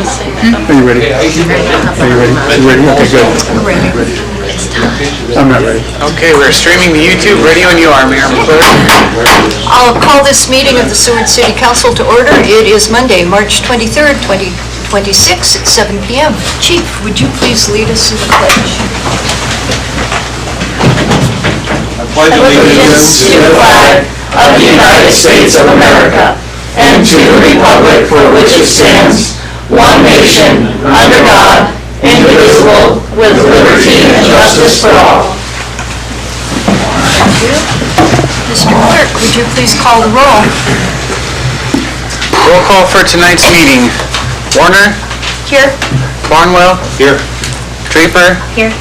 Are you ready? Are you ready? You ready? Okay, good. I'm ready. I'm not ready. Okay, we're streaming the YouTube, radio, and you are, Mayor McClure. I'll call this meeting of the Seward City Council to order. It is Monday, March 23rd, 2026 at 7 p.m. Chief, would you please lead us in the pledge? I pledge allegiance to the flag of the United States of America and to the republic for which it stands, one nation, under God, indivisible, with liberty and justice for all. Thank you. Mr. Clerk, would you please call the roll? Roll call for tonight's meeting. Warner? Here. Barnwell? Here. Draper? Here.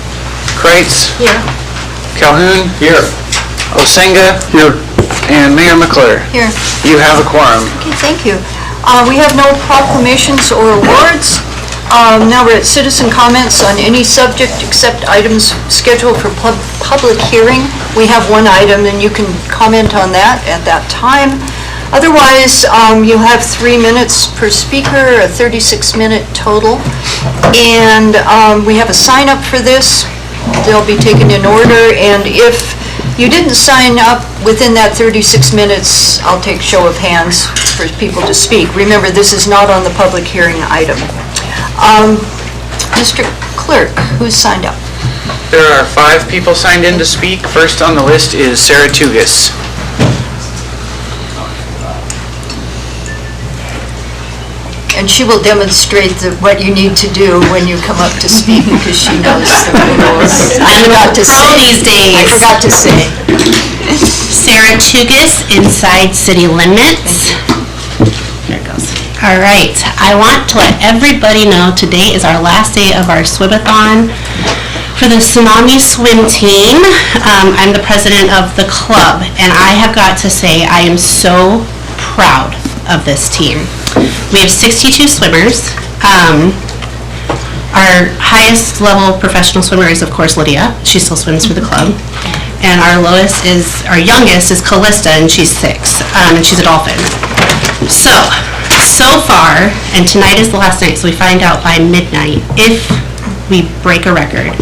Kreitz? Here. Calhoun? Here. Osenga? Here. And Mayor McClure. Here. You have a quorum. Okay, thank you. We have no proclamations or awards. Now we're at citizen comments on any subject except items scheduled for public hearing. We have one item and you can comment on that at that time. Otherwise, you have 3 minutes per speaker, a 36-minute total. And we have a sign up for this. They'll be taken in order, and if you didn't sign up within that 36 minutes, I'll take show of hands for people to speak. Remember, this is not on the public hearing item. Mr. Clerk, who's signed up? There are 5 people signed in to speak. First on the list is Sarah Tugis. And she will demonstrate what you need to do when you come up to speak, because she knows the rules. I forgot to say. These days. I forgot to say. Sarah Tugis, inside city limits. There it goes. All right. I want to let everybody know today is our last day of our swim-a-thon for the Tsunami Swim Team. I'm the president of the club, and I have got to say I am so proud of this team. We have 62 swimmers. Our highest level professional swimmer is, of course, Lydia. She still swims for the club. And our youngest is Callista, and she's 6, and she's a dolphin. So far, and tonight is the last night, so we find out by midnight if we break a record.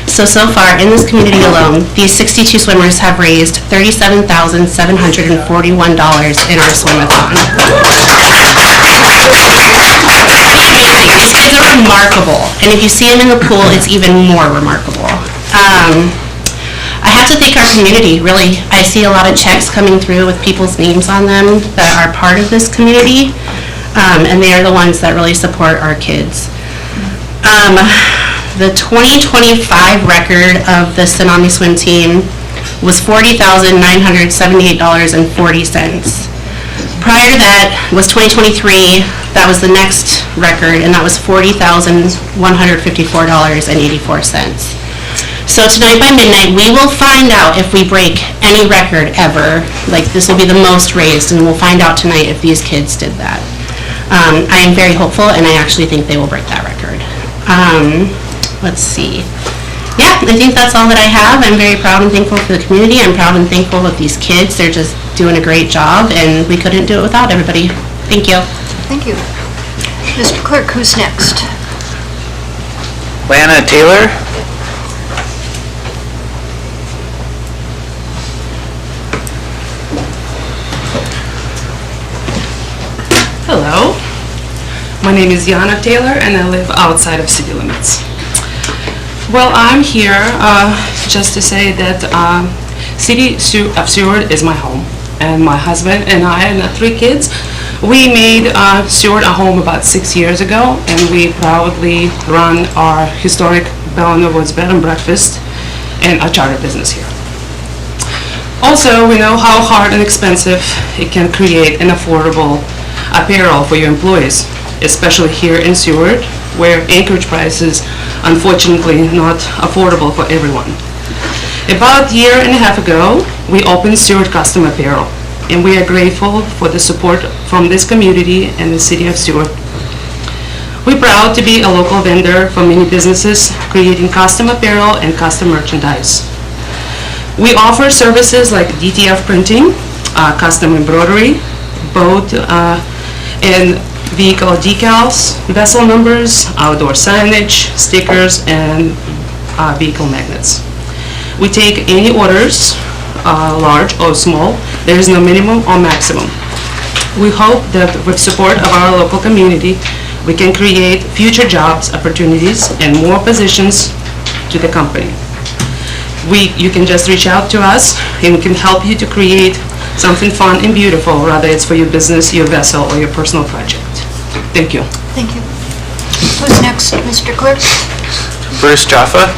So far, in this community alone, these 62 swimmers have raised $37,741 in our swim-a-thon. These kids are remarkable, and if you see them in the pool, it's even more remarkable. I have to thank our community, really. I see a lot of checks coming through with people's names on them that are part of this community, and they are the ones that really support our kids. The 2025 record of the Tsunami Swim Team was $40,978.40. Prior to that was 2023. That was the next record, and that was $40,154.84. So tonight by midnight, we will find out if we break any record ever. Like, this will be the most raised, and we'll find out tonight if these kids did that. I am very hopeful, and I actually think they will break that record. Let's see. Yeah, I think that's all that I have. I'm very proud and thankful for the community. I'm proud and thankful of these kids. They're just doing a great job, and we couldn't do it without everybody. Thank you. Thank you. Mr. Clerk, who's next? Lana Taylor. Hello, my name is Yana Taylor and I live outside of city limits. Well, I'm here just to say that City of Seward is my home, and my husband and I and 3 kids, we made Seward a home about 6 years ago, and we proudly run our historic Bell in the Woods bed and breakfast and a charter business here. Also, we know how hard and expensive it can create an affordable apparel for your employees, especially here in Seward, where Anchorage prices unfortunately not affordable for everyone. About a year and a half ago, we opened Seward Custom Apparel, and we are grateful for the support from this community and the city of Seward. We're proud to be a local vendor for many businesses creating custom apparel and custom merchandise. We offer services like DTF printing, custom embroidery, boat, and vehicle decals, vessel numbers, outdoor signage, stickers, and vehicle magnets. We take any orders, large or small. There is no minimum or maximum. We hope that with support of our local community, we can create future jobs, opportunities, and more positions to the company. You can just reach out to us, and we can help you to create something fun and beautiful, whether it's for your business, your vessel, or your personal project. Thank you. Thank you. Who's next, Mr. Clerk? Bruce Jaffa.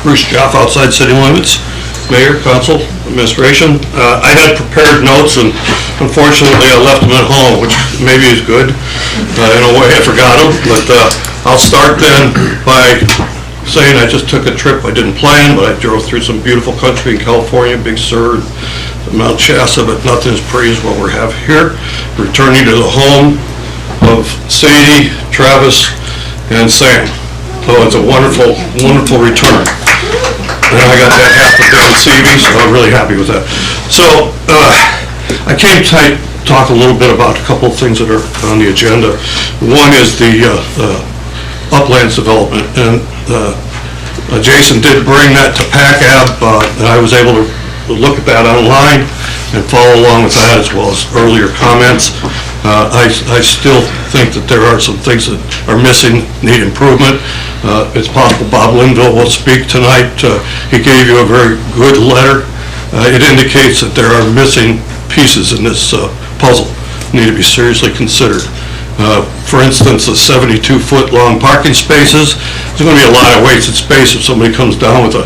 Bruce Jaffa, outside city limits, mayor, council, administration. I had prepared notes, and unfortunately I left them at home, which maybe is good. In a way I forgot them, but I'll start then by saying I just took a trip I didn't plan, but I drove through some beautiful country in California, Big Sur, Mount Shasta, but nothing as pretty as what we have here. Returning to the home of Sadie, Travis, and Sam. So it's a wonderful, wonderful return. And I got that half a day in CV, so I'm really happy with that. So I came to talk a little bit about a couple of things that are on the agenda. One is the uplands development, and Jason did bring that to PACAB, and I was able to look at that online and follow along with that, as well as earlier comments. I still think that there are some things that are missing, need improvement. It's possible Bob Linville will speak tonight. He gave you a very good letter. It indicates that there are missing pieces in this puzzle, need to be seriously considered. For instance, the 72-foot long parking spaces, there's going to be a lot of wasted space if somebody comes down with a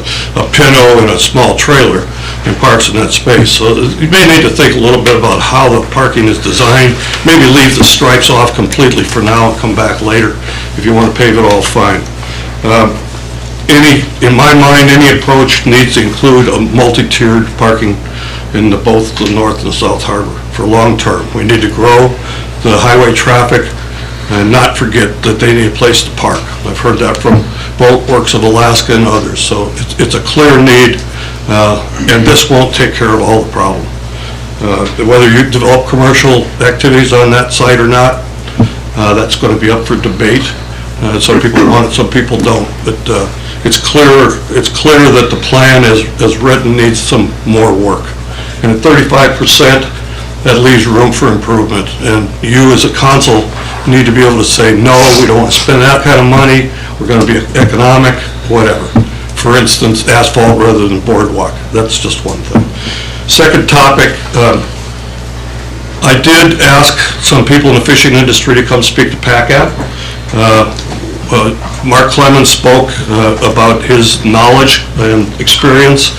Pinto and a small trailer and parks in that space. So you may need to think a little bit about how the parking is designed. Maybe leave the stripes off completely for now and come back later. If you want to pave it all, fine. In my mind, any approach needs to include a multi-tiered parking in both the North and the South Harbor for long term. We need to grow the highway traffic and not forget that they need a place to park. I've heard that from Boat Works of Alaska and others. So it's a clear need, and this won't take care of all the problem. Whether you develop commercial activities on that site or not, that's going to be up for debate. Some people want it, some people don't. But it's clear that the plan as written needs some more work. And at 35%, that leaves room for improvement. And you as a council need to be able to say, no, we don't want to spend that kind of money, we're going to be economic, whatever. For instance, asphalt rather than boardwalk. That's just one thing. Second topic, I did ask some people in the fishing industry to come speak to PACAB. Mark Clemens spoke about his knowledge and experience.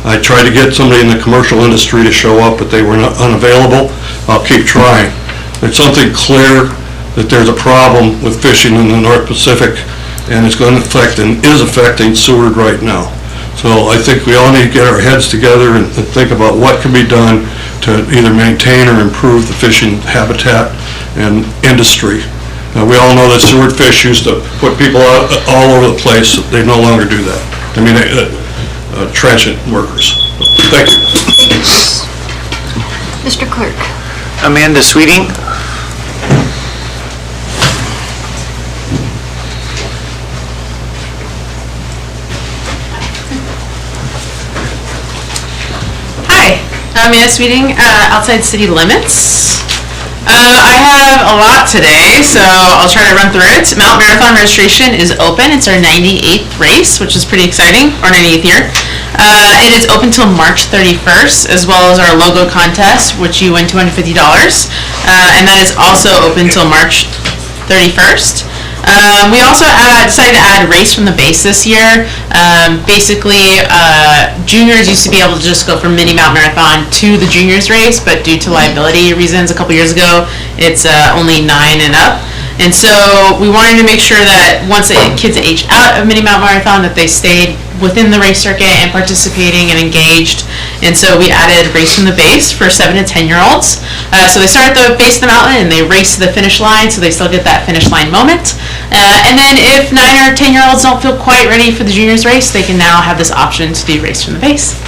I tried to get somebody in the commercial industry to show up, but they were unavailable. I'll keep trying. There's something clear that there's a problem with fishing in the North Pacific, and it's going to affect and is affecting Seward right now. So I think we all need to get our heads together and think about what can be done to either maintain or improve the fishing habitat and industry. We all know that Seward fish used to put people out all over the place. They no longer do that. I mean, transient workers. Thank you. Mr. Clerk. Amanda Sweeting. Hi, I'm Amanda Sweeting, outside city limits. I have a lot today, so I'll try to run through it. Mount Marathon registration is open. It's our 98th race, which is pretty exciting, our 98th year. It is open till March 31st, as well as our logo contest, which you win $250. And that is also open till March 31st. We also decided to add race from the base this year. Basically, juniors used to be able to just go from mini Mount Marathon to the juniors race, but due to liability reasons a couple years ago, it's only 9 and up. And so we wanted to make sure that once kids age out of mini Mount Marathon, that they stayed within the race circuit and participating and engaged. And so we added race from the base for 7 to 10-year-olds. So they start at the base of the mountain and they race to the finish line, so they still get that finish line moment. And then if 9 or 10-year-olds don't feel quite ready for the juniors race, they can now have this option to do race from the base.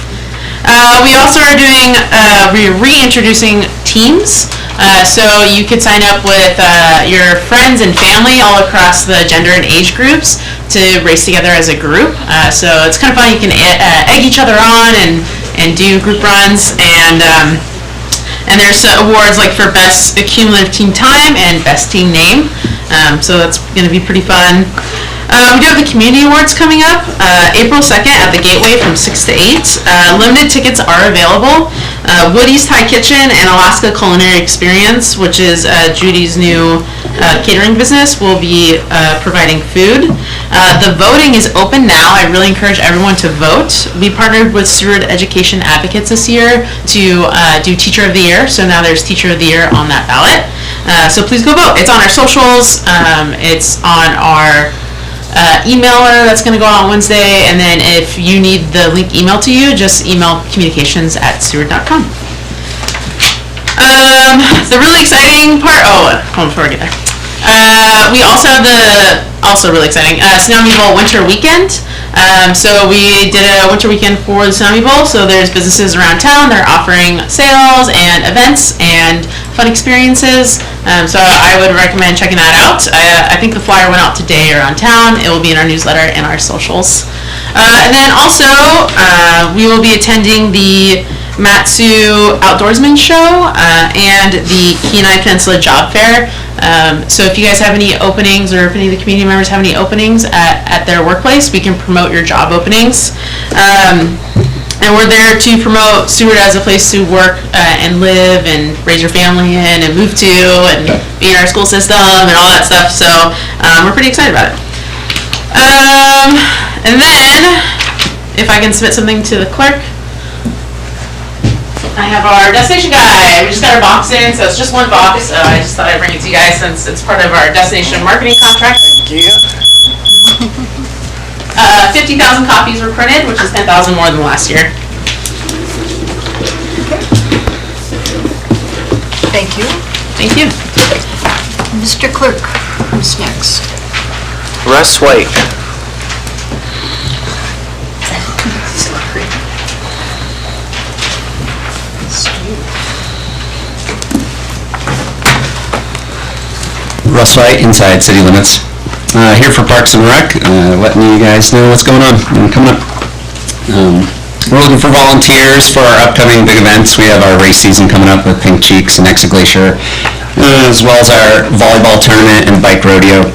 We also are doing, we're reintroducing teams. So you could sign up with your friends and family all across the gender and age groups to race together as a group. So it's kind of fun. You can egg each other on and do group runs. And there's awards like for best cumulative team time and best team name. So that's going to be pretty fun. We do have the community awards coming up April 2nd at the Gateway from 6 to 8. Limited tickets are available. Woody's Thai Kitchen and Alaska Culinary Experience, which is Judy's new catering business, will be providing food. The voting is open now. I really encourage everyone to vote. We partnered with Steward Education Advocates this year to do Teacher of the Year, so now there's Teacher of the Year on that ballot. So please go vote. It's on our socials. It's on our emailer that's going to go out on Wednesday, and then if you need the link emailed to you, just email communications@steward.com. The really exciting part, hold on before we get there. We also have also really exciting, Tsunami Bowl Winter Weekend. So we did a winter weekend for the Tsunami Bowl, so there's businesses around town, they're offering sales and events and fun experiences. So I would recommend checking that out. I think the flyer went out today around town. It will be in our newsletter and our socials. And then also, we will be attending the Matsu Outdoorsman Show and the Kenai Peninsula Job Fair. So if you guys have any openings, or if any of the community members have any openings at their workplace, we can promote your job openings. And we're there to promote Seward as a place to work and live and raise your family in and move to and be in our school system and all that stuff. So we're pretty excited about it. And then, if I can submit something to the clerk, I have our destination guide. We just got our box in, so it's just one box. I just thought I'd bring it to you guys since it's part of our destination marketing contract. Thank you. 50,000 copies were printed, which is 10,000 more than last year. Thank you. Thank you. Mr. Clerk, who's next? Russ White. Russ White, inside city limits. Here for Parks and Rec, letting you guys know what's going on and coming up. We're looking for volunteers for our upcoming big events. We have our race season coming up with Pink Cheeks and Exit Glacier, as well as our volleyball tournament and bike rodeo.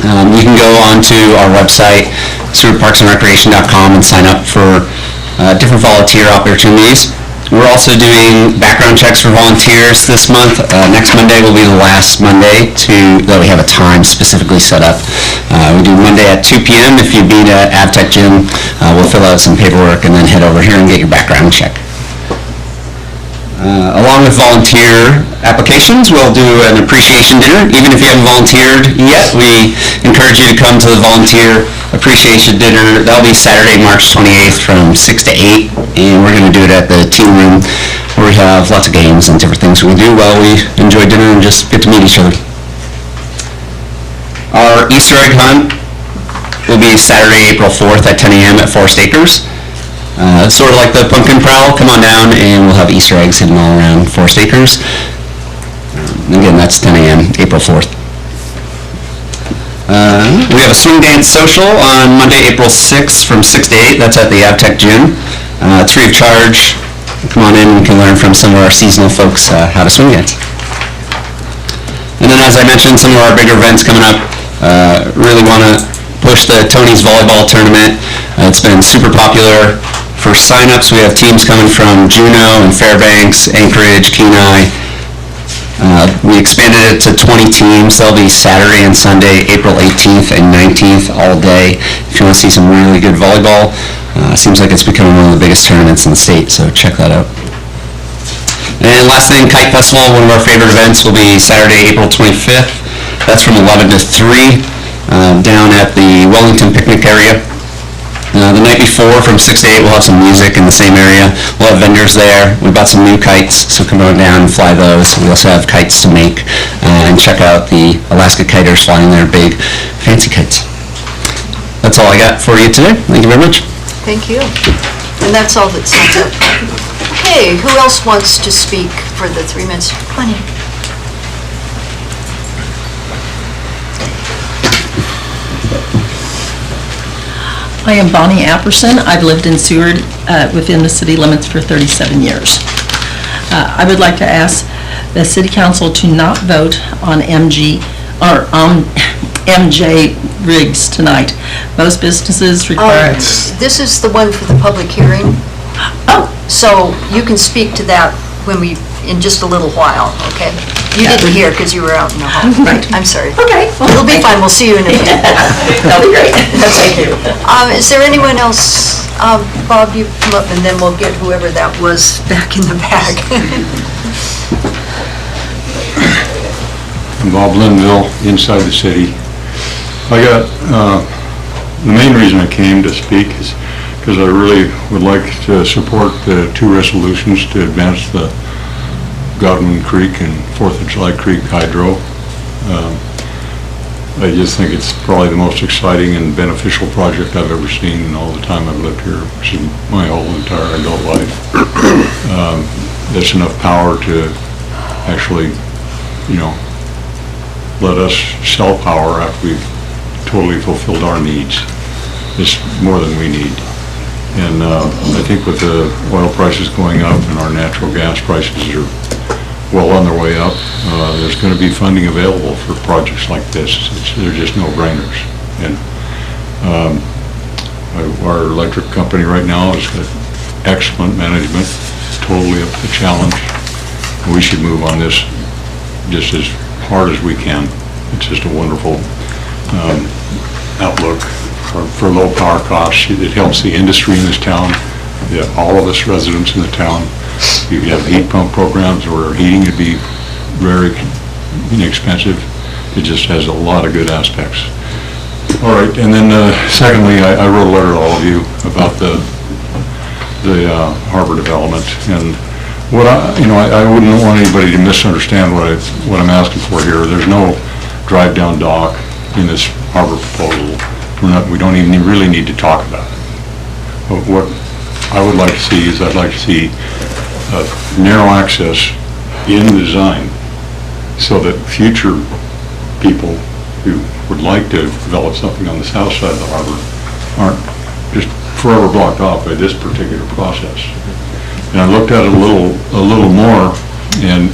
You can go onto our website, SewardParksandRecreation.com, and sign up for different volunteer opportunities. We're also doing background checks for volunteers this month. Next Monday will be the last Monday that we have a time specifically set up. We do Monday at 2 p.m. If you meet at AvTech Gym, we'll fill out some paperwork and then head over here and get your background check. Along with volunteer applications, we'll do an appreciation dinner. Even if you haven't volunteered yet, we encourage you to come to the volunteer appreciation dinner. That'll be Saturday, March 28th from 6 to 8, and we're going to do it at the team room where we have lots of games and different things we can do while we enjoy dinner and just get to meet each other. Our Easter egg hunt will be Saturday, April 4th at 10 a.m. at Forest Acres. Sort of like the pumpkin prowl, come on down and we'll have Easter eggs hidden all around Forest Acres. Again, that's 10 a.m. April 4th. We have a swing dance social on Monday, April 6th from 6 to 8. That's at the AvTech Gym. It's free of charge. Come on in and you can learn from some of our seasonal folks how to swing dance. And then, as I mentioned, some of our bigger events coming up. Really want to push the Tony's Volleyball Tournament. It's been super popular. For sign-ups, we have teams coming from Juneau and Fairbanks, Anchorage, Kenai. We expanded it to 20 teams. They'll be Saturday and Sunday, April 18th and 19th, all day. If you want to see some really good volleyball, seems like it's becoming one of the biggest tournaments in the state, so check that out. And last thing, Kite Festival, one of our favorite events, will be Saturday, April 25th. That's from 11 to 3 down at the Wellington picnic area. The night before, from 6 to 8, we'll have some music in the same area. We'll have vendors there. We bought some new kites, so come on down and fly those. We also have kites to make, and check out the Alaska kiters flying their big, fancy kites. That's all I got for you today. Thank you very much. Thank you. And that's all that's signed up. Okay, who else wants to speak for the 3 minutes? Come on in. I am Bonnie Apperson. I've lived in Seward within the city limits for 37 years. I would like to ask the city council to not vote on MJ rigs tonight. Most businesses require... This is the one for the public hearing. Oh. So you can speak to that in just a little while, okay? You didn't hear because you were out in the hall. Right. I'm sorry. Okay. It'll be fine, we'll see you in a few. That'll be great. Thank you. Is there anyone else? Bob, you come up and then we'll get whoever that was back in the back. Bob Linville, inside the city. The main reason I came to speak is because I really would like to support the 2 resolutions to advance the Godwin Creek and 4th of July Creek hydro. I just think it's probably the most exciting and beneficial project I've ever seen in all the time I've lived here, which is my whole entire adult life. There's enough power to actually, let us sell power after we've totally fulfilled our needs. It's more than we need. And I think with the oil prices going up and our natural gas prices are well on their way up, there's going to be funding available for projects like this. They're just no-brainers. And our electric company right now has got excellent management, totally up to the challenge. We should move on this just as hard as we can. It's just a wonderful outlook for low power costs. It helps the industry in this town, all of us residents in the town. You have heat pump programs where heating would be very inexpensive. It just has a lot of good aspects. All right, and then secondly, I wrote a letter to all of you about the harbor development, and what I wouldn't want anybody to misunderstand what I'm asking for here. There's no drive-down dock in this harbor proposal. We don't even really need to talk about it. But what I would like to see is I'd like to see narrow access in the design so that future people who would like to develop something on the south side of the harbor aren't just forever blocked off by this particular process. And I looked at it a little more, and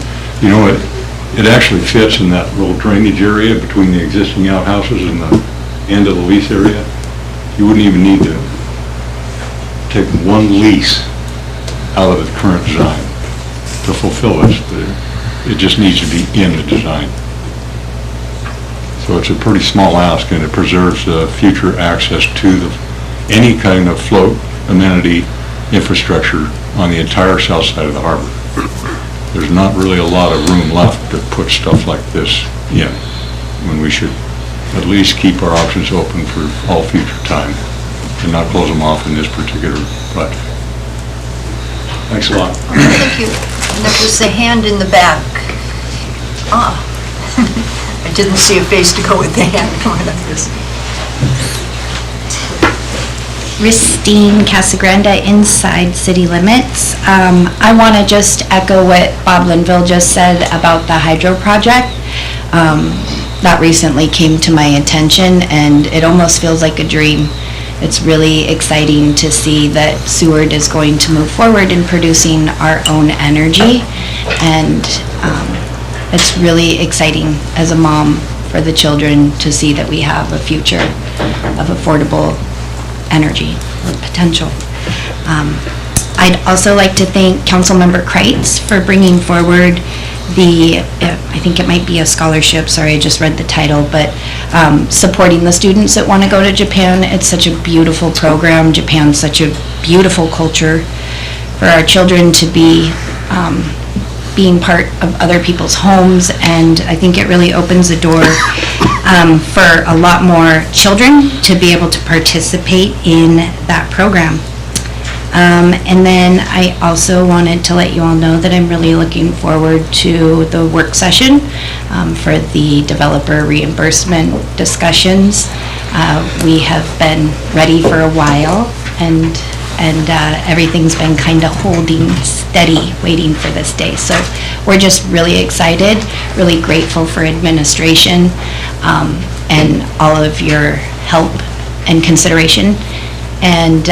it actually fits in that little drainage area between the existing outhouses and the end of the lease area. You wouldn't even need to take one lease out of the current design to fulfill this, but it just needs to be in the design. So it's a pretty small ask, and it preserves future access to any kind of float amenity infrastructure on the entire south side of the harbor. There's not really a lot of room left to put stuff like this in, when we should at least keep our options open for all future time and not close them off in this particular project. Thanks a lot. Thank you. And that was the hand in the back. I didn't see a face to go with the hand going like this. Christine Casagrande, inside city limits. I want to just echo what Bob Linville just said about the hydro project. That recently came to my attention, and it almost feels like a dream. It's really exciting to see that Seward is going to move forward in producing our own energy, and it's really exciting as a mom for the children to see that we have a future of affordable energy potential. I'd also like to thank Councilmember Kreitz for bringing forward I think it might be a scholarship, sorry, I just read the title, but supporting the students that want to go to Japan. It's such a beautiful program. Japan's such a beautiful culture for our children to be being part of other people's homes, and I think it really opens the door for a lot more children to be able to participate in that program. And then I also wanted to let you all know that I'm really looking forward to the work session for the developer reimbursement discussions. We have been ready for a while, and everything's been kind of holding steady, waiting for this day. So we're just really excited, really grateful for administration and all of your help and consideration. And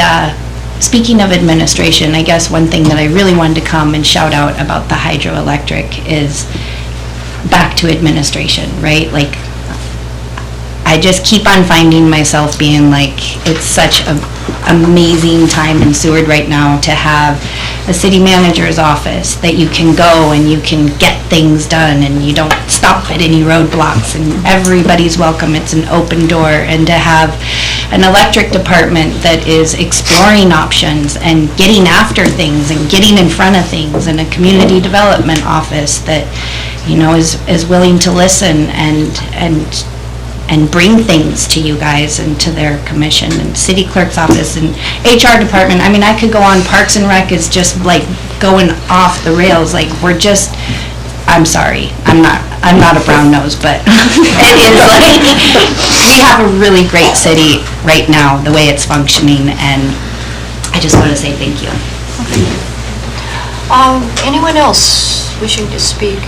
speaking of administration, I guess one thing that I really wanted to come and shout out about the hydroelectric is back to administration, right? Like, I just keep on finding myself being like, it's such an amazing time in Seward right now to have a city manager's office that you can go and you can get things done and you don't stop at any roadblocks and everybody's welcome. It's an open door. And to have an electric department that is exploring options and getting after things and getting in front of things, and a community development office that, you know, is willing to listen and bring things to you guys and to their commission, and city clerk's office and HR department. I mean, I could go on. Parks and Rec is just like going off the rails. Like, we're just, I'm sorry, I'm not a brown nose, but it is like, we have a really great city right now, the way it's functioning, and I just want to say thank you. Anyone else wishing to speak?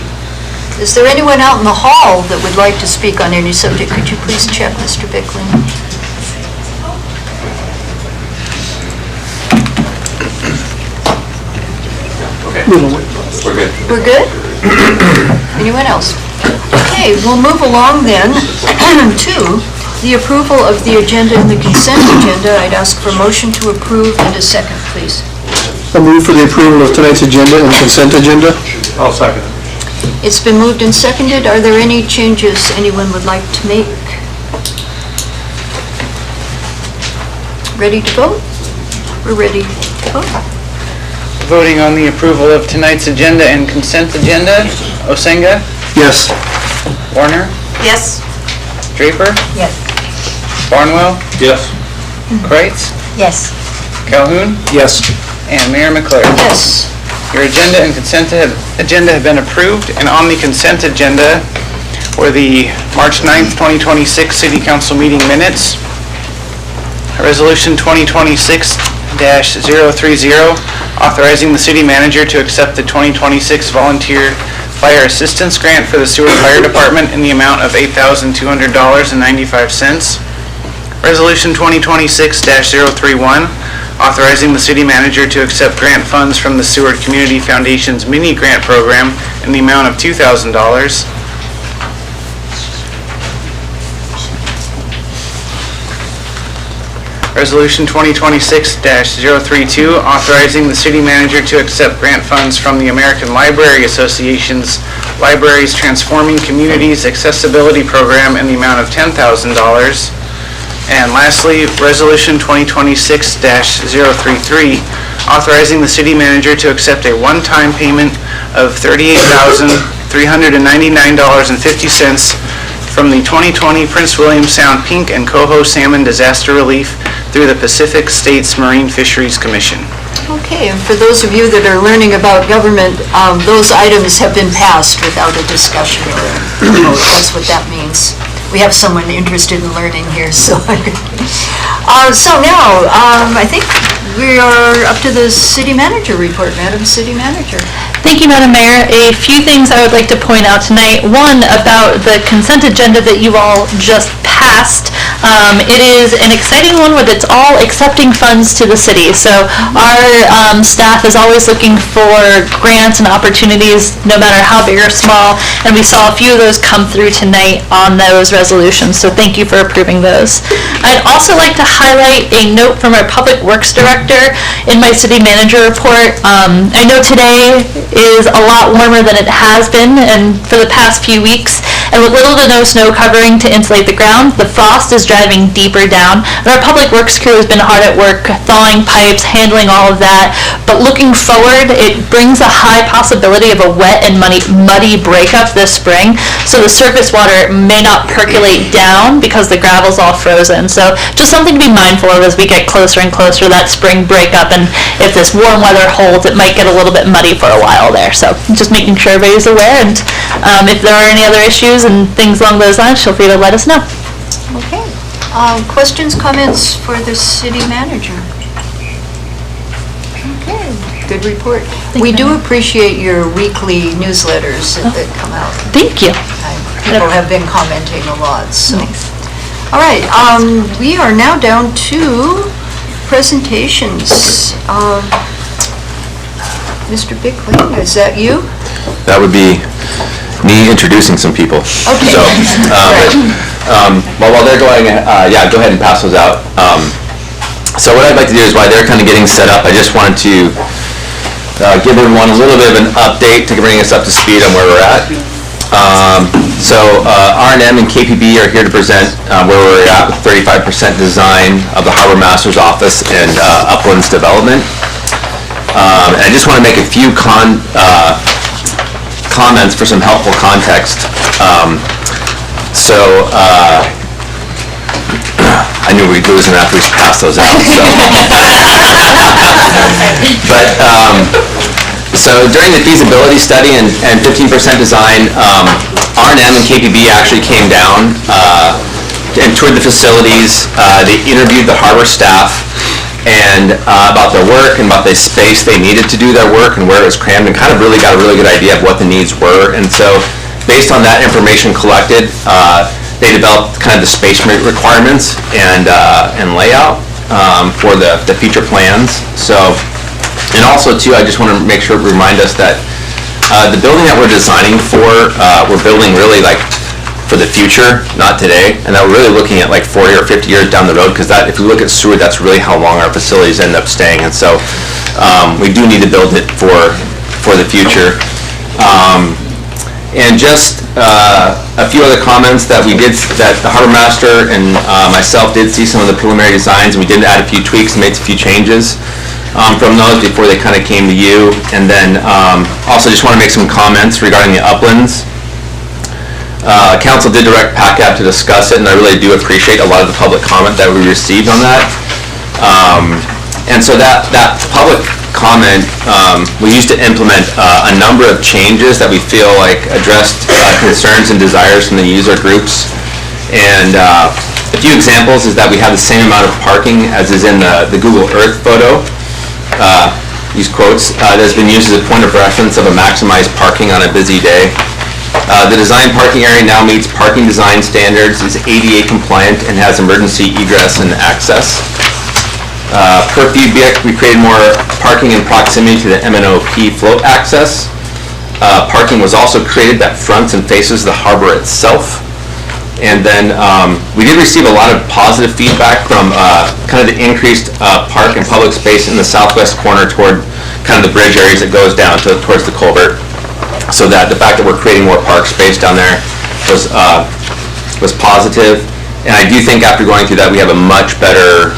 Is there anyone out in the hall that would like to speak on any subject? Could you please check, Mr. Bickling? Okay. We're good. We're good? Anyone else? Okay, we'll move along then to the approval of the agenda and the consent agenda. I'd ask for a motion to approve and a second, please. I move for the approval of tonight's agenda and consent agenda. I'll second it. It's been moved and seconded. Are there any changes anyone would like to make? Ready to vote? We're ready to vote. Voting on the approval of tonight's agenda and consent agenda. Osenga? Yes. Warner? Yes. Draper? Yes. Barnwell? Yes. Kreitz? Yes. Calhoun? Yes. And Mayor McClure. Yes. Your agenda and consent agenda have been approved, and on the consent agenda were the March 9th, 2026 City Council meeting minutes, Resolution 2026-030, authorizing the city manager to accept the 2026 Volunteer Fire Assistance Grant for the Seward Fire Department in the amount of $8,200.95. Resolution 2026-031, authorizing the city manager to accept grant funds from the Seward Community Foundation's mini grant program in the amount of $2,000. Resolution 2026-032, authorizing the city manager to accept grant funds from the American Library Association's Libraries Transforming Communities Accessibility Program in the amount of $10,000. And lastly, Resolution 2026-033, authorizing the city manager to accept a one-time payment of $38,399.50 from the 2020 Prince William Sound Pink and Coho Salmon Disaster Relief through the Pacific States Marine Fisheries Commission. Okay, and for those of you that are learning about government, those items have been passed without a discussion or a vote. That's what that means. We have someone interested in learning here, so. So now, I think we are up to the city manager report. Madam City Manager. Thank you, Madam Mayor. A few things I would like to point out tonight. One, about the consent agenda that you all just passed. It is an exciting one where it's all accepting funds to the city. So our staff is always looking for grants and opportunities, no matter how big or small, and we saw a few of those come through tonight on those resolutions, so thank you for approving those. I'd also like to highlight a note from our Public Works Director in my city manager report. I know today is a lot warmer than it has been and for the past few weeks, and with little to no snow covering to insulate the ground, the frost is driving deeper down. And our public works crew has been hard at work thawing pipes, handling all of that. But looking forward, it brings a high possibility of a wet and muddy breakup this spring. So the surface water may not percolate down because the gravel's all frozen. So just something to be mindful of as we get closer and closer to that spring breakup. And if this warm weather holds, it might get a little bit muddy for a while there. So just making sure everybody's aware. And if there are any other issues and things along those lines, feel free to let us know. Okay. Questions, comments for the city manager? Okay, good report. We do appreciate your weekly newsletters that come out. Thank you. People have been commenting a lot, so. All right, we are now down to presentations. Mr. Bickley, is that you? That would be me introducing some people. Okay. So, while they're going, yeah, go ahead and pass those out. So what I'd like to do is while they're kind of getting set up, I just wanted to give everyone a little bit of an update to bring us up to speed on where we're at. R&M and KPB are here to present where we're at with 35% design of the Harbor Master's Office and Uplands Development. And I just want to make a few comments for some helpful context. I knew we'd lose them after we passed those out. So during the feasibility study and 15% design, R&M and KPB actually came down and toured the facilities. They interviewed the harbor staff and about their work and about the space they needed to do their work and where it was crammed, and kind of really got a really good idea of what the needs were. And so based on that information collected, they developed kind of the space requirements and layout for the future plans. So, and also too, I just want to make sure to remind us that the building that we're designing for, we're building really like for the future, not today, and that we're really looking at like 40 or 50 years down the road, because that, if you look at Seward, that's really how long our facilities end up staying. And so we do need to build it for the future. And just a few other comments that we did, that the Harbor Master and myself did see some of the preliminary designs, and we did add a few tweaks and made a few changes from those before they kind of came to you. And then also just want to make some comments regarding the uplands. Council did direct PACAP to discuss it, and I really do appreciate a lot of the public comment that we received on that. And so that public comment, we used to implement a number of changes that we feel like addressed concerns and desires from the user groups. And a few examples is that we have the same amount of parking as is in the Google Earth photo. These quotes, that has been used as a point of reference of a maximized parking on a busy day. The design parking area now meets parking design standards, is ADA compliant, and has emergency egress and access. Per feedback, we created more parking in proximity to the MNOP float access. Parking was also created that fronts and faces the harbor itself. And then we did receive a lot of positive feedback from kind of the increased park and public space in the southwest corner toward kind of the bridge areas that goes down towards the culvert. So that the fact that we're creating more park space down there was positive. And I do think after going through that, we have a much better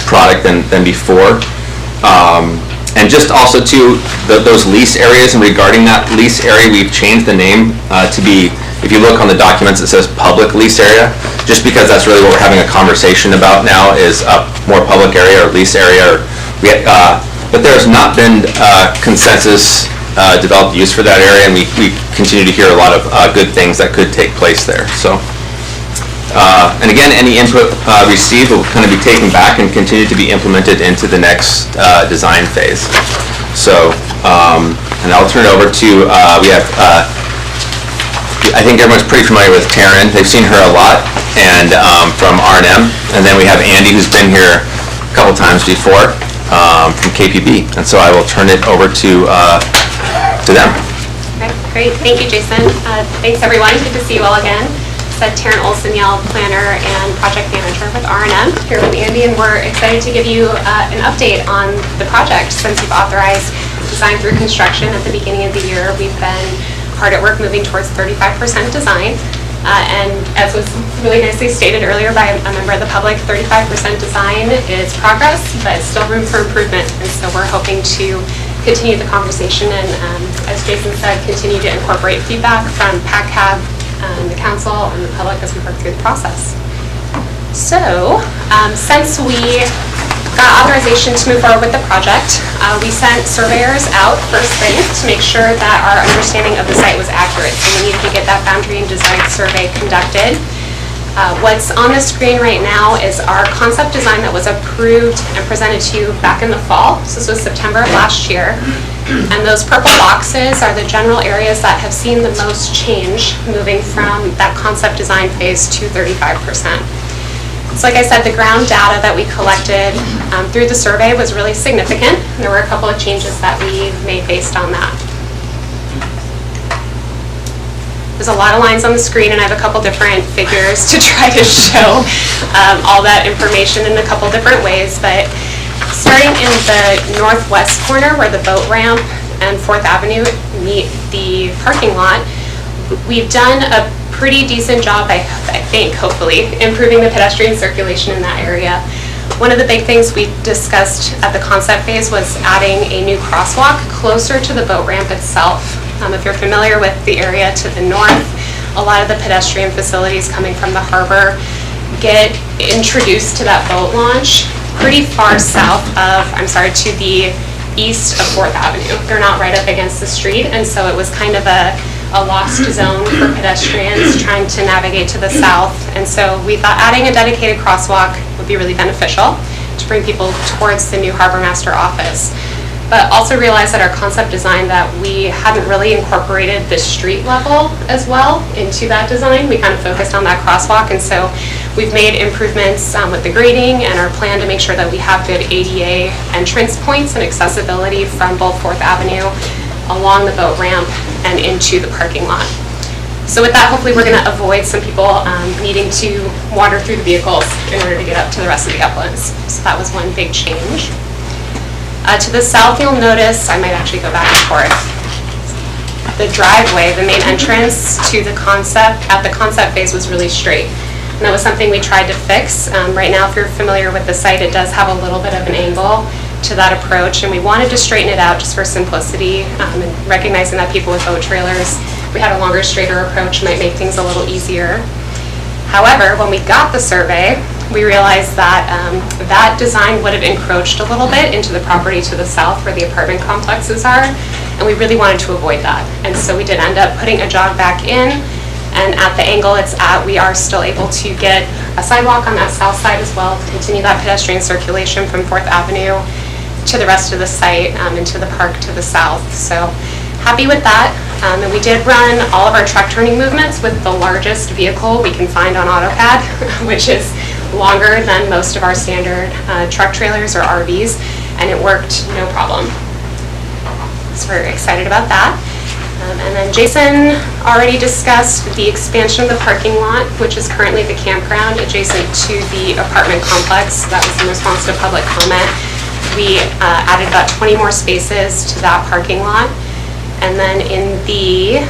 product than before. And just also to those lease areas, and regarding that lease area, we've changed the name to be, if you look on the documents, it says public lease area, just because that's really what we're having a conversation about now, is a more public area or lease area. But there's not been consensus developed use for that area, and we continue to hear a lot of good things that could take place there. So, and again, any input received will kind of be taken back and continue to be implemented into the next design phase. So, and I'll turn it over to, we have, I think everyone's pretty familiar with Taryn. They've seen her a lot, and from R&M. And then we have Andy, who's been here a couple times before, from KPB. And so I will turn it over to them. Okay, great. Thank you, Jason. Thanks, everyone. Good to see you all again. Taryn Olson, planner and project manager with R&M, here with Andy, and we're excited to give you an update on the project. Since you've authorized design through construction at the beginning of the year, we've been hard at work moving towards 35% design. And as was really nicely stated earlier by a member of the public, 35% design is progress, but still room for improvement. And so we're hoping to continue the conversation and, as Jason said, continue to incorporate feedback from PACCAB, the council, and the public as we work through the process. So, since we got authorization to move forward with the project, we sent surveyors out first thing to make sure that our understanding of the site was accurate. So we needed to get that boundary and design survey conducted. What's on the screen right now is our concept design that was approved and presented to you back in the fall. So this was September of last year. And those purple boxes are the general areas that have seen the most change moving from that concept design phase to 35%. So like I said, the ground data that we collected through the survey was really significant. There were a couple of changes that we made based on that. There's a lot of lines on the screen, and I have a couple different figures to try to show all that information in a couple different ways. But starting in the northwest corner where the boat ramp and 4th Avenue meet the parking lot, we've done a pretty decent job, I think, hopefully, improving the pedestrian circulation in that area. One of the big things we discussed at the concept phase was adding a new crosswalk closer to the boat ramp itself. If you're familiar with the area to the north, a lot of the pedestrian facilities coming from the harbor get introduced to that boat launch pretty far south of, to the east of 4th Avenue. They're not right up against the street, and so it was kind of a lost zone for pedestrians trying to navigate to the south. And so we thought adding a dedicated crosswalk would be really beneficial to bring people towards the new Harbor Master office. But also realized that our concept design that we hadn't really incorporated the street level as well into that design. We kind of focused on that crosswalk, and so we've made improvements with the grading and our plan to make sure that we have good ADA entrance points and accessibility from both 4th Avenue along the boat ramp and into the parking lot. So with that, hopefully we're going to avoid some people needing to wander through the vehicles in order to get up to the rest of the uplands. So that was one big change. To the south, you'll notice, I might actually go back and forth, the driveway, the main entrance to the concept, at the concept phase was really straight. And that was something we tried to fix. Right now, if you're familiar with the site, it does have a little bit of an angle to that approach, and we wanted to straighten it out just for simplicity, and recognizing that people with boat trailers, we had a longer, straighter approach might make things a little easier. However, when we got the survey, we realized that that design would have encroached a little bit into the property to the south where the apartment complexes are, and we really wanted to avoid that. And so we did end up putting a jog back in, and at the angle it's at, we are still able to get a sidewalk on that south side as well to continue that pedestrian circulation from 4th Avenue to the rest of the site, into the park to the south. So happy with that. And we did run all of our truck turning movements with the largest vehicle we can find on AutoCAD, which is longer than most of our standard truck trailers or RVs, and it worked no problem. So we're excited about that. And then Jason already discussed the expansion of the parking lot, which is currently the campground adjacent to the apartment complex. That was in response to public comment. We added about 20 more spaces to that parking lot. And then in the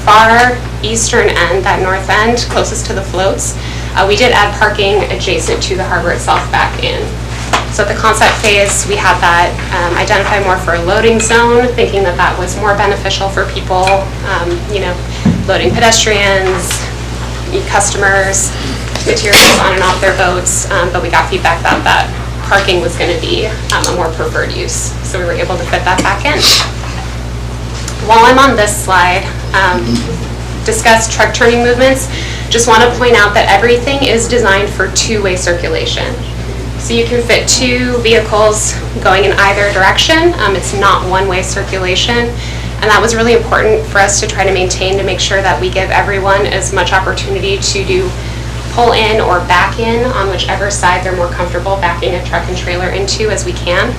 far eastern end, that north end, closest to the floats, we did add parking adjacent to the harbor itself back in. So at the concept phase, we had that identified more for a loading zone, thinking that that was more beneficial for people, loading pedestrians, customers, materials on and off their boats, but we got feedback that that parking was going to be a more preferred use. So we were able to fit that back in. While I'm on this slide, discuss truck turning movements, just want to point out that everything is designed for two-way circulation. So you can fit two vehicles going in either direction. It's not one-way circulation. And that was really important for us to try to maintain, to make sure that we give everyone as much opportunity to do pull in or back in on whichever side they're more comfortable backing a truck and trailer into as we can.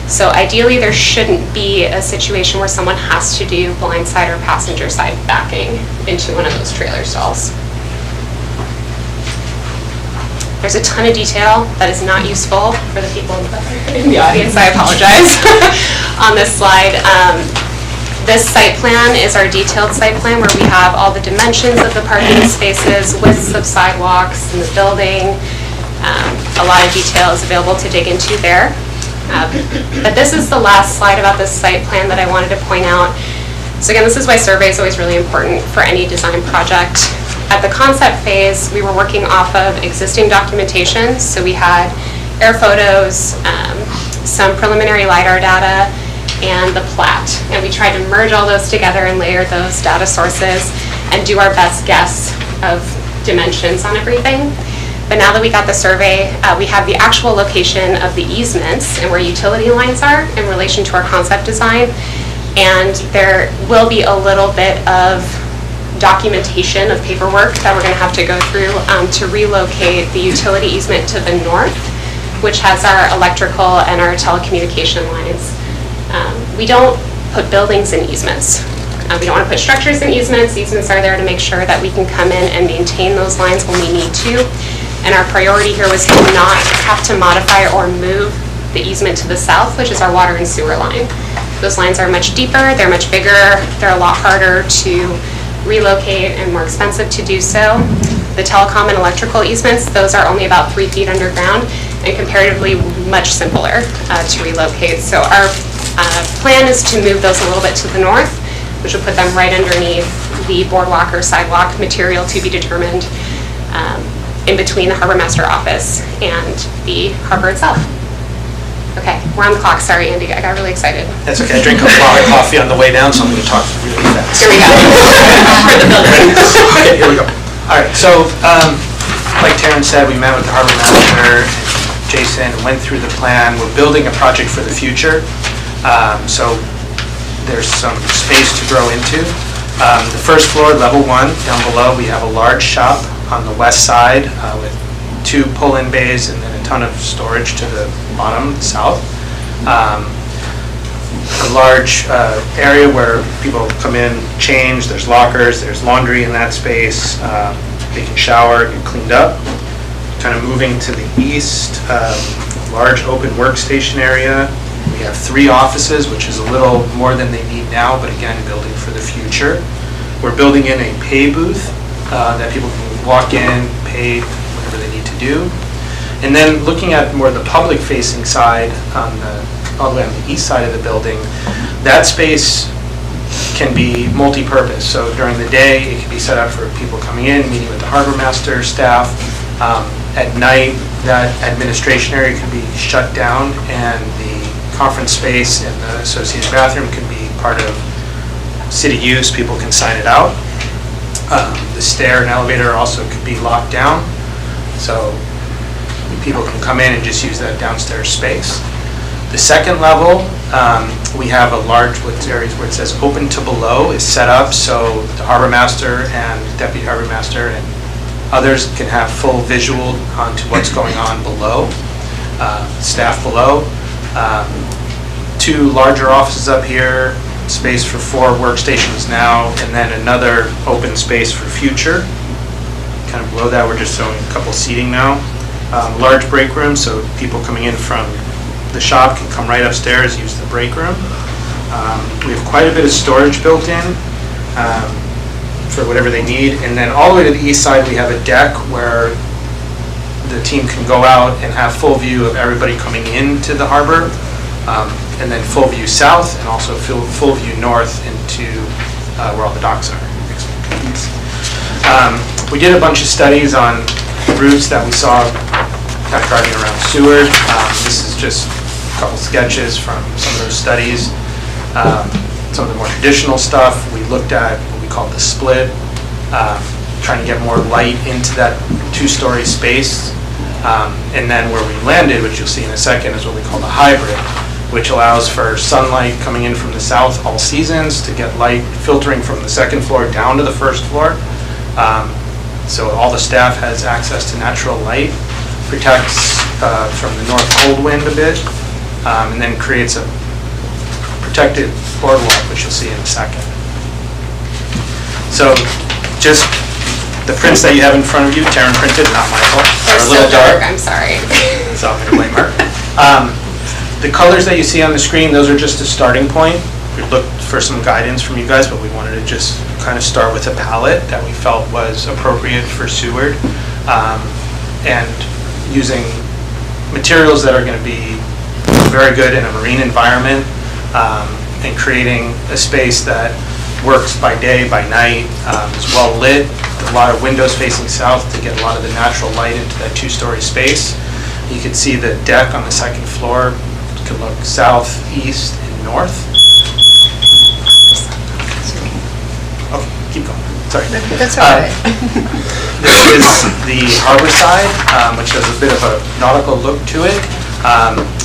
So ideally there shouldn't be a situation where someone has to do blind side or passenger side backing into one of those trailer stalls. There's a ton of detail that is not useful for the people in the audience, I apologize, on this slide. This site plan is our detailed site plan where we have all the dimensions of the parking spaces, widths of sidewalks in the building. A lot of detail is available to dig into there. But this is the last slide about this site plan that I wanted to point out. So again, this is why survey is always really important for any design project. At the concept phase, we were working off of existing documentation. So we had air photos, some preliminary LiDAR data, and the plat. And we tried to merge all those together and layer those data sources and do our best guess of dimensions on everything. But now that we got the survey, we have the actual location of the easements and where utility lines are in relation to our concept design. And there will be a little bit of documentation of paperwork that we're going to have to go through to relocate the utility easement to the north, which has our electrical and our telecommunication lines. We don't put buildings in easements. We don't want to put structures in easements. Easements are there to make sure that we can come in and maintain those lines when we need to. And our priority here was to not have to modify or move the easement to the south, which is our water and sewer line. Those lines are much deeper, they're much bigger, they're a lot harder to relocate and more expensive to do so. The telecom and electrical easements, those are only about 3 feet underground and comparatively much simpler to relocate. So our plan is to move those a little bit to the north, which will put them right underneath the boardwalk or sidewalk material to be determined in between the harbor master office and the harbor itself. Okay, we're on the clock. Sorry, Andy, I got really excited. That's okay. I drink a lot of coffee on the way down, so I'm going to talk really fast. Here we go. For the building. Okay, here we go. All right, so like Taryn said, we met with the harbor master, Jason, went through the plan. We're building a project for the future, so there's some space to grow into. The first floor, level 1, down below, we have a large shop on the west side with 2 pull-in bays and then a ton of storage to the bottom, south. A large area where people come in, change, there's lockers, there's laundry in that space, they can shower, get cleaned up. Kind of moving to the east, large open workstation area. We have 3 offices, which is a little more than they need now, but again, building for the future. We're building in a pay booth that people can walk in, pay whatever they need to do. And then looking at more the public-facing side, all the way on the east side of the building, that space can be multi-purpose. So during the day, it can be set up for people coming in, meeting with the harbor master staff. At night, that administration area can be shut down, and the conference space and the associated bathroom can be part of city use. People can sign it out. The stair and elevator also could be locked down, so people can come in and just use that downstairs space. The second level, we have a large areas where it says open to below is set up so the harbor master and deputy harbor master and others can have full visual onto what's going on below, staff below. 2 larger offices up here, space for 4 workstations now, and then another open space for future. Kind of below that, we're just showing a couple seating now. Large break room, so people coming in from the shop can come right upstairs, use the break room. We have quite a bit of storage built in for whatever they need. And then all the way to the east side, we have a deck where the team can go out and have full view of everybody coming into the harbor, and then full view south, and also full view north into where all the docks are. We did a bunch of studies on routes that we saw kind of driving around Seward. This is just a couple sketches from some of those studies. Some of the more traditional stuff, we looked at what we call the split, trying to get more light into that 2-story space. And then where we landed, which you'll see in a second, is what we call the hybrid, which allows for sunlight coming in from the south all seasons to get light filtering from the second floor down to the first floor. So all the staff has access to natural light, protects from the north cold wind a bit, and then creates a protected boardwalk, which you'll see in a second. So just the prints that you have in front of you, Taryn printed, not my fault. They're a little so dark, dark. I'm sorry. So I'm going to blame her. The colors that you see on the screen, those are just a starting point. We looked for some guidance from you guys, but we wanted to just kind of start with a palette that we felt was appropriate for Seward, and using materials that are going to be very good in a marine environment, and creating a space that works by day, by night, is well lit, a lot of windows facing south to get a lot of the natural light into that two-story space. You can see the deck on the second floor can look south, east, and north. Okay, keep going, sorry. That's all right. This is the harbor side, which has a bit of a nautical look to it.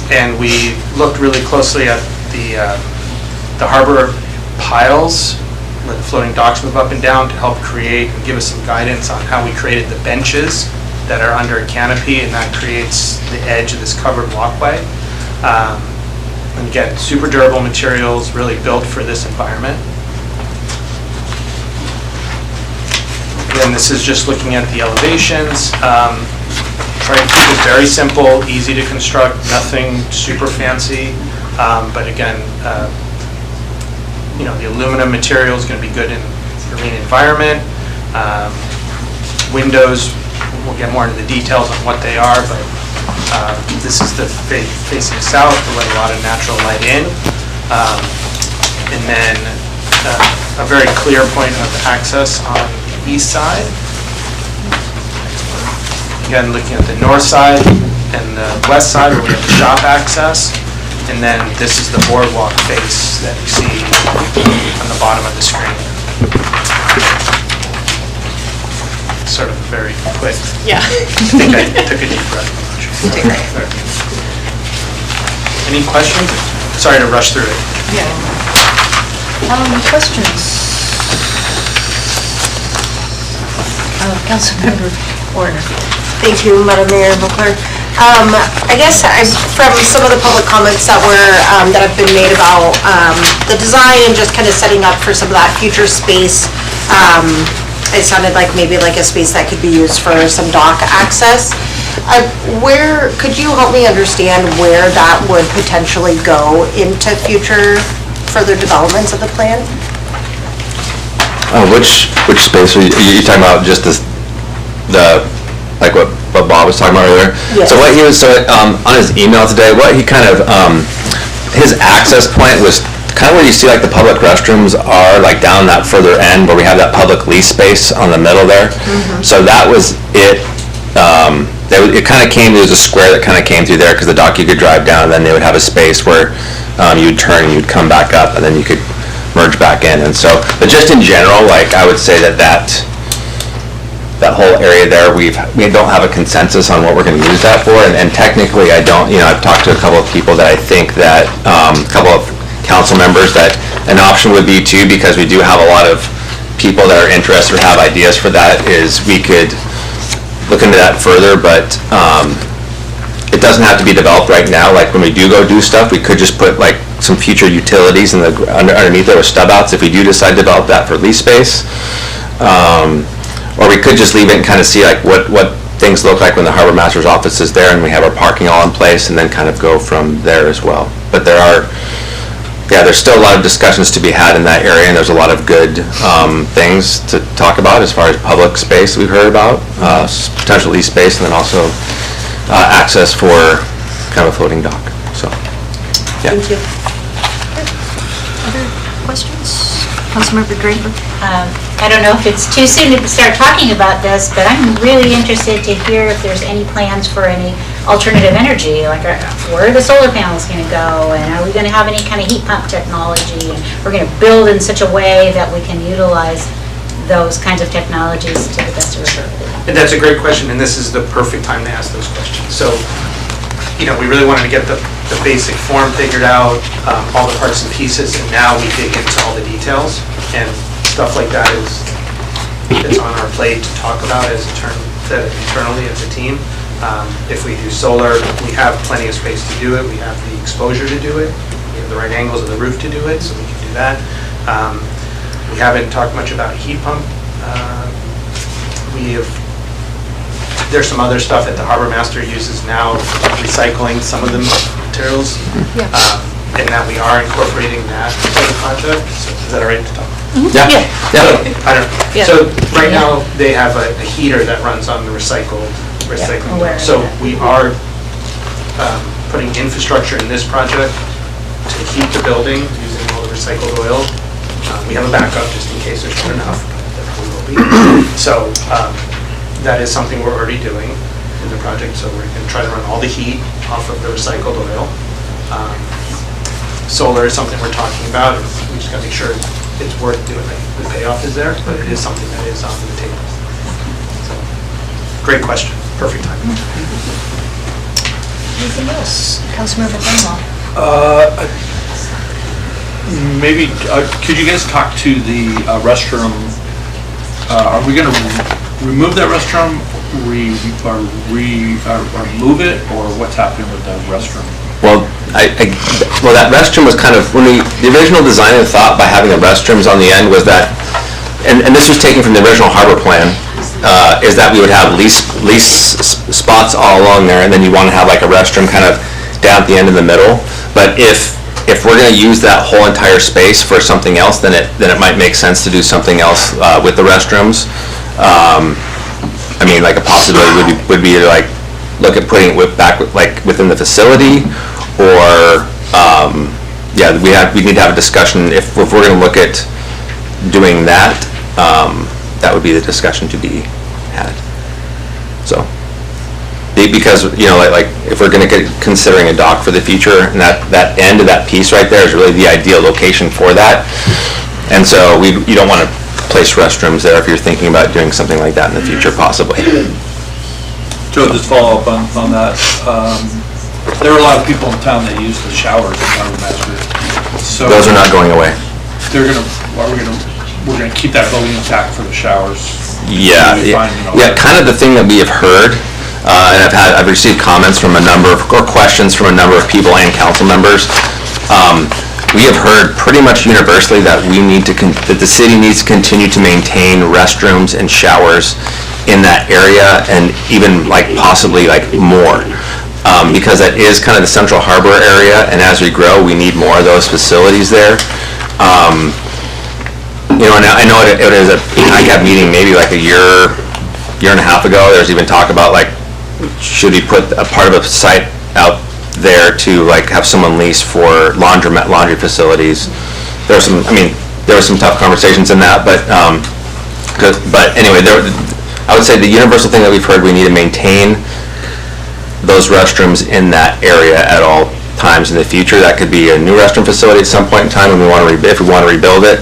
And we looked really closely at the harbor piles, where the floating docks move up and down, to help create and give us some guidance on how we created the benches that are under a canopy, and that creates the edge of this covered walkway. And again, super durable materials, really built for this environment. Again, this is just looking at the elevations. Trying to keep it very simple, easy to construct, nothing super fancy. But again, the aluminum material is going to be good in the marine environment. Windows, we'll get more into the details on what they are, but this is the facing south to let a lot of natural light in. And then a very clear point of access on the east side. Again, looking at the north side and the west side where we have the shop access. And then this is the boardwalk face that you see on the bottom of the screen. Sort of very quick. Yeah. I think I took a deep breath. You did great. Any questions? Sorry to rush through it. Yeah. Questions? Councilmember Warner. Thank you, Madam Mayor and Clerk. I guess from some of the public comments that have been made about the design and just kind of setting up for some of that future space, it sounded like maybe like a space that could be used for some dock access. Could you help me understand where that would potentially go into future further developments of the plan? Which space are you talking about? Just like what Bob was talking about earlier? Yes. So what he was, on his email today, what he kind of, his access point was kind of where you see like the public restrooms are, like down that further end where we have that public lease space on the middle there. Mm-hmm. So that was it. It kind of came, there was a square that kind of came through there because the dock you could drive down, and then they would have a space where you'd turn and you'd come back up, and then you could merge back in. And so, but just in general, like I would say that whole area there, we don't have a consensus on what we're going to use that for, and technically I don't, I've talked to a couple of people that I think that, a couple of council members, that an option would be too, because we do have a lot of people that are interested or have ideas for that, is we could look into that further, but it doesn't have to be developed right now. Like when we do go do stuff, we could just put like some future utilities in the underneath there with stub outs if we do decide to develop that for lease space. Or we could just leave it and kind of see like what things look like when the harbor master's office is there and we have our parking all in place, and then kind of go from there as well. But there's still a lot of discussions to be had in that area, and there's a lot of good things to talk about as far as public space we've heard about, potential lease space, and then also access for kind of a floating dock. So, yeah. Thank you. Other questions? Councilmember Draper? I don't know if it's too soon to start talking about this, but I'm really interested to hear if there's any plans for any alternative energy, like where are the solar panels going to go, and are we going to have any kind of heat pump technology, and we're going to build in such a way that we can utilize those kinds of technologies to the best of our ability. And that's a great question, and this is the perfect time to ask those questions. So, we really wanted to get the basic form figured out, all the parts and pieces, and now we dig into all the details, and stuff like that it's on our plate to talk about internally as a team. If we do solar, we have plenty of space to do it. We have the exposure to do it. We have the right angles of the roof to do it, so we can do that. We haven't talked much about heat pump. There's some other stuff that the harbor master uses now, recycling some of the materials. in that we are incorporating that into the project. So is that all right to talk? Yeah. I don't know. Yeah. So right now, they have a heater that runs on the recycling. aware of So that. we are putting infrastructure in this project to heat the building using all the recycled oil. We have a backup just in case there's not enough, but there will be. So that is something we're already doing in the project. So we're going to try to run all the heat off of the recycled oil. Solar is something we're talking about. We just got to make sure it's worth doing. The payoff is there, but it is something that is on the table. So, great question. Perfect timing. Anything else? Councilmember Dunlop? Maybe, could you guys talk to the restroom? Are we going to remove that restroom, or move it, or what's happening with the restroom? Well, well, that restroom was kind of, the original design and thought by having the restrooms on the end was that, and this was taken from the original harbor plan, is that we would have lease spots all along there, and then you want to have like a restroom kind of down at the end in the middle. But if we're going to use that whole entire space for something else, then it might make sense to do something else with the restrooms. I mean, like a possibility would be to like look at putting it back like within the facility, or yeah, we need to have a discussion if we're going to look at doing that. That would be the discussion to be had. So, because like if we're going to get considering a dock for the future, and that end of that piece right there is really the ideal location for that. And so you don't want to place restrooms there if you're thinking about doing something like that in the future, possibly. Joe, just follow up on that. There are a lot of people in town that use the showers in Harbor Master. So those are not going away. We're gonna keep that building intact for the showers. Yeah, kind of the thing that we have heard, and I've received comments from or questions from a number of people and council members. We have heard pretty much universally that that the city needs to continue to maintain restrooms and showers in that area, and even like possibly like more, because that is kind of the central harbor area, and as we grow, we need more of those facilities there. And I know it was a ICAP meeting maybe like a year and a half ago. There's even talk about like, should we put a part of a site out there to like have someone lease for laundry facilities. There were some tough conversations in that, but anyway, I would say the universal thing that we've heard, we need to maintain those restrooms in that area at all times in the future. That could be a new restroom facility at some point in time if we want to rebuild it.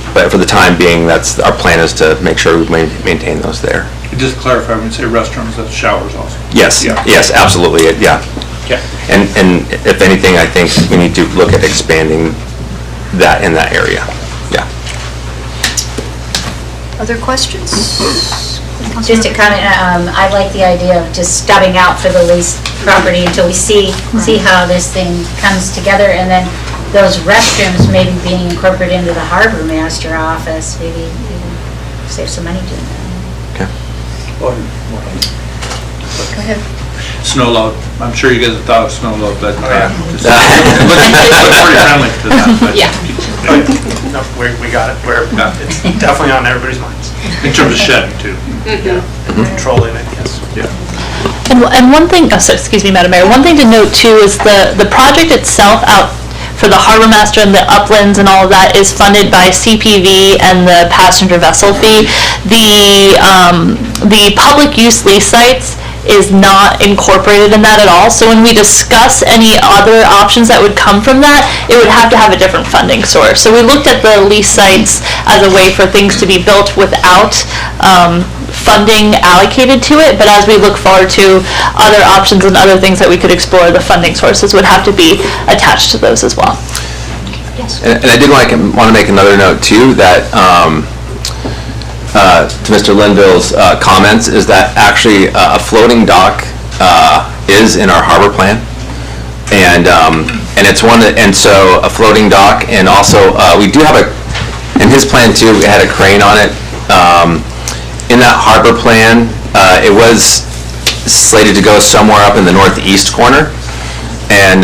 But for the time being, that's our plan, is to make sure we maintain those there. Just to clarify, when you say restrooms, that's showers also? Yes, yeah. Yes, absolutely, yeah. Okay. And if anything, I think we need to look at expanding that in that area, yeah. Other questions? Just to comment, I like the idea of just stubbing out for the leased property until we see how this thing comes together, and then those restrooms maybe being incorporated into the harbor master office, maybe even save some money doing that. Okay. Go ahead. Snow load. I'm sure you guys have thought of snow load, but Oh, yeah. it looks pretty friendly to that. But Yeah. No, we got it. It's definitely on everybody's minds. in terms of shedding too. Yeah. Controlling it, yes. Yeah. And one thing, excuse me, Madam Mayor, one thing to note too is the project itself out for the harbor master and the uplands and all of that is funded by CPV and the passenger vessel fee. The public use lease sites is not incorporated in that at all. So when we discuss any other options that would come from that, it would have to have a different funding source. So we looked at the lease sites as a way for things to be built without funding allocated to it, but as we look forward to other options and other things that we could explore, the funding sources would have to be attached to those as well. Yes. And I did want to make another note too, that to Mr. Linville's comments, is that actually a floating dock is in our harbor plan, and it's one that, and so a floating dock, and also we do have in his plan too, we had a crane on it. In that harbor plan, it was slated to go somewhere up in the northeast corner, And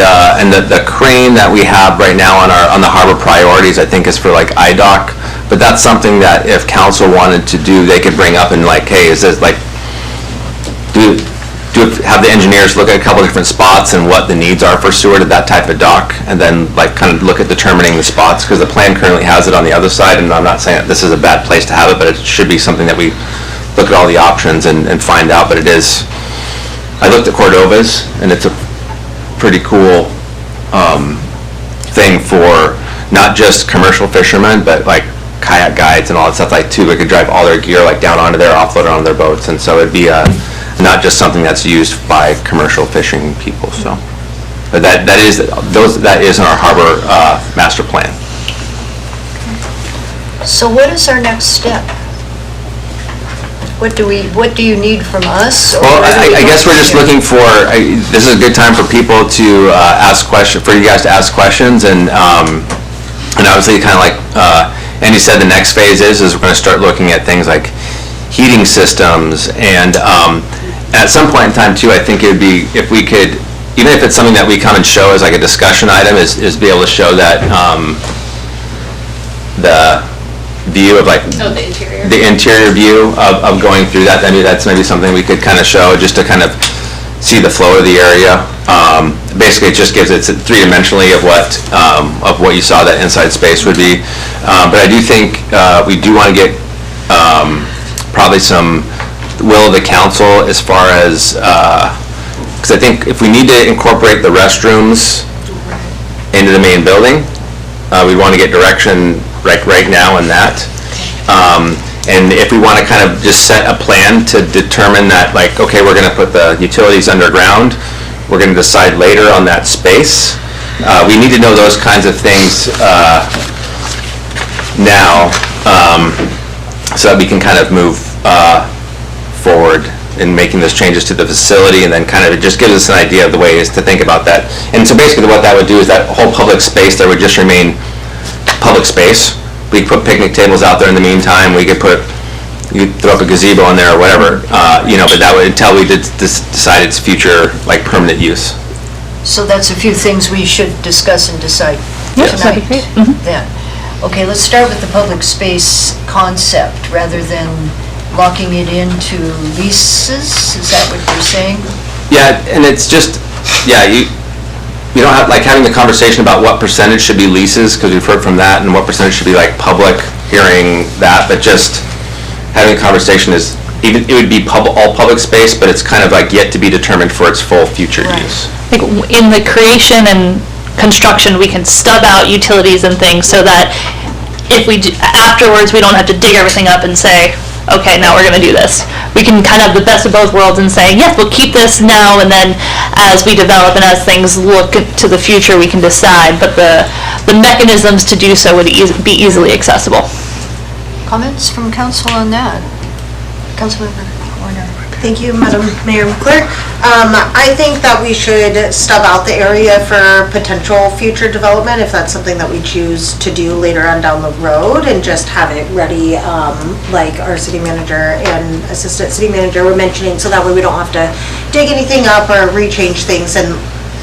the crane that we have right now on the harbor priorities, I think is for like IDOC, but that's something that if council wanted to do, they could bring up and like, hey, is this like, have the engineers look at a couple different spots and what the needs are for Seward at that type of dock, and then like kind of look at determining the spots, because the plan currently has it on the other side, and I'm not saying that this is a bad place to have it, but it should be something that we look at all the options and find out. But it is, I looked at Cordova's, and it's a pretty cool thing for not just commercial fishermen, but like kayak guides and all that stuff like too. They could drive all their gear like down onto there, offload it onto their boats, and so it'd be not just something that's used by commercial fishing people. So, but that is in our harbor master plan. So what is our next step? What do you need from us? Well, I guess we're just looking for, this is a good time for people to ask questions, for you guys to ask questions, and obviously kind of like Andy said, the next phase is we're going to start looking at things like heating systems, and at some point in time too, I think it would be, if we could, even if it's something that we come and show as like a discussion item, is be able to show that the view of like the interior view of going through that. I mean, that's maybe something we could kind of show, just to kind of see the flow of the area. Basically, it just gives it three-dimensionally of what you saw that inside space would be. But I do think we do want to get probably some will of the council as far as, because I think if we need to incorporate the restrooms into the main building, we want to get direction right now in that. And if we want to kind of just set a plan to determine that, like, okay, we're going to put the utilities underground, we're going to decide later on that space. We need to know those kinds of things now, so that we can kind of move forward in making those changes to the facility, and then kind of it just gives us an idea of the ways to think about that. And so basically what that would do is that whole public space there would just remain public space. We could put picnic tables out there in the meantime. We could you could throw up a gazebo in there or whatever, but that would, until we decide its future like permanent use. So that's a few things we should discuss and decide Yes, that'd be tonight. great. Then, okay, let's start with the public space concept rather than locking it into leases. Is that what you're saying? Yeah, and it's just, you don't have, like, having the conversation about what percentage should be leases, because we've heard from that, and what percentage should be like public, hearing that, but just having a conversation is, it would be all public space, but it's kind of like yet to be determined for its full future use. Like in the creation and construction, we can stub out utilities and things so that if we do, afterwards, we don't have to dig everything up and say, okay, now we're going to do this. We can kind of have the best of both worlds and say, yes, we'll keep this now, and then as we develop and as things look to the future, we can decide. But the mechanisms to do so would be easily accessible. Comments from council on that? Councilmember Warner. Thank you, Madam Mayor McClure. I think that we should stub out the area for potential future development, if that's something that we choose to do later on down the road, and just have it ready, like our city manager and assistant city manager were mentioning, so that way we don't have to dig anything up or rechange things, and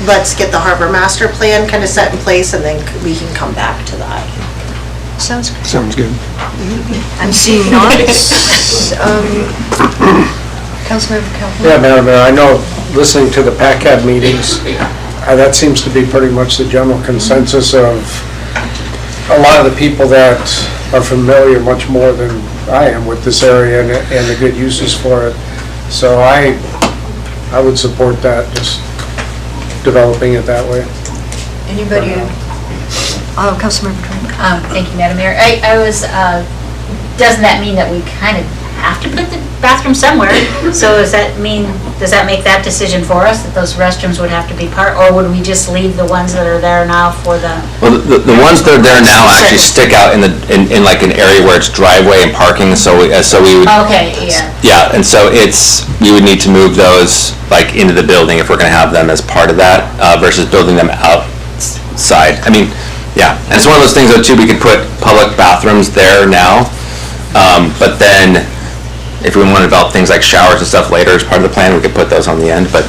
let's get the harbor master plan kind of set in place, and then we can come back to that. Sounds good. Sounds good. I'm seeing nods. Councilmember Calhoun? Yeah, Madam Mayor, I know, listening to the PACAD meetings, that seems to be pretty much the general consensus of a lot of the people that are familiar much more than I am with this area and the good uses for it. So I would support that, just developing it that way. Anybody? Councilmember Trent. Thank you, Madam Mayor. I was, doesn't that mean that we kind of have to put the bathroom somewhere? So does that make that decision for us, that those restrooms would have to be part, or would we just leave the ones that are there now for the? Well, the ones that are there now actually stick out in like an area where it's driveway and parking, so we would. Okay, yeah. Yeah, and so we would need to move those like into the building if we're gonna have them as part of that, versus building them outside. I mean, yeah, and it's one of those things though too, we could put public bathrooms there now, but then if we want to develop things like showers and stuff later as part of the plan, we could put those on the end, but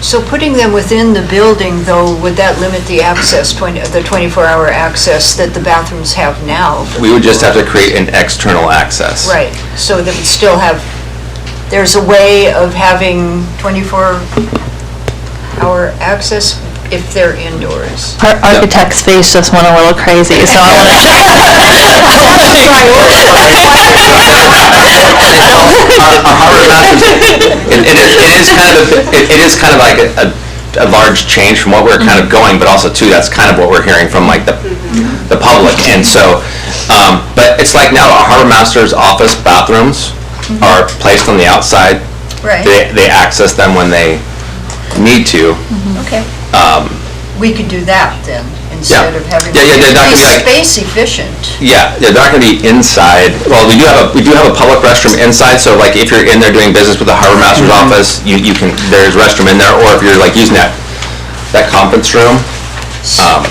So putting them within the building, though, would that limit the access, the 24-hour access that the bathrooms have now? We would just have to create an external access. Right, so that would still have, there's a way of having 24-hour access if they're indoors. Architect's face just went a little crazy, so I want to... It is kind of like a large change from what we're kind of going, but also too, that's kind of what we're hearing from like the public. And so, but it's like now our harbor master's office bathrooms are placed on the outside. Right. They access them when they need to. Okay. We could do that then, instead of having. Yeah, they're not gonna be like. Space efficient. Yeah, they're not gonna be inside. Well, we do have a public restroom inside, so like if you're in there doing business with the harbor master's office, you can, there's restroom in there, or if you're like using that conference room. So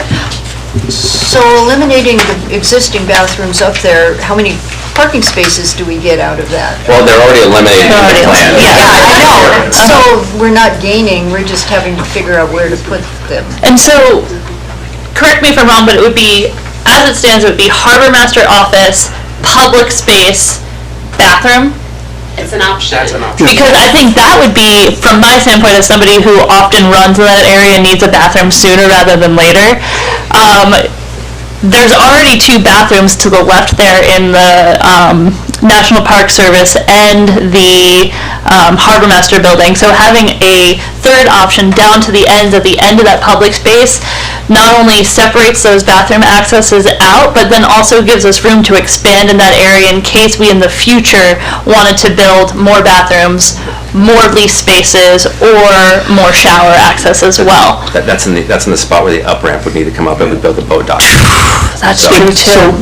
eliminating the existing bathrooms up there, how many parking spaces do we get out of that? Well, they're already eliminated in the plan. Yeah, I know. So we're not gaining, we're just having to figure out where to put them. And so, correct me if I'm wrong, but it would be, as it stands, it would be harbor master office, public space, bathroom? It's an option. That's an option. Because I think that would be, from my standpoint as somebody who often runs in that area and needs a bathroom sooner rather than later, there's already 2 bathrooms to the left there in the National Park Service and the Harbor Master building. So having a third option down to the ends at the end of that public space not only separates those bathroom accesses out, but then also gives us room to expand in that area in case we in the future wanted to build more bathrooms, more lease spaces, or more shower access as well. That's in the spot where the up ramp would need to come up if we build the boat dock. That's true too.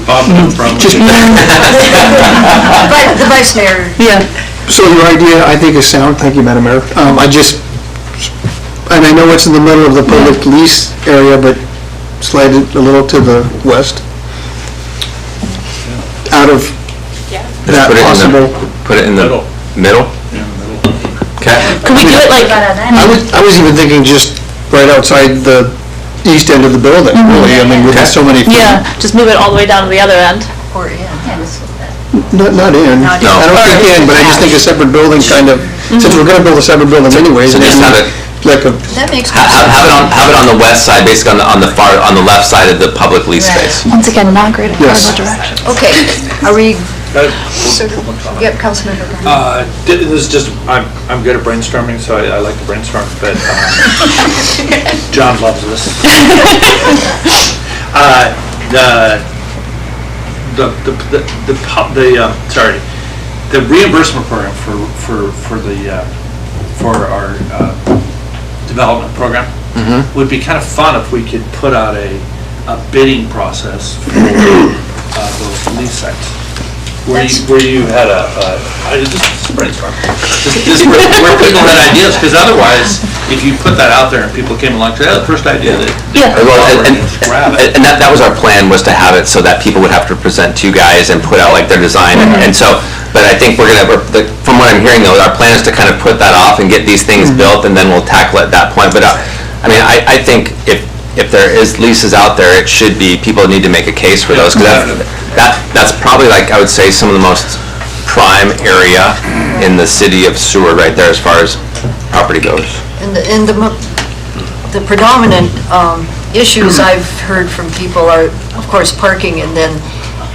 The Vice Mayor. Yeah. So your idea, I think, is sound. Thank you, Madam Mayor. And I know it's in the middle of the public lease area, but slide it a little to the west. Out of that possible. Put it in the middle? Okay. Could we do it like... I was even thinking just right outside the east end of the building, really. I mean, we've got so many feet. Yeah, just move it all the way down to the other end. Or in. Not in. Not I don't think in, but I just think a separate building kind of, since we're gonna build a separate building anyways. So just have it, like a. That makes have it on the west side, basically on the left side of the public lease space. Once again, not great at Yes. cardinal directions. Okay, are we, yep, Councilmember. This is just, I'm good at brainstorming, so I like to brainstorm, but John loves this. The reimbursement program for our development program would be kind of fun if we could put out a bidding process for those lease sites. Where you had just brainstorm. We're putting around ideas, because otherwise, if you put that out there and people came along, the first idea that. Yeah. And that was our plan, was to have it so that people would have to present to you guys and put out like their design. And so, but I think from what I'm hearing though, our plan is to kind of put that off and get these things built, and then we'll tackle it at that point. But I mean, I think if there is leases out there, it should be, people need to make a case for those, because that's probably, like, I would say, some of the most prime area in the city of Seward right there as far as property goes. And the predominant issues I've heard from people are, of course, parking and then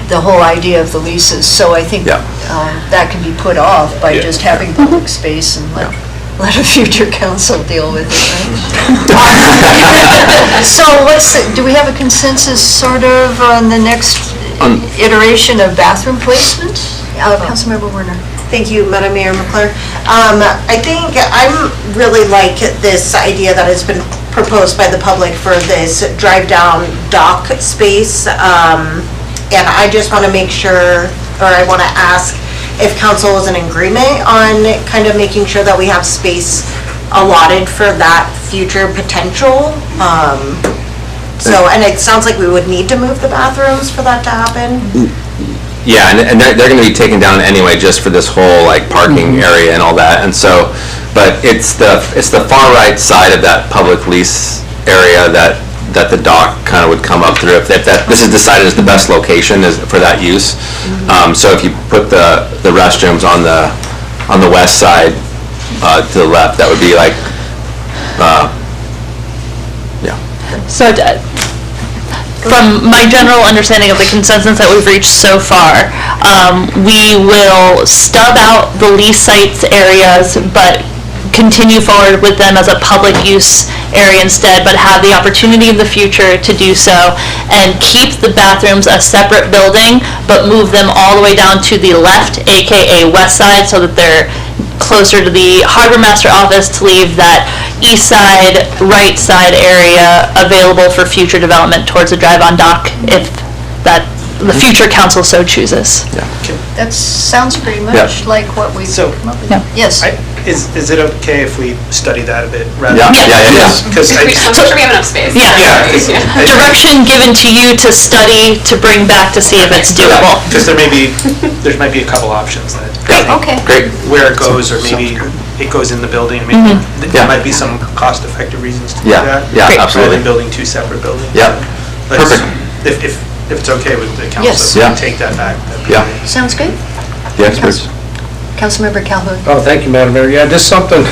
the whole idea of the leases. So I think that can be put off by just having public space and let a future council deal with it, right? So do we have a consensus sort of on the next iteration of bathroom placement? Councilmember Werner. Thank you, Madam Mayor McClure. I think I'm really like this idea that has been proposed by the public for this drive-down dock space. And I just want to make sure, or I want to ask if council is in agreement on kind of making sure that we have space allotted for that future potential. So, and it sounds like we would need to move the bathrooms for that to happen. Yeah, and they're going to be taken down anyway, just for this whole like parking area and all that. And so But it's the far right side of that public lease area that the dock kind of would come up through, if this is decided as the best location for that use. So if you put the restrooms on the west side to the left, that would be like, yeah. So, from my general understanding of the consensus that we've reached so far, we will stub out the lease sites areas, but continue forward with them as a public use area instead, but have the opportunity in the future to do so, and keep the bathrooms a separate building, but move them all the way down to the left, AKA west side, so that they're closer to the harbor master office, to leave that east side, right side area available for future development towards the drive-on dock, if that the future council so chooses. That sounds pretty much like what we've come up with. Yes. Is it okay if we study that a bit? Because we just want to make sure we have enough space. Direction given to you to study, to bring back to see if it's doable. Because there might be a couple options that. Okay. Great. Where it goes, or maybe it goes in the building, maybe there might be some cost-effective reasons to do that. Yeah, absolutely. Rather than building two separate buildings. Yeah. Perfect. If it's okay with the council, Yes. we can take that back. Sounds good. The experts. Councilmember Calhoun. Oh, thank you, Madam Mayor. Yeah, just something,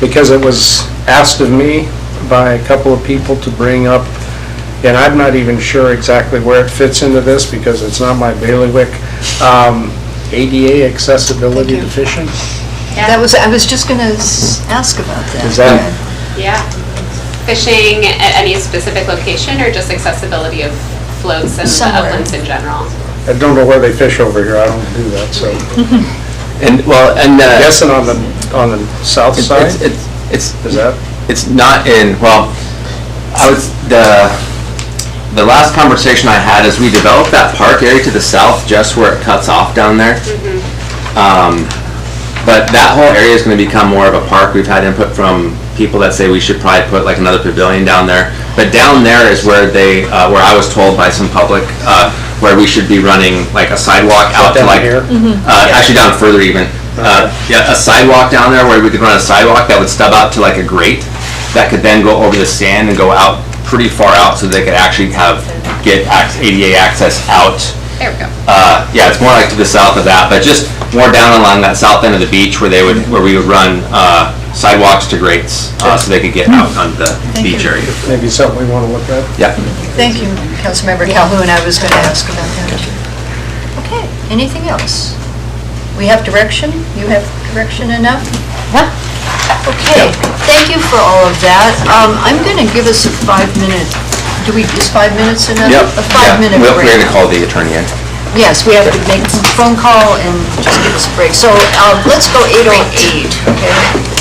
because it was asked of me by a couple of people to bring up, and I'm not even sure exactly where it fits into this because it's not my bailiwick. ADA accessibility deficient? I was just going to ask about that. Is that? Yeah. Fishing at any specific location, or just accessibility of floats and the uplands in general? I don't know where they fish over here. I don't do that, so. And guessing on the south side? It's not in, well, the last conversation I had is we developed that park area to the south, just where it cuts off down there. But that whole area is going to become more of a park. We've had input from people that say we should probably put like another pavilion down there. But down there is where where I was told by some public, where we should be running like a sidewalk out to like, actually down further even. A sidewalk down there where we could run a sidewalk that would stub out to like a grate that could then go over the sand and go out pretty far out, so they could actually get ADA access out. There we go. Yeah, it's more like to the south of that, but just more down along that south end of the beach where we would run sidewalks to grates, so they could get out on the beach area. Maybe something we want to look at. Yeah. Thank you, Councilmember Calhoun. I was going to ask about that. Okay, anything else? We have direction? You have direction enough? Yeah. Okay, thank you for all of that. I'm going to give us a 5-minute, is 5 minutes enough? Yep. A 5-minute break. We're going to call the attorney in. Yes, we have to make a phone call and just give us a break. So let's go 8:08, okay?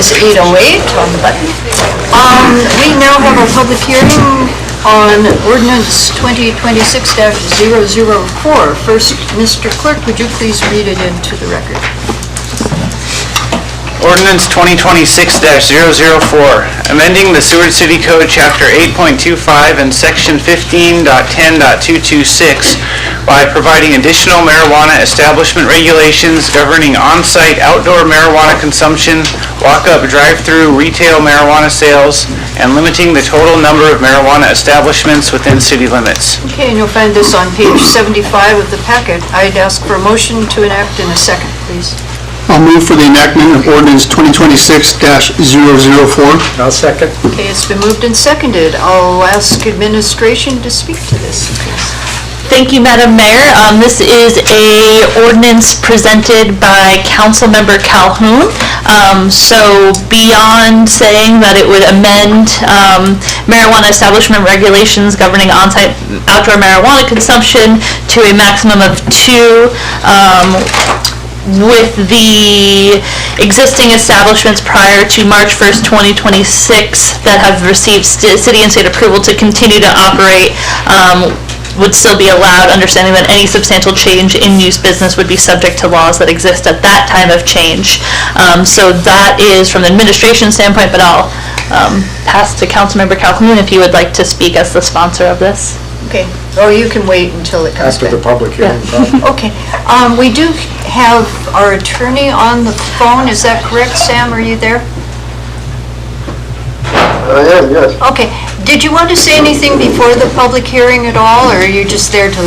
is 8:08 on the button. We now have our public hearing on Ordinance 2026-004. First, Mr. Clerk, would you please read it into the record? Ordinance 2026-004, amending the Seward City Code, Chapter 8.25 and Section 15.10.226 by providing additional marijuana establishment regulations governing on-site outdoor marijuana consumption, walk-up drive-through retail marijuana sales, and limiting the total number of marijuana establishments within city limits. Okay, and you'll find this on page 75 of the packet. I'd ask for a motion to enact in a second, please. I'll move for the enactment of ordinance 2026-004. I'll second. Okay, it's been moved and seconded. I'll ask administration to speak to this, please. Thank you, Madam Mayor. This is a ordinance presented by Councilmember Calhoun. So beyond saying that it would amend marijuana establishment regulations governing on-site outdoor marijuana consumption to a maximum of 2, with the existing establishments prior to March 1st, 2026 that have received city and state approval to continue to operate would still be allowed, understanding that any substantial change in use business would be subject to laws that exist at that time of change. So that is from the administration standpoint, but I'll pass to Councilmember Calhoun if you would like to speak as the sponsor of this. Okay, or you can wait until it comes back. After the public hearing. Okay, we do have our attorney on the phone, is that correct, Sam? Are you there? I am, yes. Okay, did you want to say anything before the public hearing at all, or are you just there to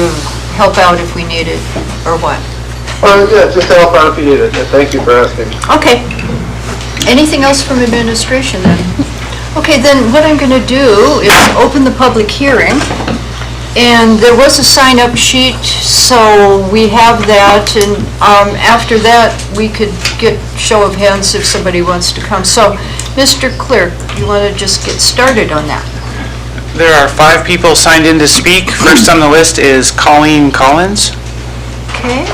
help out if we need it, or what? Yeah, just to help out if you need it. Thank you for asking. Okay. Anything else from administration then? Okay, then what I'm going to do is open the public hearing. And there was a sign-up sheet, so we have that, and after that, we could get show of hands if somebody wants to come. So, Mr. Clerk, you want to just get started on that? There are 5 people signed in to speak. First on the list is Colleen Collins. Okay.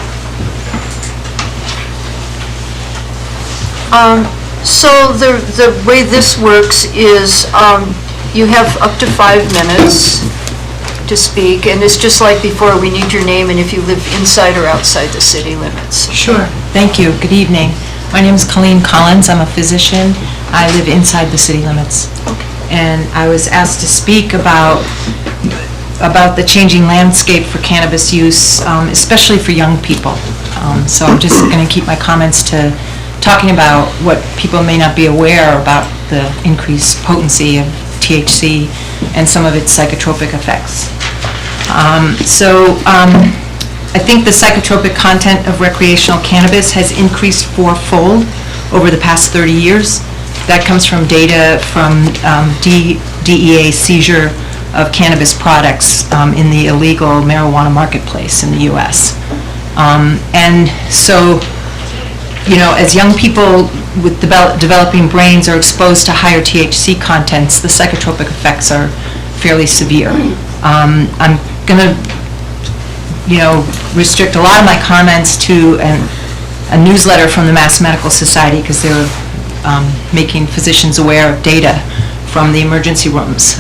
So the way this works is you have up to 5 minutes to speak, and it's just like before, we need your name and if you live inside or outside the city limits. Sure. Thank you. Good evening. My name is Colleen Collins. I'm a physician. I live inside the city limits. Okay. And I was asked to speak about the changing landscape for cannabis use, especially for young people. So I'm just going to keep my comments to talking about what people may not be aware about the increased potency of THC and some of its psychotropic effects. I think the psychotropic content of recreational cannabis has increased 4-fold over the past 30 years. That comes from data from DEA seizure of cannabis products in the illegal marijuana marketplace in the U.S. And so, you know, as young people with developing brains are exposed to higher THC contents, the psychotropic effects are fairly severe. I'm going to, restrict a lot of my comments to a newsletter from the Mass Medical Society because they're making physicians aware of data from the emergency rooms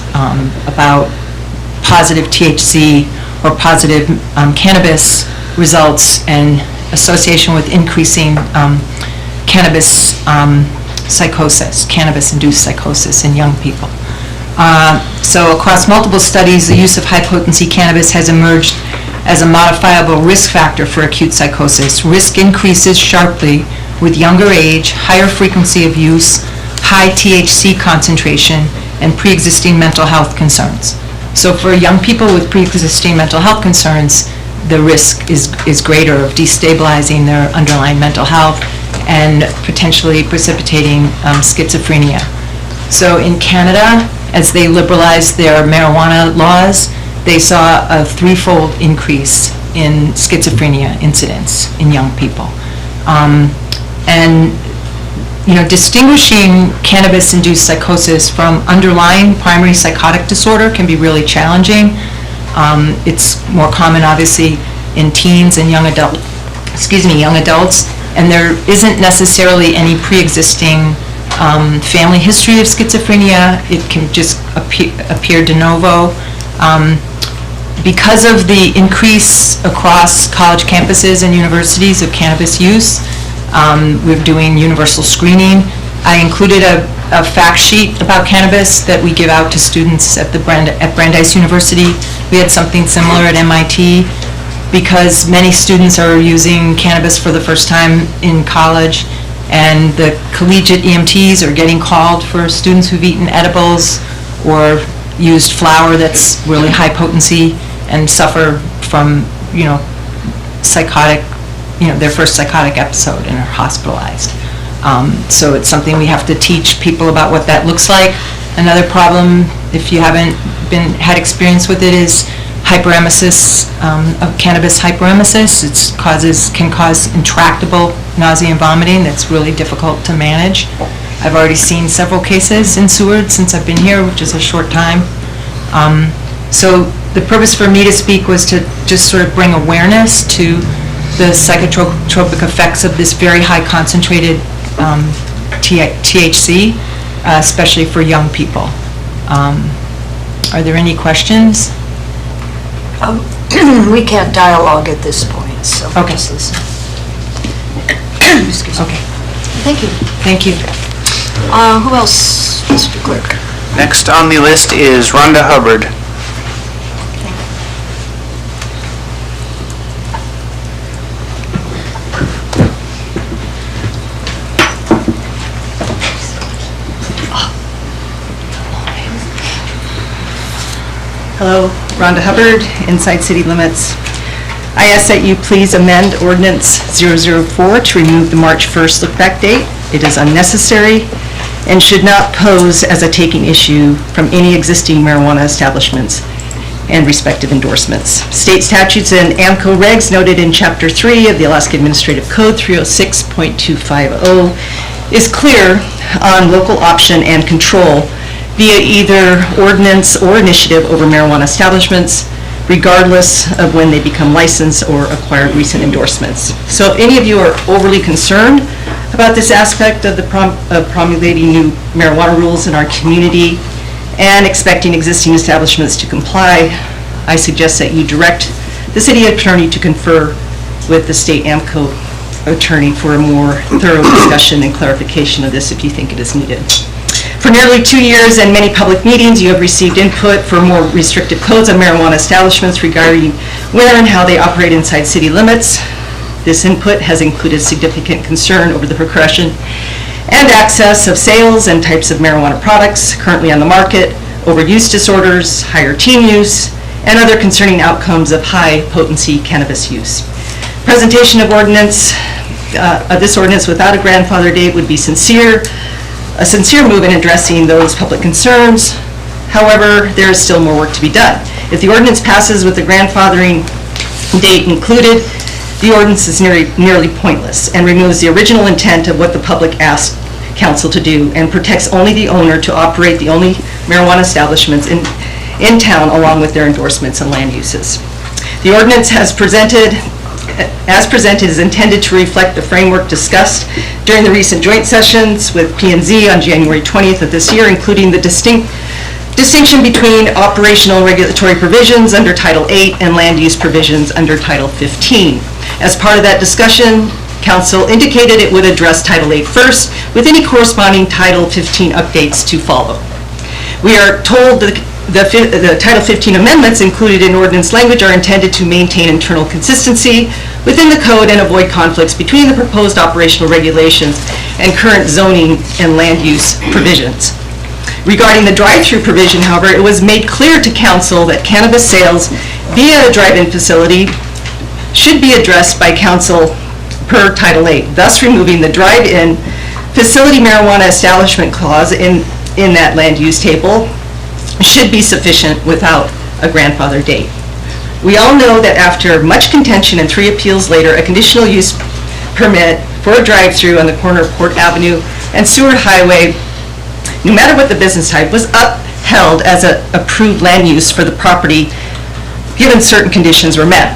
about positive THC or positive cannabis results and association with increasing cannabis psychosis, cannabis-induced psychosis in young people. So across multiple studies, the use of high-potency cannabis has emerged as a modifiable risk factor for acute psychosis. Risk increases sharply with younger age, higher frequency of use, high THC concentration, and pre-existing mental health concerns. So for young people with pre-existing mental health concerns, the risk is greater of destabilizing their underlying mental health and potentially precipitating schizophrenia. So in Canada, as they liberalized their marijuana laws, they saw a 3-fold increase in schizophrenia incidence in young people. Distinguishing cannabis-induced psychosis from underlying primary psychotic disorder can be really challenging. It's more common, obviously, in teens and young adults, and there isn't necessarily any pre-existing family history of schizophrenia, it can just appear de novo. Because of the increase across college campuses and universities of cannabis use, we're doing universal screening. I included a fact sheet about cannabis that we give out to students at Brandeis University. We had something similar at MIT because many students are using cannabis for the first time in college, and the collegiate EMTs are getting called for students who've eaten edibles or used flour that's really high potency and suffer from, psychotic, their first psychotic episode and are hospitalized. So it's something we have to teach people about what that looks like. Another problem, if you haven't had experience with it, is hyperemesis, of cannabis hyperemesis. It can cause intractable nausea and vomiting that's really difficult to manage. I've already seen several cases in Seward since I've been here, which is a short time. So the purpose for me to speak was to just sort of bring awareness to the psychotropic effects of this very high concentrated THC, especially for young people. Are there any questions? We can't dialogue at this point, so Okay. just listen. Excuse me. Okay. Thank you. Thank you. Who else, Mr. Clerk? Next on the list is Rhonda Hubbard. Hello, Rhonda Hubbard, Inside City Limits. I ask that you please amend Ordinance 004 to remove the March 1st look-back date. It is unnecessary and should not pose as a taking issue from any existing marijuana establishments and respective endorsements. State statutes and AMCO regs noted in Chapter 3 of the Alaska Administrative Code 306.250 is clear on local option and control via either ordinance or initiative over marijuana establishments, regardless of when they become licensed or acquired recent endorsements. So if any of you are overly concerned about this aspect of promulgating new marijuana rules in our community and expecting existing establishments to comply, I suggest that you direct the city attorney to confer with the state AMCO attorney for a more thorough discussion and clarification of this if you think it is needed. For nearly 2 years and many public meetings, you have received input for more restrictive codes on marijuana establishments regarding where and how they operate inside city limits. This input has included significant concern over the progression and access of sales and types of marijuana products currently on the market, overuse disorders, higher teen use, and other concerning outcomes of high-potency cannabis use. Presentation of this ordinance without a grandfather date would be a sincere move in addressing those public concerns. However, there is still more work to be done. If the ordinance passes with the grandfathering date included, the ordinance is nearly pointless and removes the original intent of what the public asked council to do and protects only the owner to operate the only marijuana establishments in town along with their endorsements and land uses. The ordinance as presented is intended to reflect the framework discussed during the recent joint sessions with P&Z on January 20th of this year, including the distinction between operational and regulatory provisions under Title 8 and land use provisions under Title 15. As part of that discussion, Council indicated it would address Title 8 first, with any corresponding Title 15 updates to follow. We are told that the Title 15 amendments included in ordinance language are intended to maintain internal consistency within the code and avoid conflicts between the proposed operational regulations and current zoning and land use provisions. Regarding the drive-through provision, however, it was made clear to council that cannabis sales via a drive-in facility should be addressed by council per Title 8, thus removing the drive-in facility marijuana establishment clause in that land use table should be sufficient without a grandfather date. We all know that after much contention and 3 appeals later, a conditional use permit for a drive-through on the corner of Port Avenue and Seward Highway, no matter what the business type, was upheld as an approved land use for the property given certain conditions were met.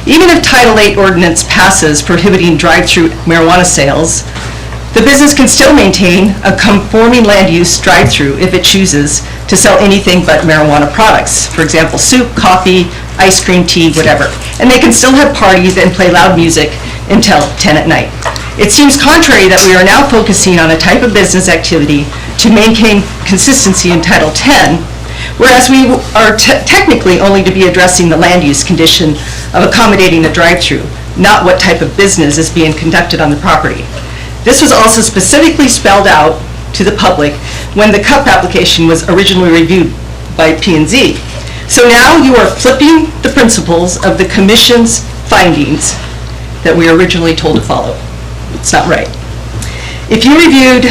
Even if Title 8 ordinance passes prohibiting drive-through marijuana sales, The business can still maintain a conforming land use drive-through if it chooses to sell anything but marijuana products. For example, soup, coffee, ice cream, tea, whatever. And they can still have parties and play loud music until 10 at night. It seems contrary that we are now focusing on a type of business activity to maintain consistency in Title 10, whereas we are technically only to be addressing the land use condition of accommodating the drive-through, not what type of business is being conducted on the property. This was also specifically spelled out to the public when the CUP application was originally reviewed by P&Z. So now you are flipping the principles of the commission's findings that we were originally told to follow. It's not right. If you reviewed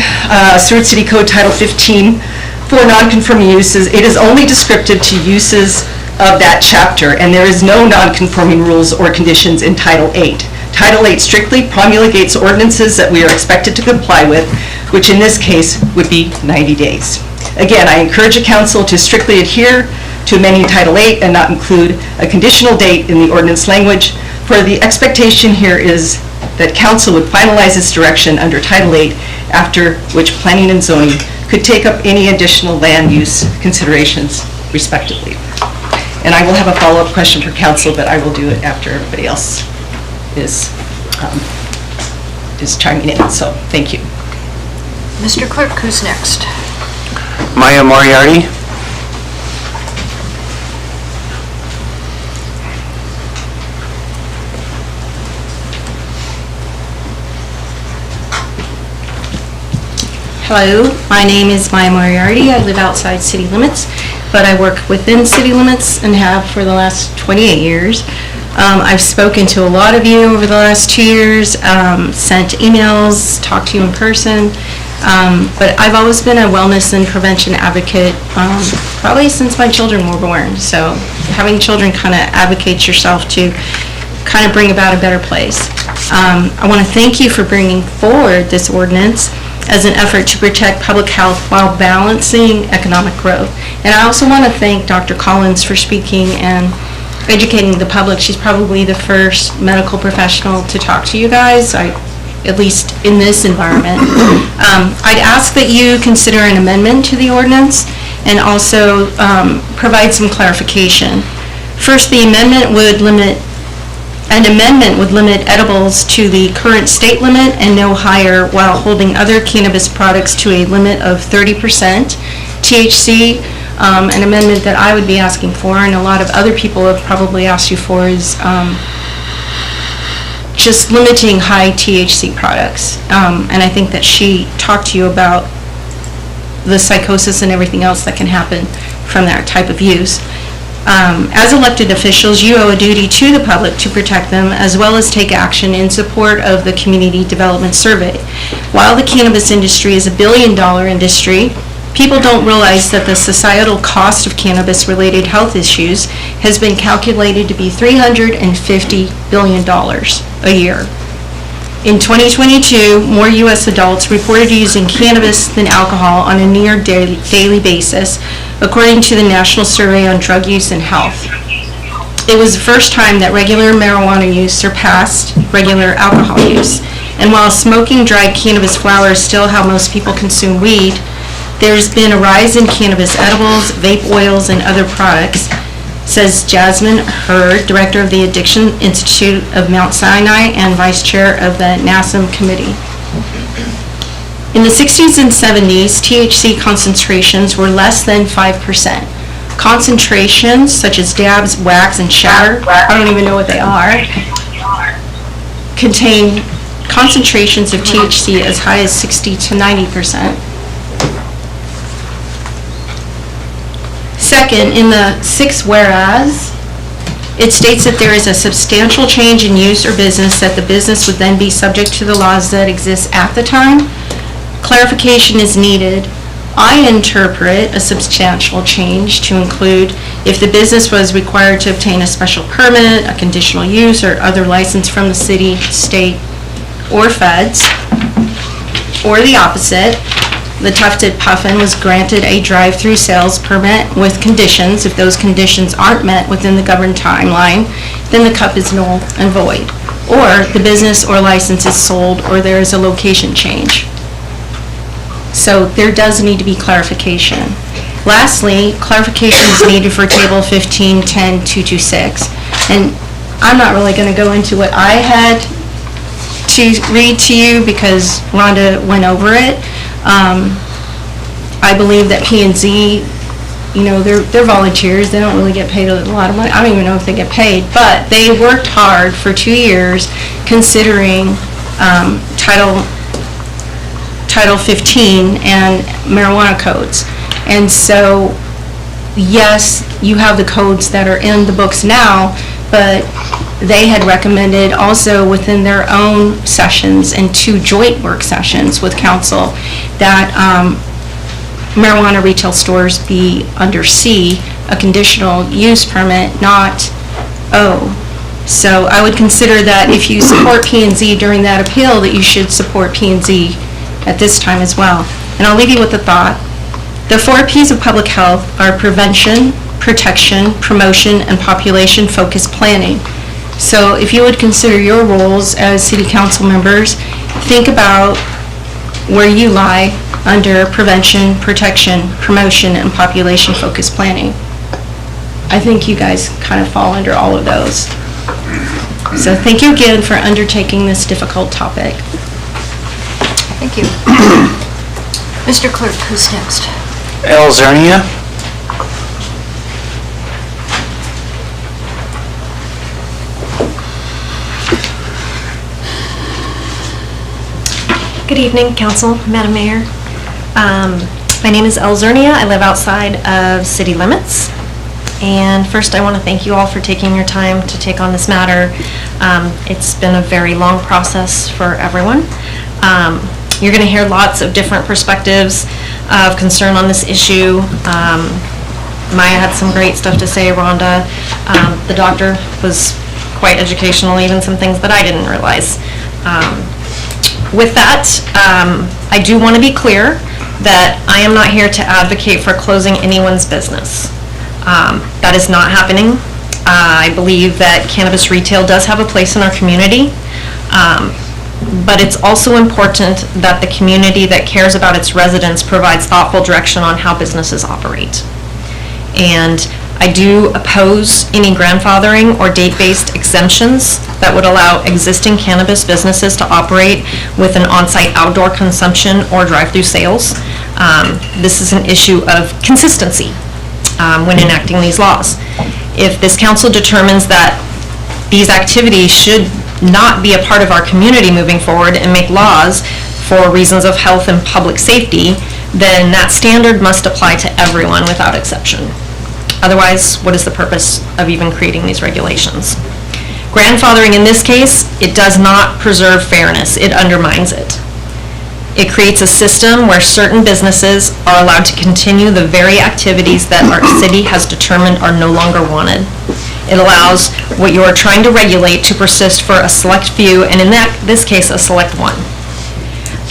Seward City Code Title 15 for non-conforming uses, it is only descriptive to uses of that chapter, and there is no non-conforming rules or conditions in Title 8. Title 8 strictly promulgates ordinances that we are expected to comply with, which in this case would be 90 days. Again, I encourage the council to strictly adhere to amending Title 8 and not include a conditional date in the ordinance language, for the expectation here is that council would finalize its direction under Title 8, after which planning and zoning could take up any additional land use considerations respectively. And I will have a follow-up question for council, but I will do it after everybody else is chiming in, so thank you. Mr. Clerk, who's next? Maya Moriarty. Hello, my name is Maya Moriarty. I live outside city limits, but I work within city limits and have for the last 28 years. I've spoken to a lot of you over the last 2 years, sent emails, talked to you in person, but I've always been a wellness and prevention advocate, probably since my children were born. So having children kind of advocates yourself to kind of bring about a better place. I want to thank you for bringing forward this ordinance as an effort to protect public health while balancing economic growth. And I also want to thank Dr. Collins for speaking and educating the public. She's probably the first medical professional to talk to you guys, at least in this environment. I'd ask that you consider an amendment to the ordinance and also provide some clarification. First, the amendment would limit edibles to the current state limit and no higher, while holding other cannabis products to a limit of 30% THC. An amendment that I would be asking for, and a lot of other people have probably asked you for, is just limiting high THC products. And I think that she talked to you about the psychosis and everything else that can happen from that type of use. As elected officials, you owe a duty to the public to protect them, as well as take action in support of the Community Development Survey. While the cannabis industry is a billion-dollar industry, people don't realize that the societal cost of cannabis-related health issues has been calculated to be $350 billion a year. In 2022, more U.S. adults reported using cannabis than alcohol on a near daily basis, according to the National Survey on Drug Use and Health. It was the first time that regular marijuana use surpassed regular alcohol use. And while smoking dried cannabis flower is still how most people consume weed, there's been a rise in cannabis edibles, vape oils, and other products, says Jasmine Hurd, Director of the Addiction Institute of Mount Sinai and Vice Chair of the NASM Committee. In the 60s and 70s, THC concentrations were less than 5%. Concentrations such as dabs, wax, and shatter, I don't even know what they are, contain concentrations of THC as high as 60 to 90%. Second, in the 6 whereas, it states that there is a substantial change in use or business, that the business would then be subject to the laws that exist at the time. Clarification is needed. I interpret a substantial change to include if the business was required to obtain a special permit, a conditional use, or other license from the city, state, or feds, or the opposite. The Tufted Puffin was granted a drive-through sales permit with conditions. If those conditions aren't met within the governed timeline, then the cup is null and void. Or the business or license is sold, or there is a location change. So there does need to be clarification. Lastly, clarification is needed for Table 1510-226. And I'm not really going to go into what I had to read to you because Rhonda went over it. I believe that P&Z, they're volunteers. They don't really get paid a lot of money. I don't even know if they get paid, but they worked hard for 2 years considering Title 15 and marijuana codes. And so, yes, you have the codes that are in the books now, but they had recommended also within their own sessions and 2 joint work sessions with council that marijuana retail stores be under C, a conditional use permit, not O. So I would consider that if you support P&Z during that appeal, that you should support P&Z at this time as well. And I'll leave you with a thought. The 4 Ps of public health are prevention, protection, promotion, and population-focused planning. So if you would consider your roles as city council members, think about where you lie under prevention, protection, promotion, and population-focused planning. I think you guys kind of fall under all of those. So thank you again for undertaking this difficult topic. Thank you. Mr. Clerk, who's next? El Zernia. Good evening, Council, Madam Mayor. My name is El Zernia. I live outside of city limits. And first, I want to thank you all for taking your time to take on this matter. It's been a very long process for everyone. You're going to hear lots of different perspectives of concern on this issue. Maya had some great stuff to say, Rhonda. The doctor was quite educational, even some things that I didn't realize. With that, I do want to be clear that I am not here to advocate for closing anyone's business. That is not happening. I believe that cannabis retail does have a place in our community, but it's also important that the community that cares about its residents provides thoughtful direction on how businesses operate. And I do oppose any grandfathering or date-based exemptions that would allow existing cannabis businesses to operate with an on-site outdoor consumption or drive-through sales. This is an issue of consistency when enacting these laws. If this council determines that these activities should not be a part of our community moving forward and make laws for reasons of health and public safety, then that standard must apply to everyone without exception. Otherwise, what is the purpose of even creating these regulations? Grandfathering in this case, it does not preserve fairness, it undermines it. It creates a system where certain businesses are allowed to continue the very activities that our city has determined are no longer wanted. It allows what you are trying to regulate to persist for a select few, and in this case, a select one.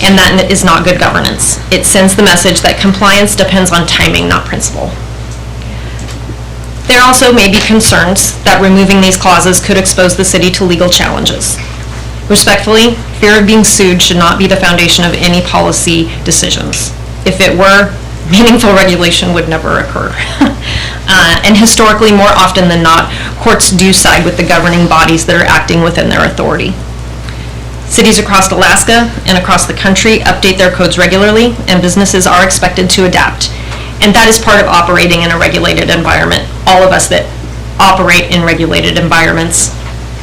And that is not good governance. It sends the message that compliance depends on timing, not principle. There also may be concerns that removing these clauses could expose the city to legal challenges. Respectfully, fear of being sued should not be the foundation of any policy decisions. If it were, meaningful regulation would never occur. And historically, more often than not, courts do side with the governing bodies that are acting within their authority. Cities across Alaska and across the country update their codes regularly, and businesses are expected to adapt. And that is part of operating in a regulated environment. All of us that operate in regulated environments,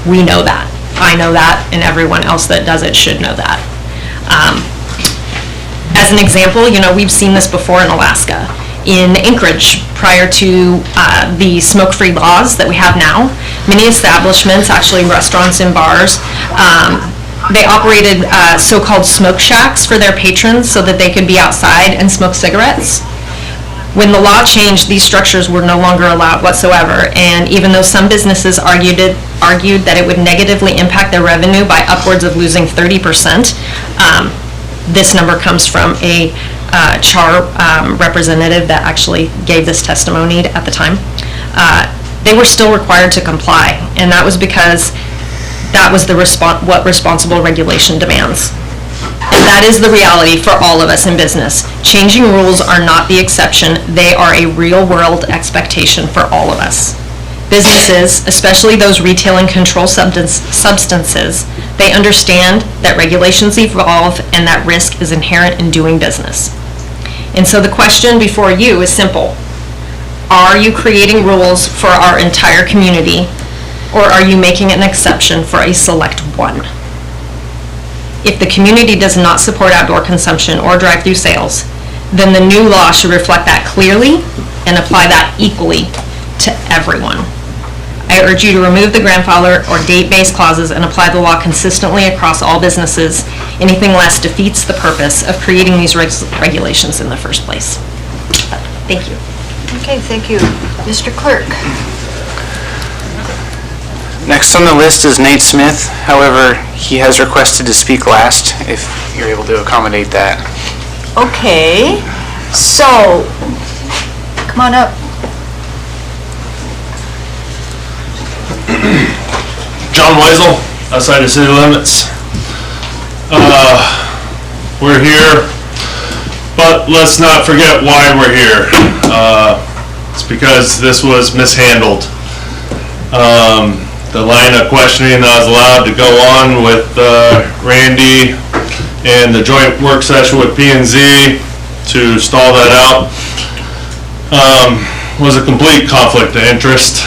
we know that. I know that, and everyone else that does it should know that. As an example, we've seen this before in Alaska. In Anchorage, prior to the smoke-free laws that we have now, many establishments, actually restaurants and bars, they operated so-called smoke shacks for their patrons so that they could be outside and smoke cigarettes. When the law changed, these structures were no longer allowed whatsoever, and even though some businesses argued that it would negatively impact their revenue by upwards of losing 30%, this number comes from a CHAR representative that actually gave this testimony at the time. They were still required to comply, and that was because that was what responsible regulation demands. And That is the reality for all of us in business. Changing rules are not the exception, they are a real-world expectation for all of us. Businesses, especially those retailing controlled substances, they understand that regulations evolve and that risk is inherent in doing business. And so the question before you is simple. Are you creating rules for our entire community, or are you making an exception for a select one? If the community does not support outdoor consumption or drive-through sales, then the new law should reflect that clearly and apply that equally to everyone. I urge you to remove the grandfather or date-based clauses and apply the law consistently across all businesses. Anything less defeats the purpose of creating these regulations in the first place. Thank you. Okay, thank you. Mr. Clerk. Next on the list is Nate Smith. However, he has requested to speak last, if you're able to accommodate that. Okay, so, come on up. John Weisel, outside the city limits. We're here, but let's not forget why we're here. It's because this was mishandled. The line of questioning that I was allowed to go on with Randy and the joint work session with P&Z to stall that out was a complete conflict of interest.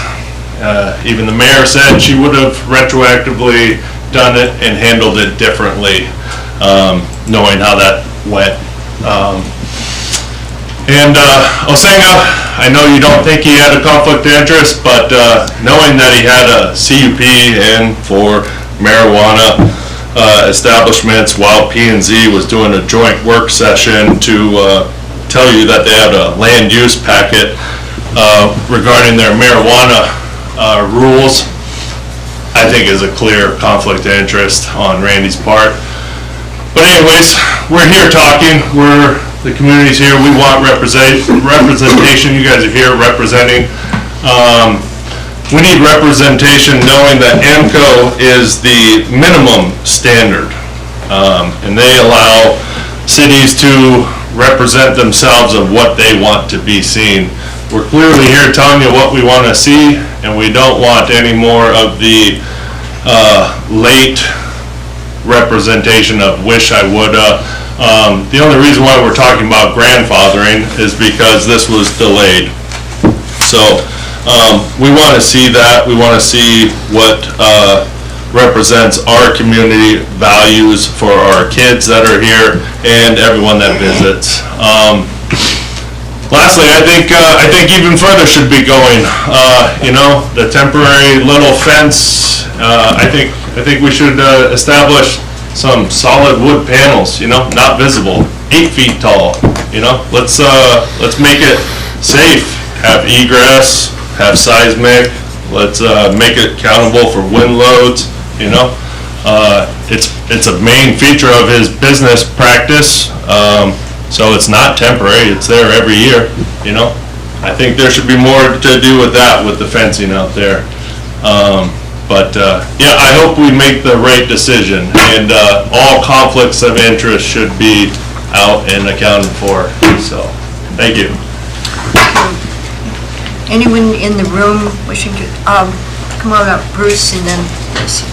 Even the mayor said she would have retroactively done it and handled it differently, knowing how that went. Osenga, I know you don't think he had a conflict of interest, but knowing that he had a CUP and for marijuana establishments while P&Z was doing a joint work session to tell you that they had a land use packet regarding their marijuana rules, I think is a clear conflict of interest on Randy's part. But anyways, we're here talking, the community's here, we want representation, you guys are here representing. We need representation knowing that AMCO is the minimum standard, and they allow cities to represent themselves of what they want to be seen. We're clearly here telling you what we want to see, and we don't want any more of the late representation of wish I woulda. The only reason why we're talking about grandfathering is because this was delayed. So we want to see that. We want to see what represents our community values for our kids that are here and everyone that visits. Lastly, I think even further should be going. The temporary little fence. I think we should establish some solid wood panels. Not visible, 8 feet tall. Let's make it safe. Have egress. Have seismic. Let's make it accountable for wind loads. It's a main feature of his business practice. So it's not temporary, it's there every year, I think there should be more to do with that, with the fencing out there. Yeah, I hope we make the right decision, and all conflicts of interest should be out and accounted for, so, thank you. Anyone in the room wishing to, come on up, Bruce, and then Lucy.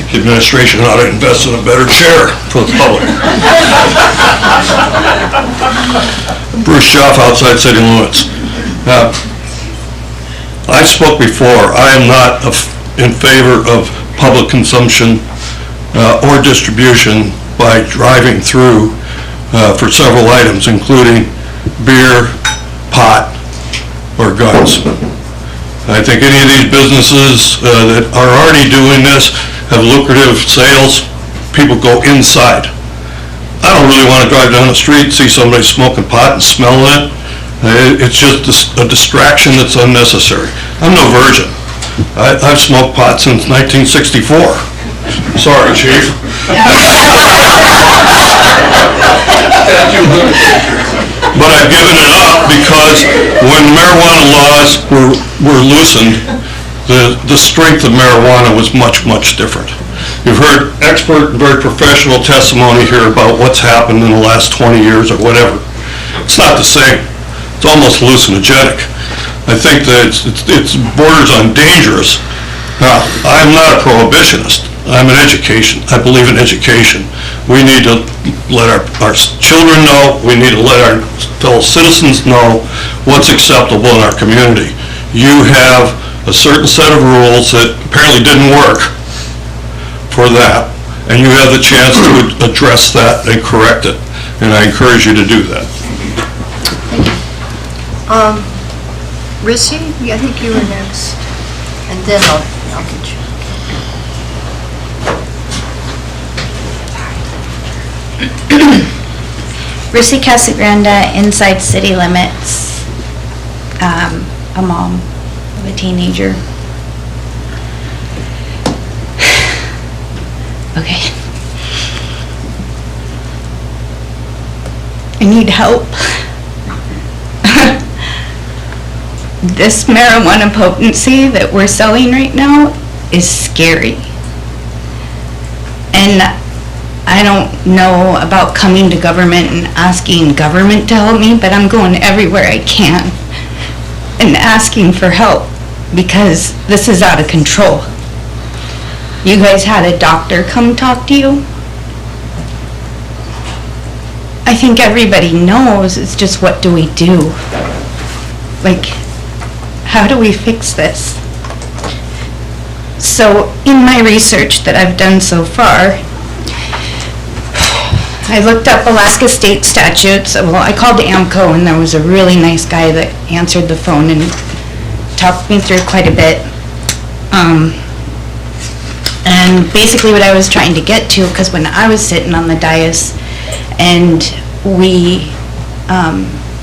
The administration ought to invest in a better chair for the public. Bruce Schaff, outside city limits. I spoke before, I am not in favor of public consumption or distribution by driving through for several items, including beer, pot, or guns. I think any of these businesses that are already doing this have lucrative sales, people go inside. I don't really want to drive down the street, see somebody smoking pot and smell it. It's just a distraction that's unnecessary. I'm no virgin. I've smoked pot since 1964. Sorry, Chief. But I've given it up because when marijuana laws were loosened, the strength of marijuana was much, much different. You've heard expert, very professional testimony here about what's happened in the last 20 years or whatever. It's not the same. It's almost hallucinogenic. I think that it's borders on dangerous. Now, I'm not a prohibitionist. I'm an education. I believe in education. We need to let our children know, we need to let our fellow citizens know what's acceptable in our community. You have a certain set of rules that apparently didn't work for that, and you have the chance to address that and correct it, and I encourage you to do that. Rissy, I think you were next, and then I'll get you. Rissy Casagranda, inside city limits, a mom of a teenager. Okay. I need help. This marijuana potency that we're selling right now is scary. And I don't know about coming to government and asking government to help me, but I'm going everywhere I can and asking for help because this is out of control. You guys had a doctor come talk to you? I think everybody knows, it's just what do we do? Like, how do we fix this? So, in my research that I've done so far, I looked up Alaska state statutes. Well, I called AMCO and there was a really nice guy that answered the phone and talked me through quite a bit. And basically what I was trying to get to, because when I was sitting on the dais and we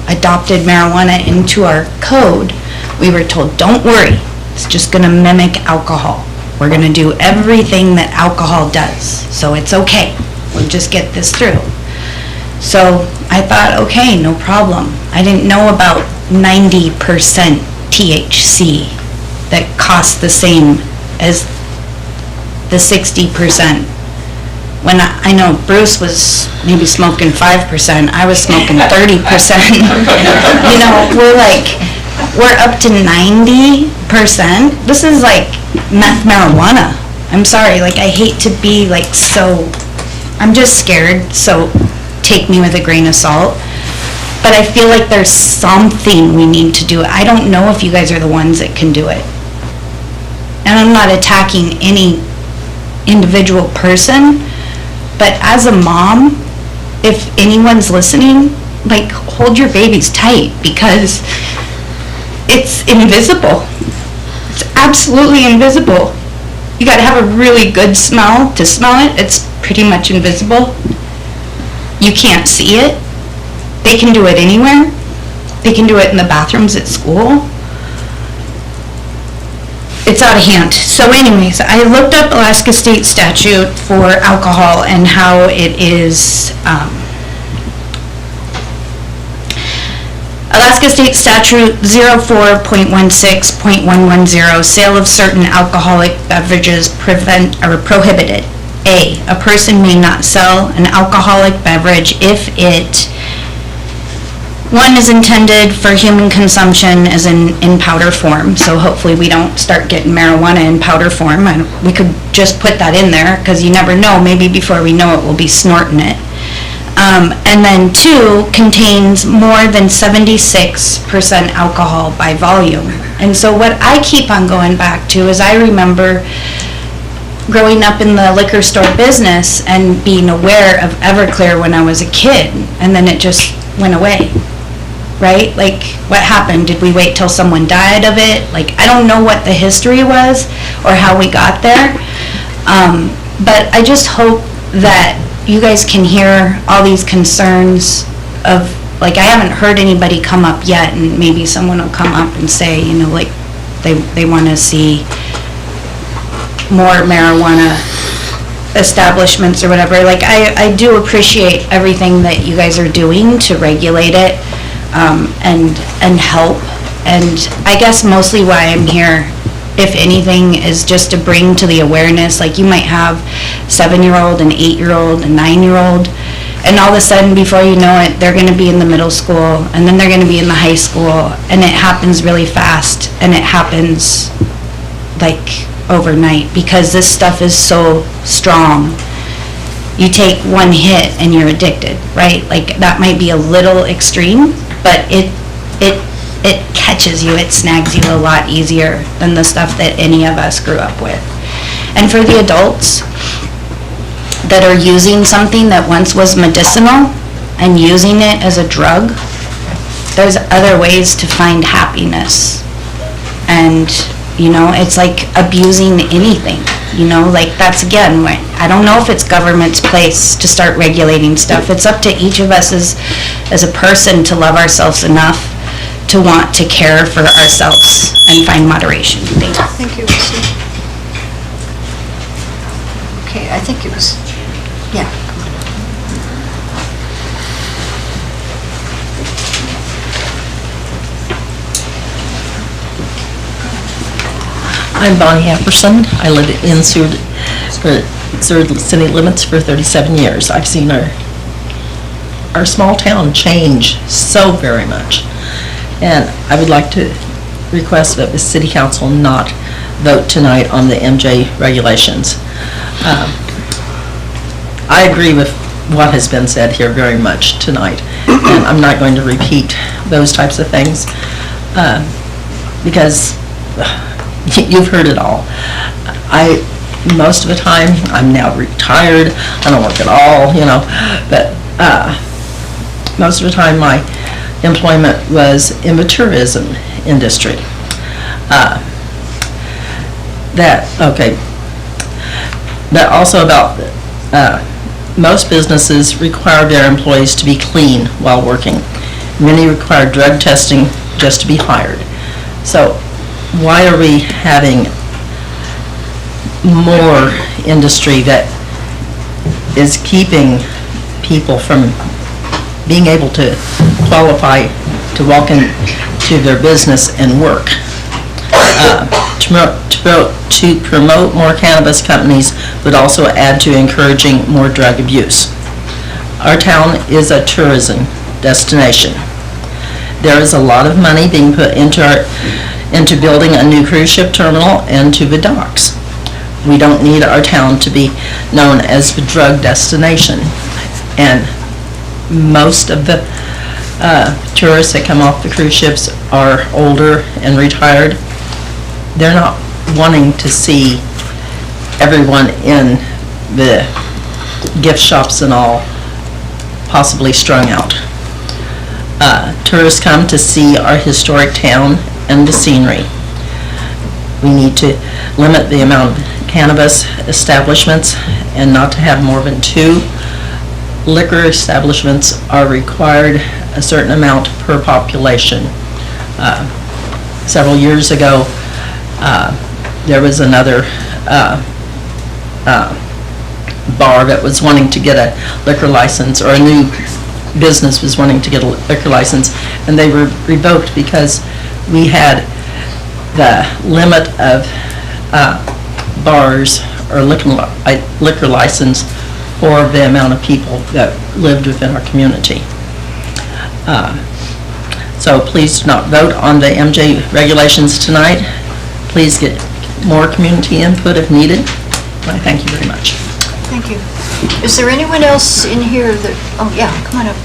adopted marijuana into our code, we were told, don't worry, it's just going to mimic alcohol. We're going to do everything that alcohol does, so it's okay. We'll just get this through. So I thought, okay, no problem. I didn't know about 90% THC that costs the same as the 60%. When I know Bruce was maybe smoking 5%, I was smoking 30%. You know, we're up to 90%. This is like meth marijuana. I'm sorry, like I hate to be like so, I'm just scared, so take me with a grain of salt. But I feel like there's something we need to do. I don't know if you guys are the ones that can do it. And I'm not attacking any individual person, but as a mom, if anyone's listening, like hold your babies tight because it's invisible. It's absolutely invisible. You gotta have a really good smell to smell it. It's pretty much invisible. You can't see it. They can do it anywhere. They can do it in the bathrooms at school. It's out of hand. So anyways, I looked up Alaska state statute for alcohol and how it is, Alaska state statute 04.16.110, sale of certain alcoholic beverages prohibited. A person may not sell an alcoholic beverage if it, one, is intended for human consumption as in powder form, so hopefully we don't start getting marijuana in powder form. We could just put that in there, because you never know, maybe before we know it, we'll be snorting it. And then 2, contains more than 76% alcohol by volume. And so what I keep on going back to is I remember growing up in the liquor store business and being aware of Everclear when I was a kid, and then it just went away. Right? Like, what happened? Did we wait till someone died of it? Like, I don't know what the history was or how we got there. But I just hope that you guys can hear all these concerns of, like, I haven't heard anybody come up yet, and maybe someone will come up and say, you know, like, they want to see more marijuana establishments or whatever. Like, I do appreciate everything that you guys are doing to regulate it. And help, and I guess mostly why I'm here if anything, is just to bring to the awareness, like you might have 7-year-old, an 8-year-old, a 9-year-old, and all of a sudden, before you know it, they're gonna be in the middle school, and then they're gonna be in the high school, and it happens really fast, and it happens like overnight, because this stuff is so strong. You take one hit and you're addicted, right? Like, that might be a little extreme, but it catches you, it snags you a lot easier than the stuff that any of us grew up with. And for the adults that are using something that once was medicinal and using it as a drug, there's other ways to find happiness. And, you know, it's like abusing anything, you know, like that's again, I don't know if it's government's place to start regulating stuff. It's up to each of us as a person to love ourselves enough to want to care for ourselves and find moderation. Thank you. Thank you, Lucy. Okay, I think it was, yeah. I'm Bonnie Apperson. I live in Seward city limits for 37 years. I've seen our small town change so very much. And I would like to request that the city council not vote tonight on the MJ regulations. I agree with what has been said here very much tonight, and I'm not going to repeat those types of things because you've heard it all. Most of the time, I'm now retired, I don't work at all, you know, but most of the time my employment was in the tourism industry. But also about most businesses require their employees to be clean while working. Many require drug testing just to be hired. So why are we having more industry that is keeping people from being able to qualify to walk into their business and work? To promote more cannabis companies would also add to encouraging more drug abuse. Our town is a tourism destination. There is a lot of money being put into building a new cruise ship terminal and to the docks. We don't need our town to be known as the drug destination. And most of the tourists that come off the cruise ships are older and retired. They're not wanting to see everyone in the gift shops and all possibly strung out. Tourists come to see our historic town and the scenery. We need to limit the amount of cannabis establishments and not to have more than 2. Liquor establishments are required a certain amount per population. Several years ago, there was another bar that was wanting to get a liquor license, or a new business was wanting to get a liquor license, and they were revoked because we had the limit of bars or liquor license for the amount of people that lived within our community. So please do not vote on the MJ regulations tonight. Please get more community input if needed. I thank you very much. Thank you. Is there anyone else in here that, oh yeah, come on up.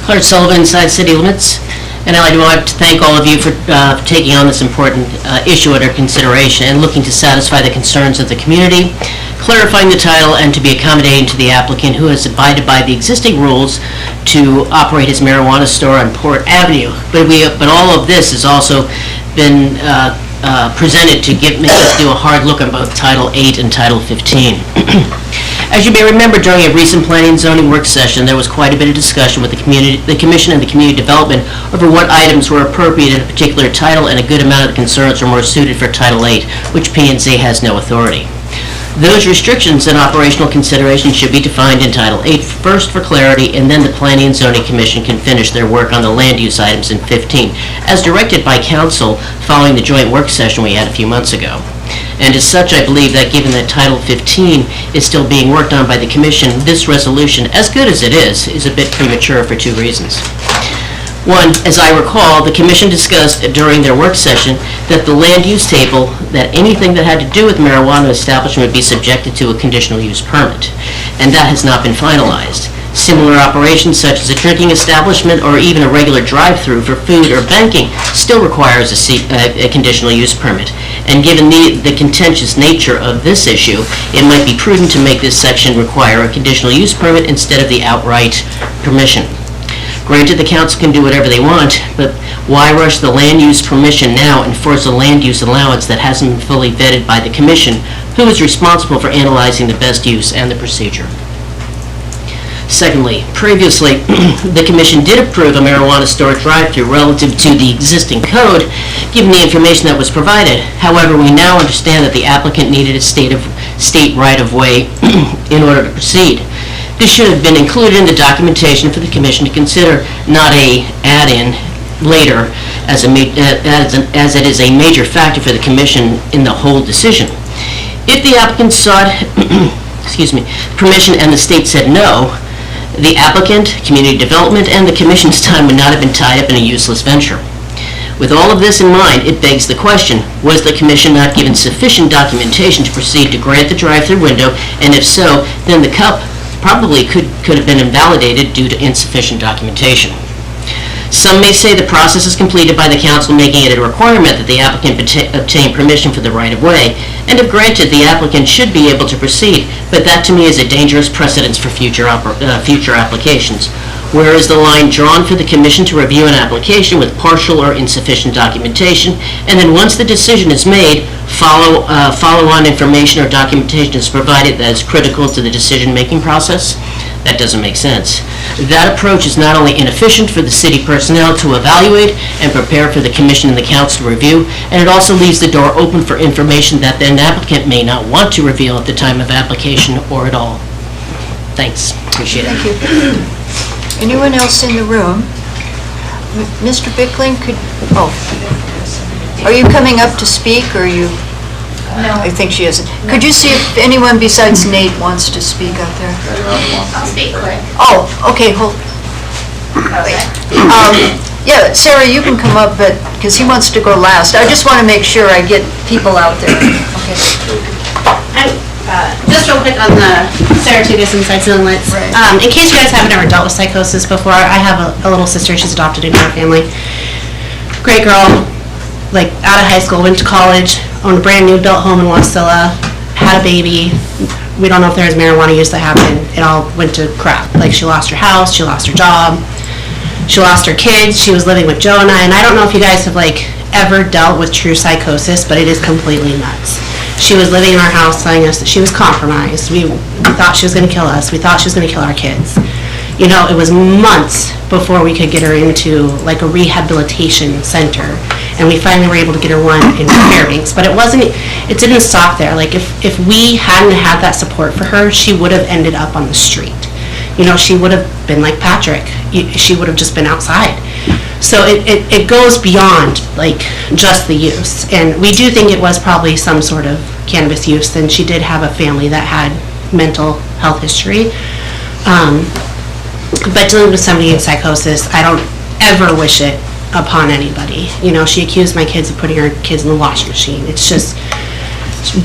Clark Sullivan, inside city limits, and I'd like to thank all of you for taking on this important issue under consideration and looking to satisfy the concerns of the community, clarifying the title, and to be accommodating to the applicant who has abided by the existing rules to operate his marijuana store on Port Avenue. But all of this has also been presented to make us do a hard look at both Title 8 and Title 15. As you may remember, during a recent planning and zoning work session, there was quite a bit of discussion with the commission and the community development over what items were appropriate in a particular title, and a good amount of the concerns were more suited for Title 8, which P&Z has no authority. Those restrictions and operational considerations should be defined in Title 8 first for clarity, and then the Planning and Zoning Commission can finish their work on the land use items in 15, as directed by council following the joint work session we had a few months ago. And as such, I believe that given that Title 15 is still being worked on by the commission, this resolution, as good as it is a bit premature for two reasons. One, as I recall, the commission discussed during their work session that the land use table, that anything that had to do with marijuana establishment would be subjected to a conditional use permit, and that has not been finalized. Similar operations such as a drinking establishment or even a regular drive-through for food or banking still requires a conditional use permit. And given the contentious nature of this issue, it might be prudent to make this section require a conditional use permit instead of the outright permission. Granted, the council can do whatever they want, but why rush the land use permission now and force a land use allowance that hasn't been fully vetted by the commission, who is responsible for analyzing the best use and the procedure? Secondly, previously, the commission did approve a marijuana store drive-through relative to the existing code, given the information that was provided. However, we now understand that the applicant needed a state right-of-way in order to proceed. This should have been included in the documentation for the commission to consider, not a add-in later, as it is a major factor for the commission in the whole decision. If the applicant sought permission and the state said no, the applicant, community development, and the commission's time would not have been tied up in a useless venture. With all of this in mind, it begs the question, was the commission not given sufficient documentation to proceed to grant the drive-through window, and if so, then the CUP probably could have been invalidated due to insufficient documentation. Some may say the process is completed by the council, making it a requirement that the applicant obtain permission for the right-of-way, and if granted, the applicant should be able to proceed, but that to me is a dangerous precedence for future applications. Where is the line drawn for the commission to review an application with partial or insufficient documentation, and then once the decision is made, follow-on information or documentation is provided that is critical to the decision-making process? That doesn't make sense. That approach is not only inefficient for the city personnel to evaluate and prepare for the commission and the council to review, and it also leaves the door open for information that then the applicant may not want to reveal at the time of application or at all. Thanks. Appreciate it. Thank you. Anyone else in the room? Mr. Bickling, are you coming up to speak, or are you? No. I think she isn't. Could you see if anyone besides Nate wants to speak out there? I'll speak quick. Oh, okay, hold. Yeah, Sarah, you can come up, but, because he wants to go last. I just want to make sure I get people out there. Okay. Just real quick on the Saratogas Inside City Limits. In case you guys haven't ever dealt with psychosis before, I have a little sister. She's adopted into our family. Great girl, like out of high school, went to college, owned a brand new built home in Wasilla, had a baby. We don't know if there was marijuana use that happened. It all went to crap. Like, she lost her house, she lost her job, she lost her kids, she was living with Joe and I don't know if you guys have ever dealt with true psychosis, but it is completely nuts. She was living in our house telling us that she was compromised. We thought she was going to kill us. We thought she was going to kill our kids. You know, it was months before we could get her into a rehabilitation center, and we finally were able to get her one in Fairbanks. But it didn't stop there. If we hadn't had that support for her, she would have ended up on the street. You know, she would have been like Patrick. She would have just been outside. So it goes beyond just the use, and we do think it was probably some sort of cannabis use, and she did have a family that had mental health history. But dealing with somebody in psychosis, I don't ever wish it upon anybody. You know, she accused my kids of putting her kids in the washing machine. It's just,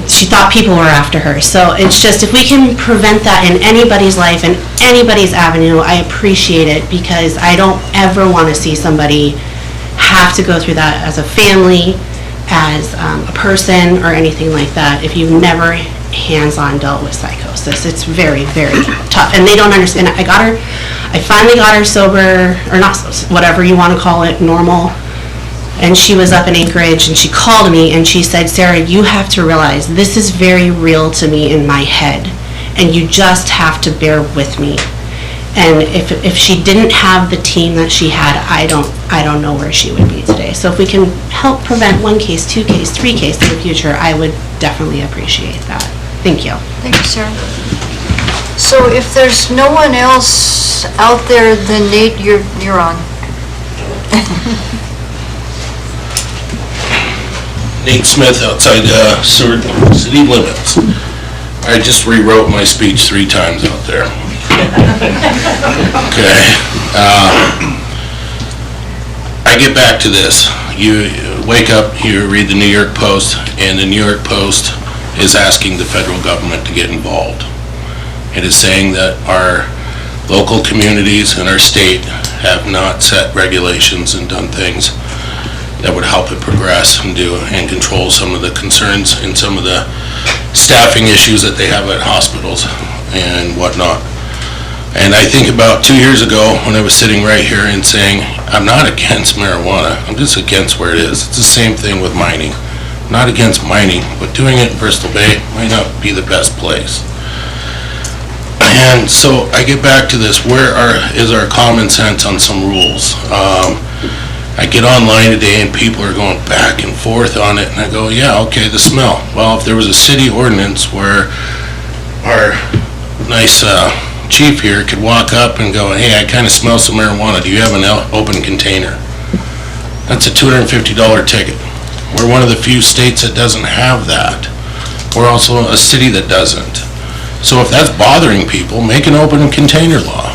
she thought people were after her. So it's just, if we can prevent that in anybody's life and anybody's avenue, I appreciate it, because I don't ever want to see somebody have to go through that as a family, as a person, or anything like that, if you've never hands-on dealt with psychosis. It's very, very tough, and they don't understand. I finally got her sober, or not, whatever you want to call it, normal. And she was up in Anchorage, and she called me, and she said, Sarah, you have to realize this is very real to me in my head, and you just have to bear with me. And if she didn't have the team that she had, I don't know where she would be today. So if we can help prevent 1 case, 2 case, 3 case in the future, I would definitely appreciate that. Thank you. Thank you, Sarah. So if there's no one else out there, then Nate, you're on. Nate Smith, outside Seward City Limits. I just rewrote my speech 3 times out there. Okay. I get back to this. You wake up, you read the New York Post, and the New York Post is asking the federal government to get involved. It is saying that our local communities and our state have not set regulations and done things that would help it progress and control some of the concerns and some of the staffing issues that they have at hospitals and whatnot. And I think about 2 years ago when I was sitting right here and saying, I'm not against marijuana, I'm just against where it is. It's the same thing with mining. I'm not against mining, but doing it in Bristol Bay might not be the best place. And so I get back to this, where is our common sense on some rules? I get online today and people are going back and forth on it, and I go, yeah, okay, the smell. Well, if there was a city ordinance where our nice chief here could walk up and go, hey, I kind of smell some marijuana, do you have an open container? That's a $250 ticket. We're one of the few states that doesn't have that. We're also a city that doesn't. So if that's bothering people, make an open container law.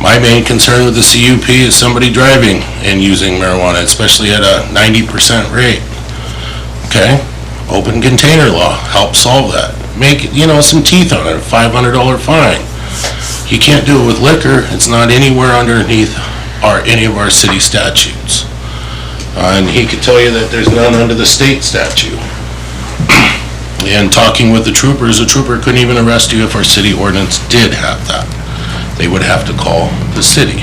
My main concern with the CUP is somebody driving and using marijuana, especially at a 90% rate. Okay? Open container law, help solve that. Make, some teeth on it, a $500 fine. You can't do it with liquor. It's not anywhere underneath any of our city statutes. And he could tell you that there's none under the state statute. And talking with the troopers, a trooper couldn't even arrest you if our city ordinance did have that. They would have to call the city.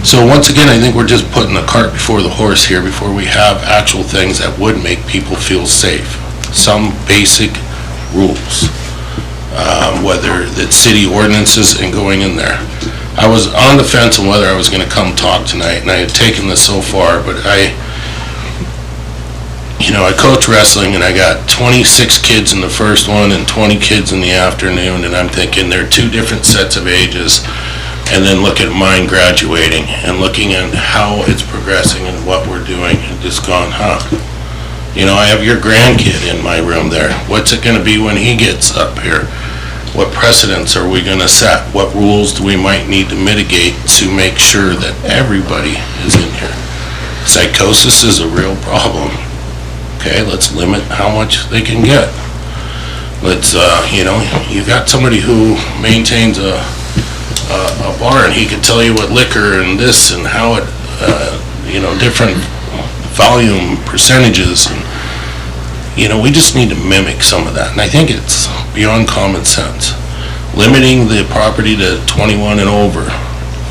So once again, I think we're just putting the cart before the horse here before we have actual things that would make people feel safe. Some basic rules, whether it's city ordinances and going in there. I was on the fence on whether I was going to come talk tonight, and I had taken this so far, but I coach wrestling, and I got 26 kids in the first one and 20 kids in the afternoon, and I'm thinking they're 2 different sets of ages, and then look at mine graduating and looking at how it's progressing and what we're doing, and just gone, I have your grandkid in my room there. What's it going to be when he gets up here? What precedents are we going to set? What rules do we might need to mitigate to make sure that everybody is in here? Psychosis is a real problem. Okay, let's limit how much they can get. Let's, you got somebody who maintains a bar, and he could tell you what liquor and this and how it, different volume percentages. And, we just need to mimic some of that. And I think it's beyond common sense. Limiting the property to 21 and over.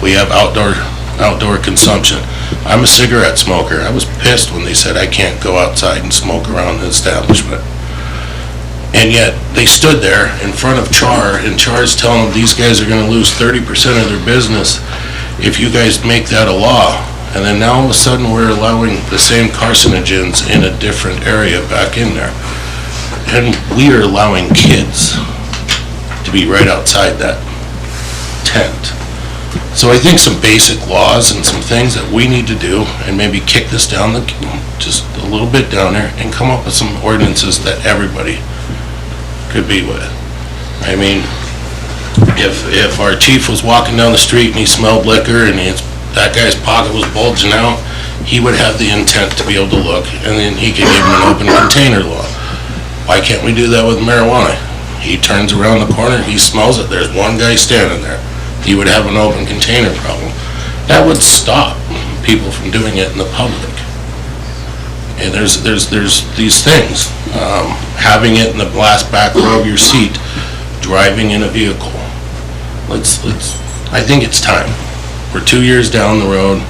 We have outdoor consumption. I'm a cigarette smoker. I was pissed when they said I can't go outside and smoke around the establishment. And yet, they stood there in front of Char, and Char's telling them these guys are going to lose 30% of their business if you guys make that a law. And then now all of a sudden we're allowing the same carcinogens in a different area back in there. And we are allowing kids to be right outside that tent. So I think some basic laws and some things that we need to do, and maybe kick this down just a little bit down there, and come up with some ordinances that everybody could be with. I mean, if our chief was walking down the street and he smelled liquor and that guy's pocket was bulging out, he would have the intent to be able to look, and then he could give him an open container law. Why can't we do that with marijuana? He turns around the corner, he smells it, there's one guy standing there. He would have an open container problem. That would stop people from doing it in the public. And there's these things. Having it in the last back row of your seat, driving in a vehicle. I think it's time. We're 2 years down the road.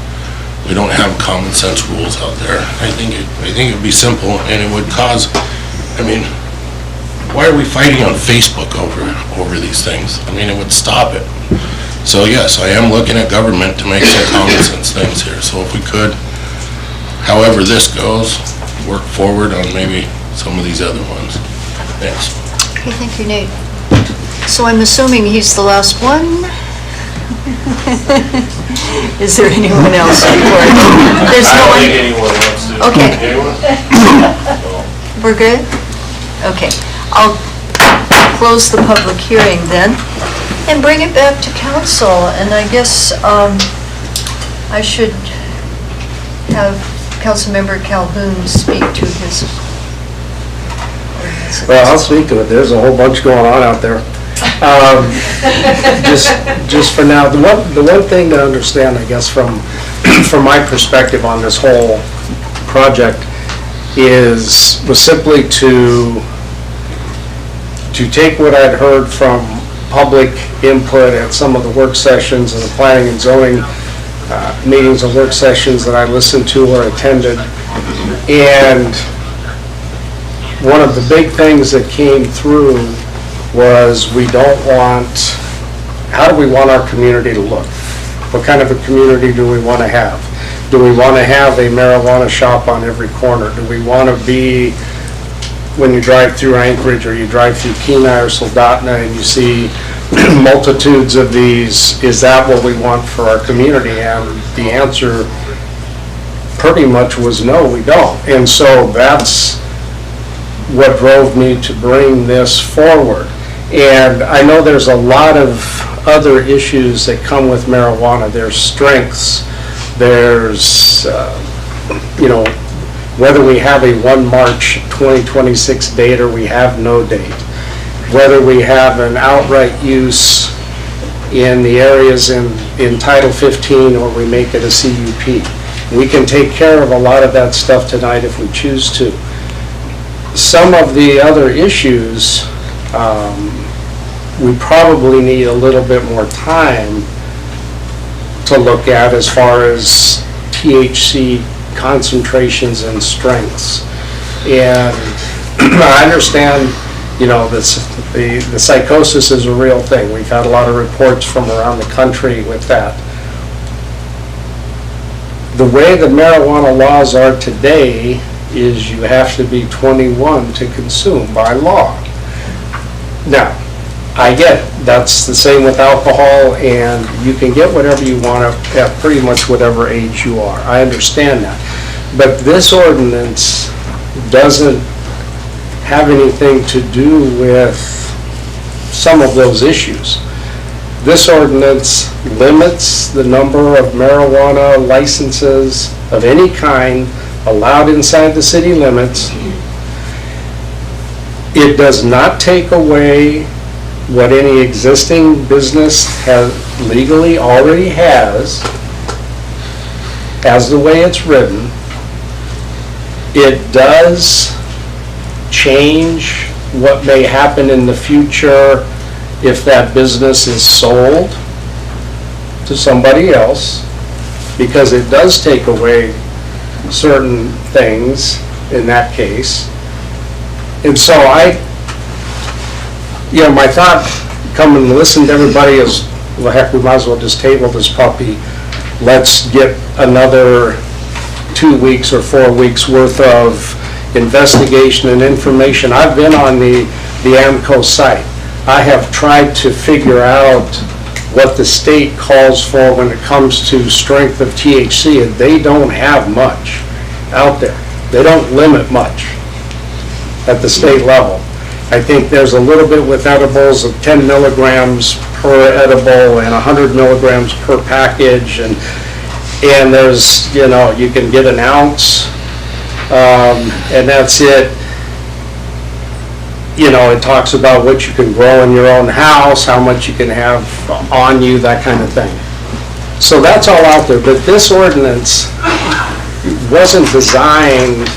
We don't have common sense rules out there. I think it would be simple, and it would cause, why are we fighting on Facebook over these things? It would stop it. So yes, I am looking at government to make some common sense things here. So if we could, however this goes, work forward on maybe some of these other ones. Thanks. Okay, thank you, Nate. So I'm assuming he's the last one? Is there anyone else before? There's no one? anyone wants to. Okay. We're good? Okay. I'll close the public hearing then and bring it back to council. And I guess I should have Councilmember Calhoun speak to his ordinance. Well, I'll speak to it. There's a whole bunch going on out there. Just for now, the one thing to understand, I guess, from my perspective on this whole project was simply to take what I'd heard from public input at some of the work sessions and the planning and zoning meetings and work sessions that I listened to or attended. And one of the big things that came through was how do we want our community to look? What kind of a community do we want to have? Do we want to have a marijuana shop on every corner? Do we want to be, when you drive through Anchorage or you drive through Kenai or Soldotna and you see multitudes of these, is that what we want for our community? And the answer pretty much was no, we don't. And so that's what drove me to bring this forward. And I know there's a lot of other issues that come with marijuana. There's strengths, there's, whether we have a 1 March 2026 date or we have no date, whether we have an outright use in the areas in Title 15 or we make it a CUP. We can take care of a lot of that stuff tonight if we choose to. Some of the other issues, we probably need a little bit more time to look at as far as THC concentrations and strengths. And I understand, the psychosis is a real thing. We've had a lot of reports from around the country with that. The way the marijuana laws are today is you have to be 21 to consume by law. Now, I get it. That's the same with alcohol, and you can get whatever you want at pretty much whatever age you are. I understand that. But this ordinance doesn't have anything to do with some of those issues. This ordinance limits the number of marijuana licenses of any kind allowed inside the city limits. It does not take away what any existing business legally already has, as the way it's written. It does change what may happen in the future if that business is sold to somebody else, because it does take away certain things in that case. And so my thought, come and listen to everybody is, well, heck, we might as well just table this puppy. Let's get another 2 weeks or 4 weeks worth of investigation and information. I've been on the AMCO site. I have tried to figure out what the state calls for when it comes to strength of THC, and they don't have much out there. They don't limit much at the state level. I think there's a little bit with edibles of 10 milligrams per edible and 100 milligrams per package, and there's, you can get an ounce, and that's it. It talks about what you can grow in your own house, how much you can have on you, that kind of thing. So that's all out there, but this ordinance wasn't designed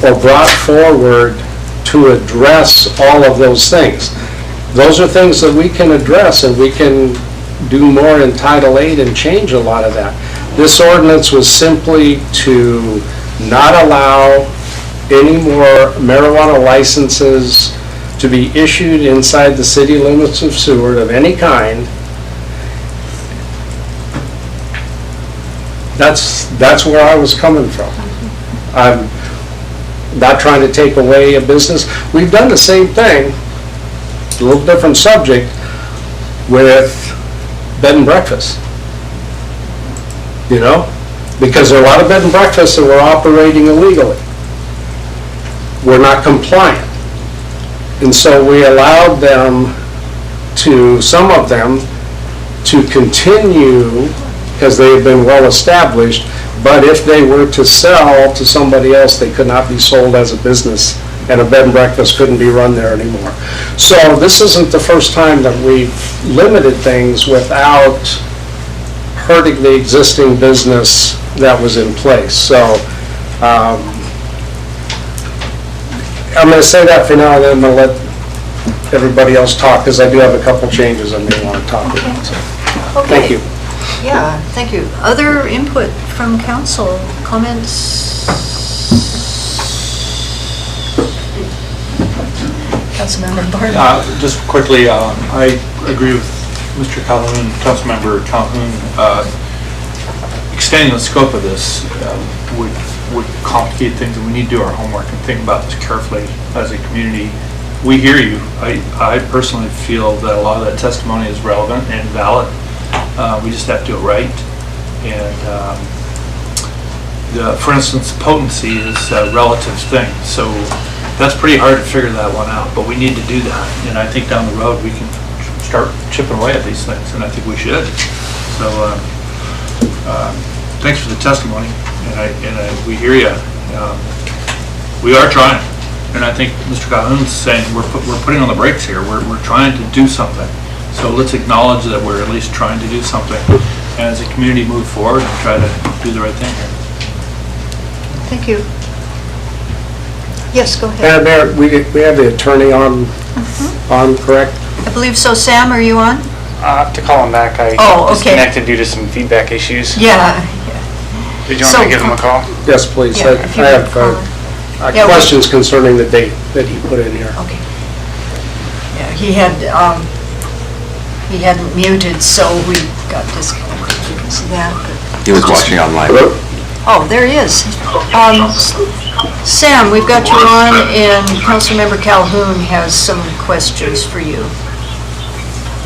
or brought forward to address all of those things. Those are things that we can address, and we can do more in Title VIII and change a lot of that. This ordinance was simply to not allow any more marijuana licenses to be issued inside the city limits of Seward of any kind. That's where I was coming from. I'm not trying to take away a business. We've done the same thing it's a little different subject with bed and breakfast. You know? Because there are a lot of bed and breakfasts that were operating illegally. We're not compliant. And so we allowed them to, some of them, to continue because they have been well established, but if they were to sell to somebody else, they could not be sold as a business, and a bed and breakfast couldn't be run there anymore. So this isn't the first time that we've limited things without hurting the existing business that was in place. So I'm going to say that for now, and then I'm going to let everybody else talk, because I do have a couple changes I may want to talk about. So, thank you. Yeah, thank you. Other input from council, comments? Councilmember Barton. Just quickly, I agree with Mr. Calhoun, Councilmember Calhoun. Extending the scope of this would complicate things, and we need to do our homework and think about this carefully as a community. We hear you. I personally feel that a lot of that testimony is relevant and valid. We just have to do it right. And for instance, potency is a relative thing. So that's pretty hard to figure that one out, but we need to do that. And I think down the road we can start chipping away at these things, and I think we should. So thanks for the testimony, and we hear you. We are trying, and I think Mr. Calhoun's saying we're putting on the brakes here. We're trying to do something. So let's acknowledge that we're at least trying to do something, and as a community move forward and try to do the right thing here. Thank you. Yes, go ahead. Mayor, we have the attorney on, correct? I believe so. Sam, are you on? I have to call him back. I disconnected due to some feedback issues. Yeah. Did you want me to give him a call? Yes, please. Yeah, I have questions concerning the date that he put in here. Okay. Yeah, he hadn't muted, so we got disconnected because of that. He was watching online. Oh, there he is. Sam, we've got you on, and Councilmember Calhoun has some questions for you.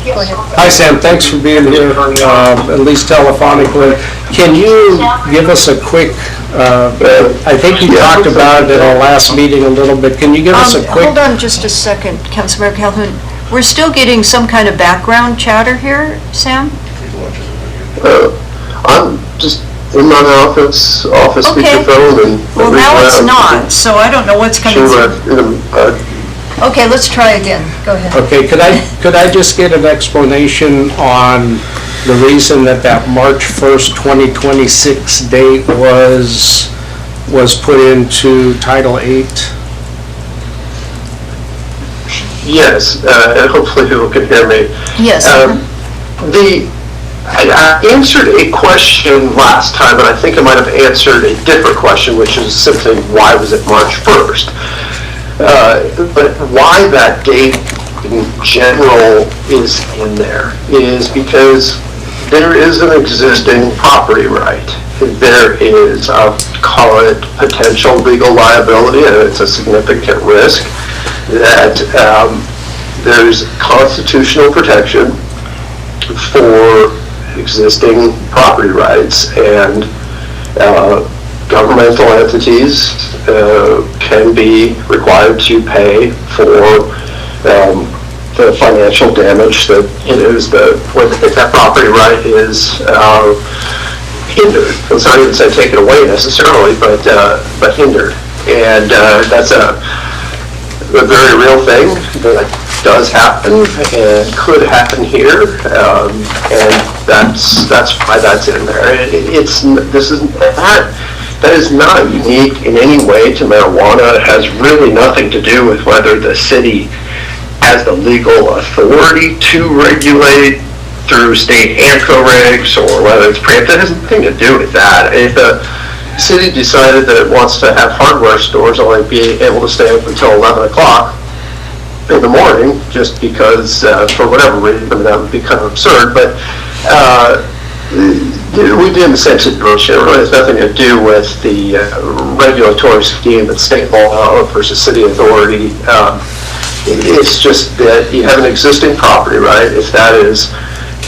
Go ahead. Hi, Sam. Thanks for being here, at least telephonically. Can you give us a quick, I think you talked about it at our last meeting a little bit. Can you give us a quick... Hold on just a second, Councilmember Calhoun. We're still getting some kind of background chatter here, Sam? I'm just in my office speakerphone and... Well, now it's not, so I don't know what's coming through. Okay, let's try again. Go ahead. Okay, could I just get an explanation on the reason that March 1st, 2026 date was put into Title 8? Yes, and hopefully people can hear me. Yes. I answered a question last time, and I think I might have answered a different question, which is simply why was it March 1st? But why that date in general is in there is because there is an existing property right. There is, I'll call it potential legal liability, and it's a significant risk that there's constitutional protection for existing property rights, and governmental entities can be required to pay for the financial damage that if that property right is hindered. Let's not even say taken away necessarily, but hindered. And that's a very real thing that does happen and could happen here, and that's why that's in there. That is not unique in any way to marijuana. It has really nothing to do with whether the city has the legal authority to regulate through state AMCO regs or whether it's preempted. It has nothing to do with that. If the city decided that it wants to have hardware stores only be able to stay up until 11 o'clock in the morning, just because for whatever reason, that would be kind of absurd, but we'd be in the same situation. It really has nothing to do with the regulatory scheme that state law versus city authority It's just that you have an existing property, right? If that is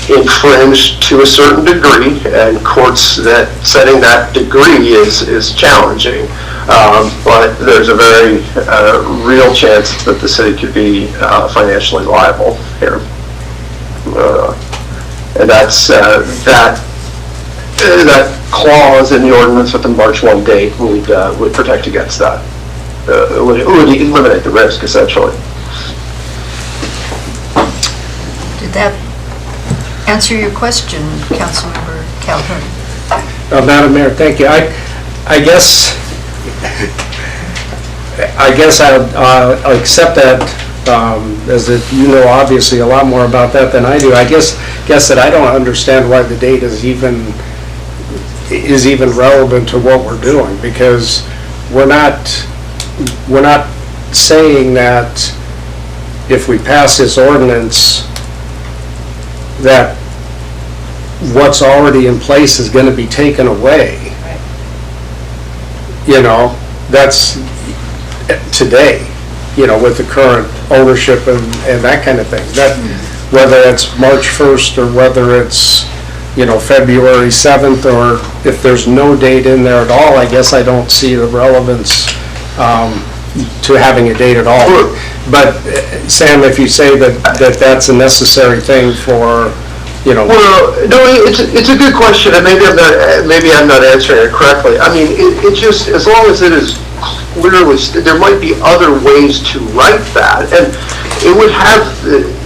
infringed to a certain degree, and courts that setting that degree is challenging. But there's a very real chance that the city could be financially liable here. And that's that clause in the ordinance with the March 1 date would protect against that. It would eliminate the risk, essentially. Did that answer your question, Councilmember Calhoun? Madam Mayor, thank you. I guess I'll accept that, as that you know obviously a lot more about that than I do. I guess that I don't understand why the date is even relevant to what we're doing, because we're not saying that if we pass this ordinance that what's already in place is going to be taken away. You know, that's today, you know, with the current ownership and that kind of thing. That, whether it's March 1st or whether it's, you know, February 7th, or if there's no date in there at all, I guess I don't see the relevance to having a date at all. But Sam, if you say that that's a necessary thing for, you know. Well, no, it's a good question, and maybe I'm not answering it correctly. I mean, it just, as long as it is clearly, there might be other ways to write that, and it would have,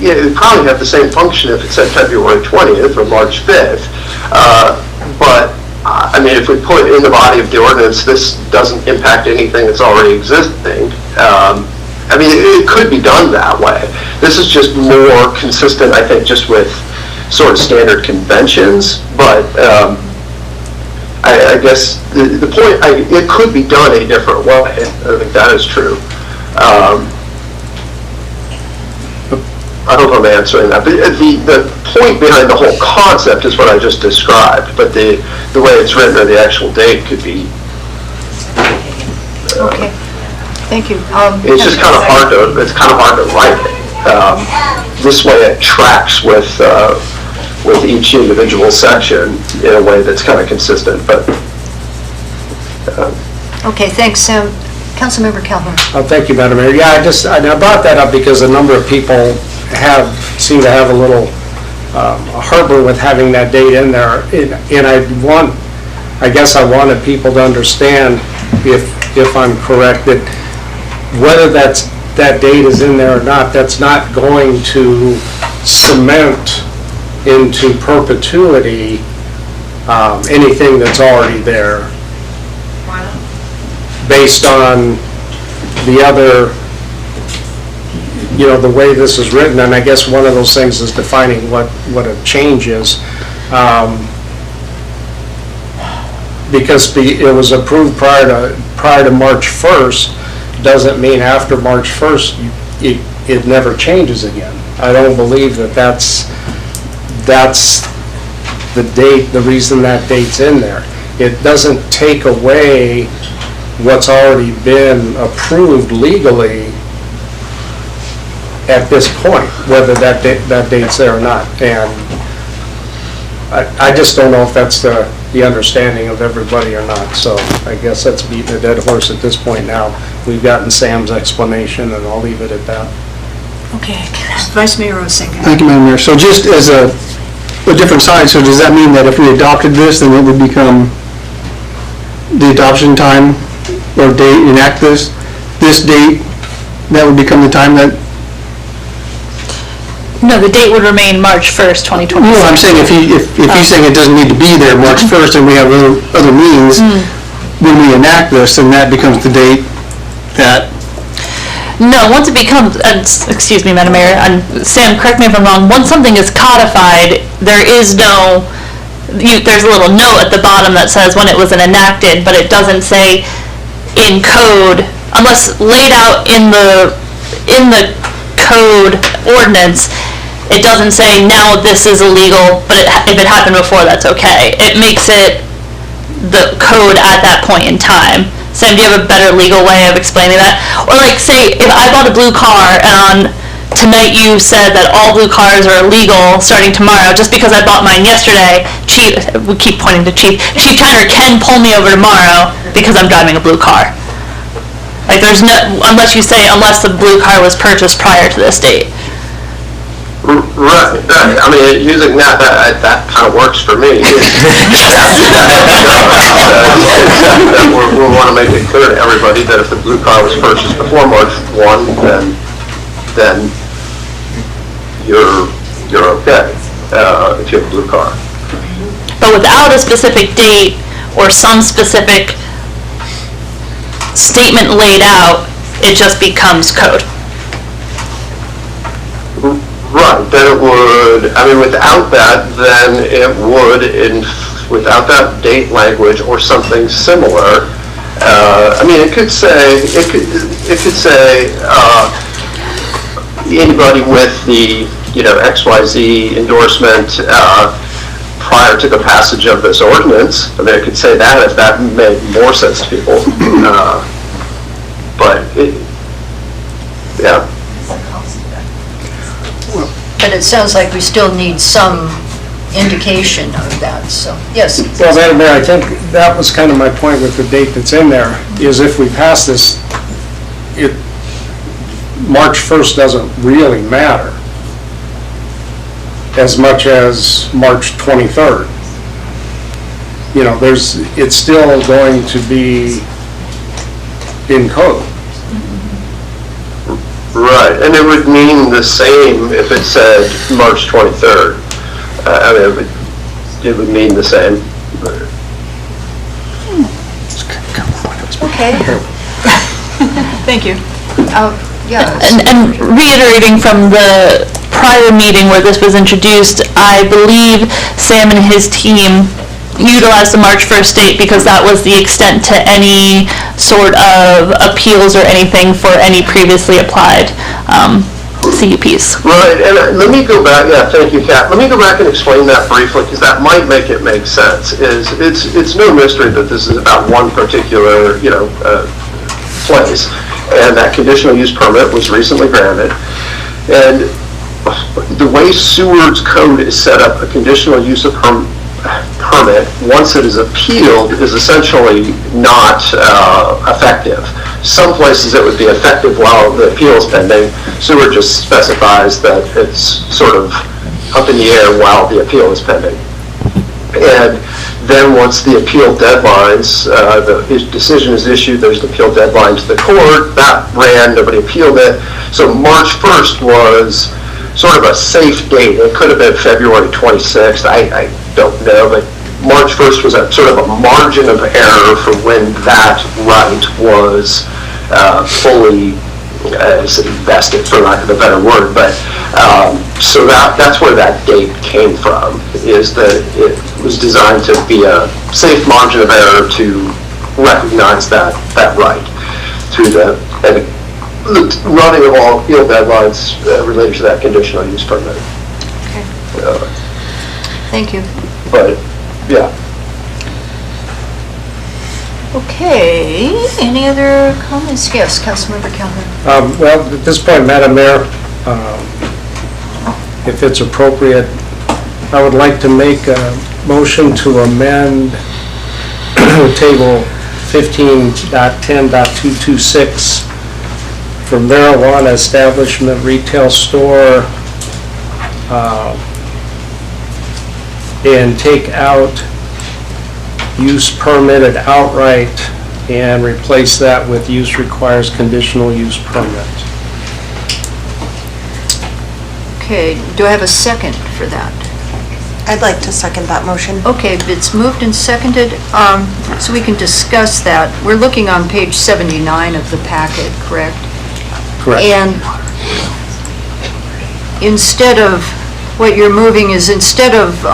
it would probably have the same function if it said February 20th or March 5th. But I mean, if we put in the body of the ordinance, this doesn't impact anything that's already existing. I mean, it could be done that way. This is just more consistent, I think, just with sort of standard conventions, but I guess the point, it could be done a different way. I think that is true. I hope I'm answering that. But the point behind the whole concept is what I just described, but the way it's written or the actual date could be. Okay, thank you. It's just kind of hard to write it. This way it tracks with each individual section in a way that's kind of consistent, but. Okay, thanks, Sam. Councilmember Calhoun. Thank you, Madam Mayor. Yeah, I brought that up because a number of people seem to have a little heartburn with having that date in there, and I guess I wanted people to understand, if I'm correct, that whether that date is in there or not, that's not going to cement into perpetuity anything that's already there. Why not? Based on the other, you know, the way this is written, and I guess one of those things is defining what a change is. Because it was approved prior to March 1st, doesn't mean after March 1st, it never changes again. I don't believe that's the date, the reason that date's in there. It doesn't take away what's already been approved legally at this point, whether that date's there or not. And I just don't know if that's the understanding of everybody or not. So I guess that's beating a dead horse at this point now. We've gotten Sam's explanation, and I'll leave it at that. Okay, Vice Mayor Osenga. Thank you, Madam Mayor. So just as a different side, so does that mean that if we adopted this, then it would become the adoption time or date, enact this date, that would become the time that? No, the date would remain March 1st, 2026. No, I'm saying if he's saying it doesn't need to be there March 1st and we have other means, when we enact this, then that becomes the date that. No, once it becomes, excuse me, Madam Mayor, and Sam, correct me if I'm wrong, once something is codified, there is no, there's a little note at the bottom that says when it was enacted, but it doesn't say in code, unless laid out in the code ordinance, it doesn't say now this is illegal, but if it happened before, that's okay. It makes it the code at that point in time. Sam, do you have a better legal way of explaining that? Or like, say, if I bought a blue car and tonight you said that all blue cars are illegal starting tomorrow, just because I bought mine yesterday, we keep pointing to Chief Tanner can pull me over tomorrow because I'm driving a blue car. Like, there's no, unless you say, unless the blue car was purchased prior to this date. Right, I mean, using that kind of works for me. We'll want to make it clear to everybody that if the blue car was purchased before March 1, then you're okay if you have a blue car. But without a specific date or some specific statement laid out, it just becomes code. Right, then it would, I mean, without that, then it would, without that date language or something similar, I mean, it could say, anybody with the, XYZ endorsement prior to the passage of this ordinance. I mean, it could say that if that made more sense to people. But, yeah. But it sounds like we still need some indication of that, so, yes. Well, Madam Mayor, I think that was kind of my point with the date that's in there, is if we pass this, March 1st doesn't really matter as much as March 23rd. It's still going to be in code. Right, and it would mean the same if it said March 23rd. I mean, it would mean the same. Okay. Thank you. Yeah. And reiterating from the prior meeting where this was introduced, I believe Sam and his team utilized the March 1st date because that was the extent to any sort of appeals or anything for any previously applied CUPs. Right, and let me go back, thank you, Kat. Let me go back and explain that briefly, because that might make it make sense. It's no mystery that this is about one particular, place, and that conditional use permit was recently granted. And the way Seward's code is set up, a conditional use of permit, once it is appealed, is essentially not effective. Some places it would be effective while the appeal is pending. Seward just specifies that it's sort of up in the air while the appeal is pending. And then once the appeal deadlines, the decision is issued, there's an appeal deadline to the court, that ran, nobody appealed it. So March 1st was sort of a safe date. It could have been February 26th, I don't know, but March 1st was a sort of a margin of error for when that right was fully vested, for lack of a better word. But so that's where that date came from, is that it was designed to be a safe margin of error to recognize that right through the running of all appeal deadlines related to that conditional use permit. Okay. Thank you. But, yeah. Okay, any other comments? Yes, Councilmember Calhoun. Well, at this point, Madam Mayor, if it's appropriate, I would like to make a motion to amend table 15.10.226 for marijuana establishment, retail store, and take out use permitted outright and replace that with use requires conditional use permit. Okay, do I have a second for that? I'd like to second that motion. Okay, it's moved and seconded, so we can discuss that. We're looking on page 79 of the packet, correct? Correct. And instead of, what you're moving is instead of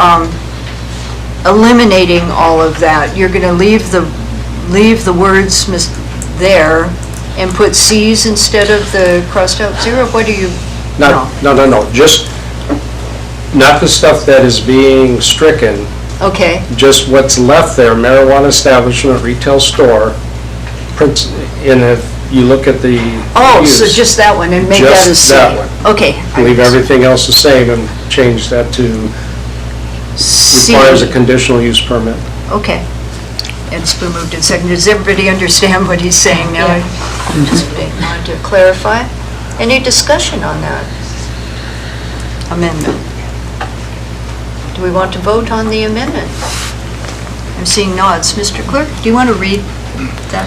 eliminating all of that, you're going to leave the words there and put Cs instead of the crossed out zero? What do you? No, just not the stuff that is being stricken. Okay. Just what's left there, marijuana establishment, retail store, and if you look at the Oh, so use, just that one and make that a just C. that one. Okay. Leave everything else the same and change that to C. requires a conditional use permit. Okay. It's been moved and seconded. Does everybody understand what he's saying now? Just wanted to clarify. Any discussion on that amendment? Do we want to vote on the amendment? I'm seeing nods. Mr. Clerk, do you want to read that,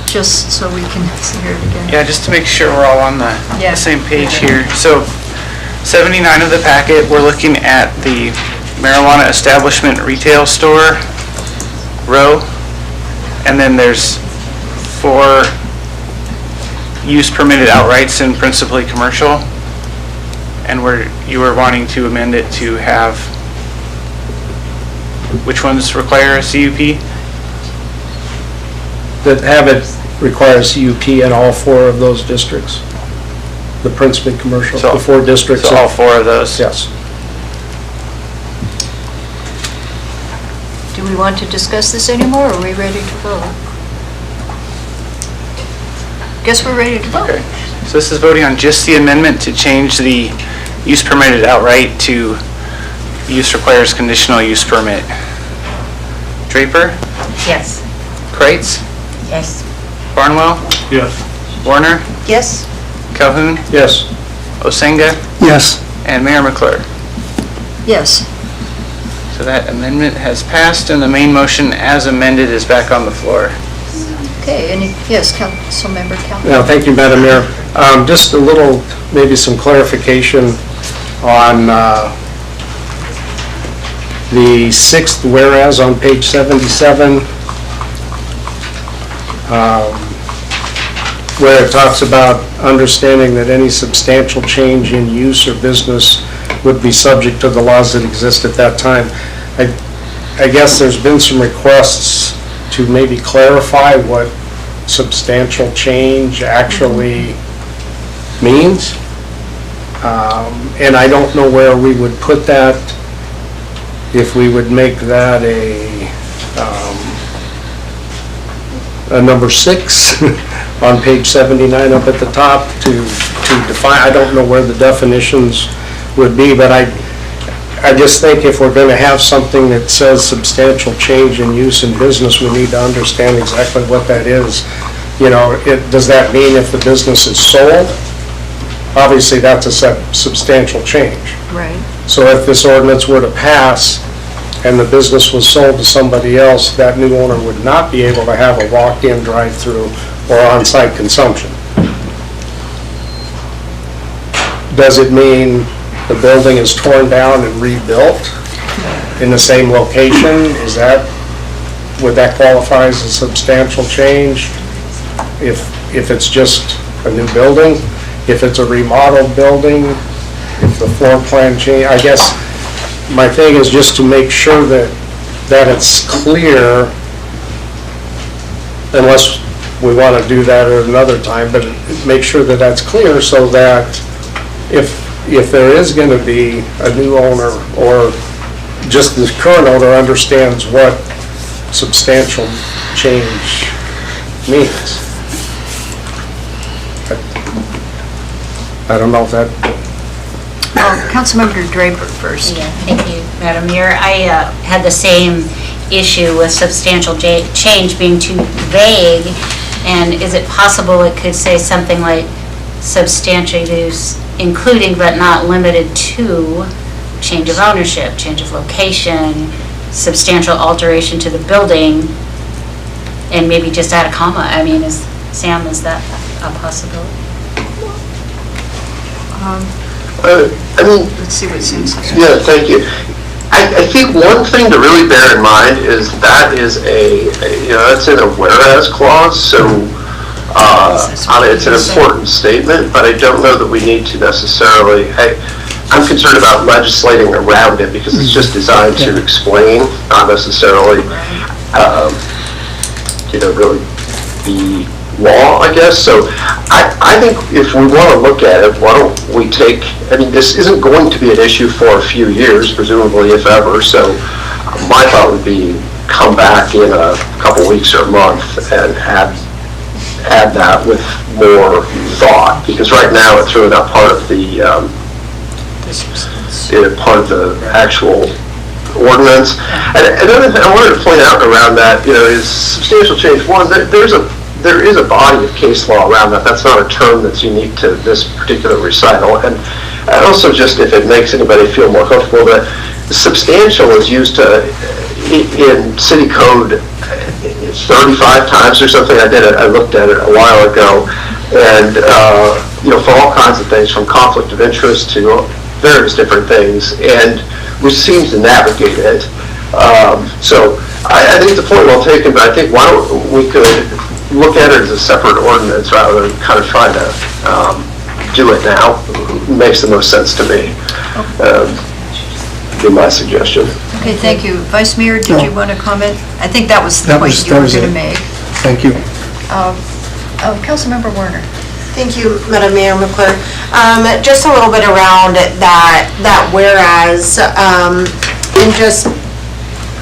just so we can hear it again? Yeah, just to make sure we're all on the Yeah. same page here. So 79 of the packet, we're looking at the marijuana establishment retail store row, and then there's 4 use permitted outrights in principally commercial, and you were wanting to amend it to have, which ones require a CUP? That have it require a CUP in all 4 of those districts. The principally commercial, So- the 4 districts. So all 4 of those? Yes. Do we want to discuss this anymore, or are we ready to vote? Guess we're ready to vote. Okay. So this is voting on just the amendment to change the use permitted outright to use requires conditional use permit. Draper? Yes. Kreitz? Yes. Barnwell? Yes. Warner? Yes? Calhoun? Yes. Osenga? Yes. And Mayor McClure. Yes. So that amendment has passed, and the main motion as amended is back on the floor. Okay, yes, Councilmember Calhoun. Yeah, thank you, Madam Mayor. Just a little, maybe some clarification on the 6th whereas on page 77, where it talks about understanding that any substantial change in use or business would be subject to the laws that exist at that time. I guess there's been some requests to maybe clarify what substantial change actually means. And I don't know where we would put that, if we would make that a number 6 on page 79 up at the top to define. I don't know where the definitions would be, but I just think if we're going to have something that says substantial change in use in business, we need to understand exactly what that is. You know, does that mean if the business is sold? Obviously, that's a substantial change. Right. So if this ordinance were to pass and the business was sold to somebody else, that new owner would not be able to have a walk-in, drive-through, or on-site consumption. Does it mean the building is torn down and rebuilt in the same location? Would that qualify as a substantial change? If it's just a new building? If it's a remodeled building? If the floor plan change? I guess my thing is just to make sure that it's clear, unless we want to do that at another time, but make sure that that's clear so that if there is going to be a new owner, or just the current owner understands what substantial change means. I don't know if that... Councilmember Draper first. Yeah, thank you, Madam Mayor. I had the same issue with substantial change being too vague, and is it possible it could say something like substantial use, including but not limited to change of ownership, change of location, substantial alteration to the building, and maybe just add a comma? I mean, Sam, is that a possibility? I mean, Let's see what Sam says. yeah, thank you. I think one thing to really bear in mind is that is that's in a whereas clause, so it's an important statement, but I don't know that we need to necessarily, I'm concerned about legislating around it because it's just designed to explain, not necessarily, really the law, I guess. So I think if we want to look at it, why don't we take, this isn't going to be an issue for a few years, presumably, if ever, so my thought would be come back in a couple weeks or a month and have add that with more thought, because right now it's really not part of the, part of the actual ordinance. And another thing I wanted to point out around that, is substantial change. One, there is a body of case law around that. That's not a term that's unique to this particular recital. And also, just if it makes anybody feel more comfortable, that substantial is used in city code 35 times or something. I looked at it a while ago, and for all kinds of things, from conflict of interest to various different things, and we seem to navigate it. So I think it's a point well taken, but I think we could look at it as a separate ordinance rather than kind of trying to do it now. It makes the most sense to me. Be my suggestion. Okay, thank you. Vice Mayor, did you want to comment? I think that was the point you were going to make. Thank you. Councilmember Warner. Thank you, Madam Mayor McClure. Just a little bit around that whereas, and just,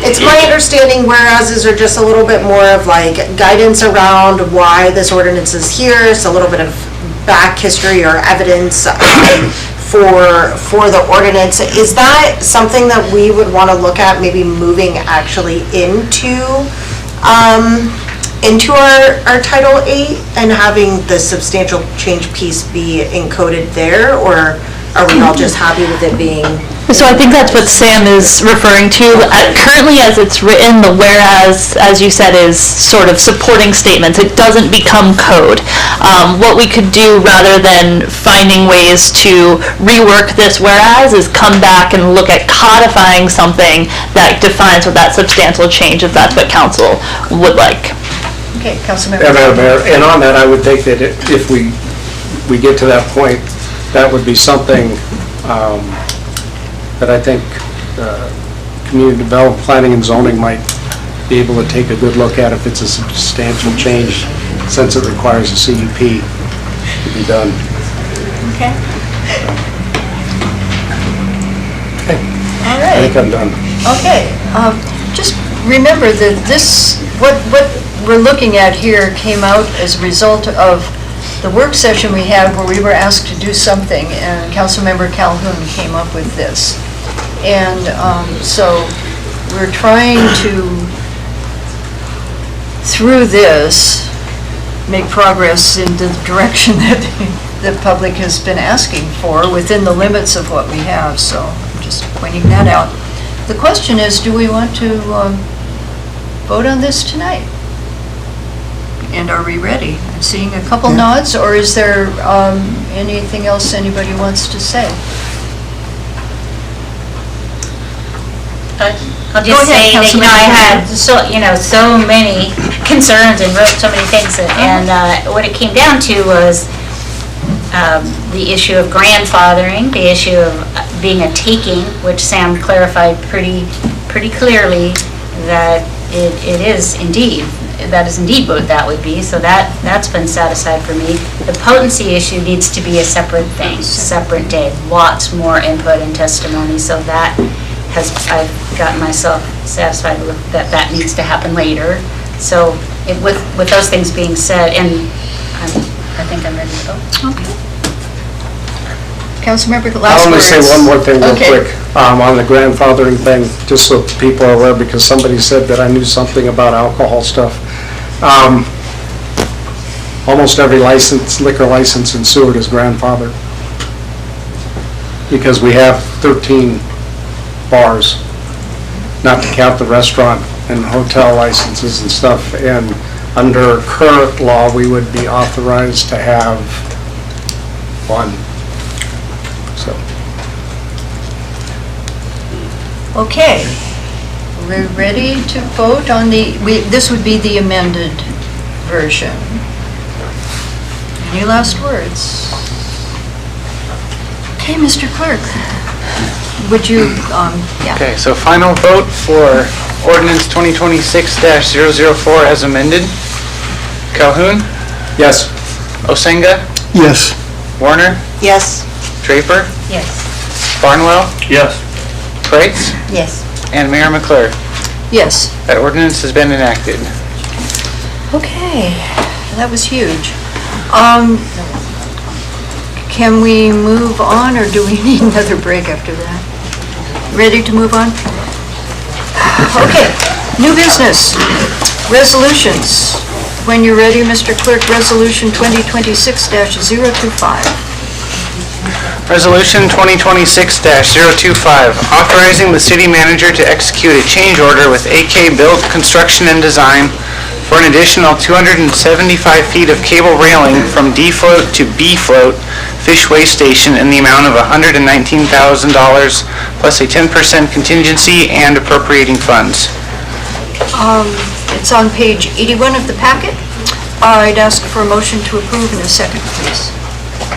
it's my understanding whereases are just a little bit more of like guidance around why this ordinance is here. It's a little bit of back history or evidence for the ordinance. Is that something that we would want to look at, maybe moving actually into our Title 8 and having the substantial change piece be encoded there, or are we all just happy with it being? So I think that's what Sam is referring to. Currently, as it's written, the whereas, as you said, is sort of supporting statements. It doesn't become code. What we could do, rather than finding ways to rework this whereas, is come back and look at codifying something that defines what that substantial change, if that's what council would like. Okay, Councilmember. Yeah, Madam Mayor, and on that, I would think that if we get to that point, that would be something that I think community development, planning and zoning might be able to take a good look at if it's a substantial change, since it requires a CUP to be done. Okay. All I right. think I'm done. Okay. Just remember that what we're looking at here came out as a result of the work session we had where we were asked to do something, and Councilmember Calhoun came up with this. And so we're trying to, through this, make progress in the direction that the public has been asking for within the limits of what we have. So I'm just pointing that out. The question is, do we want to vote on this tonight? And are we ready? I'm seeing a couple nods, or is there anything else anybody wants to say? I'll Go just ahead, say that, Councilmember. I had so many concerns and wrote so many things, and what it came down to was the issue of grandfathering, the issue of being a taking, which Sam clarified pretty clearly that it is indeed. That is indeed what that would be, so that's been satisfied for me. The potency issue needs to be a separate thing, separate day, lots more input and testimony, so that I've gotten myself satisfied with that needs to happen later. So with those things being said, and I think I'm ready to go. Okay. Councilmember, I'll last only words. say one more thing real Okay. quick on the grandfathering thing, just so people are aware, because somebody said that I knew something about alcohol stuff. Almost every liquor license in Seward is grandfathered, because we have 13 bars, not to count the restaurant and hotel licenses and stuff, and under current law, we would be authorized to have one. So. Okay, we're ready to vote on this would be the amended version. Any last words? Okay, Mr. Clerk, would you, yeah. Okay, so final vote for ordinance 2026-004 as amended. Calhoun? Yes. Osenga? Yes. Warner? Yes. Draper? Yes. Barnwell? Yes. Kreitz? Yes. And Mayor McClure. Yes. That ordinance has been enacted. Okay, That was huge. Can we move on, or do we need another break after that? Ready to move on? Okay, new business, resolutions. When you're ready, Mr. Clerk, Resolution 2026-025. Resolution 2026-025, authorizing the city manager to execute a change order with AK Built Construction and Design for an additional 275 feet of cable railing from D float to B float fish waste station in the amount of $119,000 plus a 10% contingency and appropriating funds. It's on page 81 of the packet. I'd ask for a motion to approve in a second, please.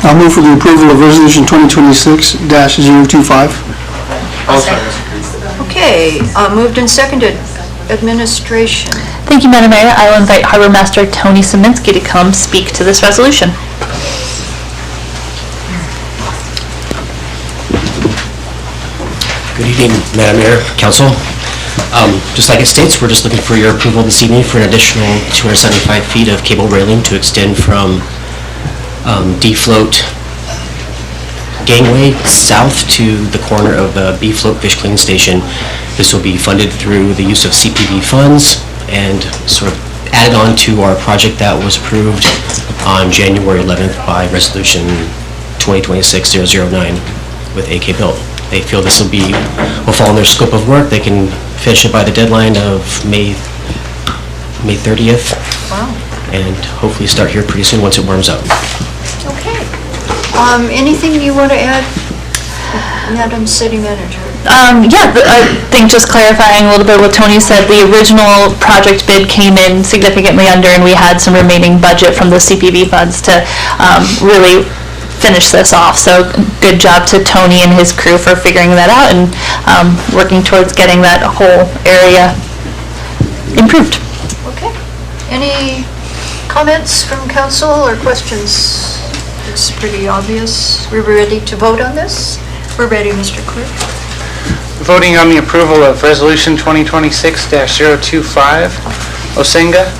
I'll move for the approval of Resolution 2026-025. Okay, moved and seconded. Administration. Thank you, Madam Mayor. I will invite Harbor Master Tony Szymanski to come speak to this resolution. Good evening, Madam Mayor, Council. Just like it states, we're just looking for your approval this evening for an additional 275 feet of cable railing to extend from D-float gangway south to the corner of the B-float fish cleaning station. This will be funded through the use of CPV funds and sort of added on to our project that was approved on January 11th by Resolution 2026-009 with AK Built. They feel this will fall in their scope of work. They can finish it by the deadline of May 30th. Wow. And hopefully start here pretty soon once it warms up. Okay. Anything you want to add, Madam City Manager? Yeah, I think just clarifying a little bit what Tony said, the original project bid came in significantly under, and we had some remaining budget from the CPV funds to really finish this off. So good job to Tony and his crew for figuring that out and working towards getting that whole area improved. Okay. Any comments from council or questions? It's pretty obvious. We're ready to vote on this? We're ready, Mr. Clerk. Voting on the approval of Resolution 2026-025, Osenga,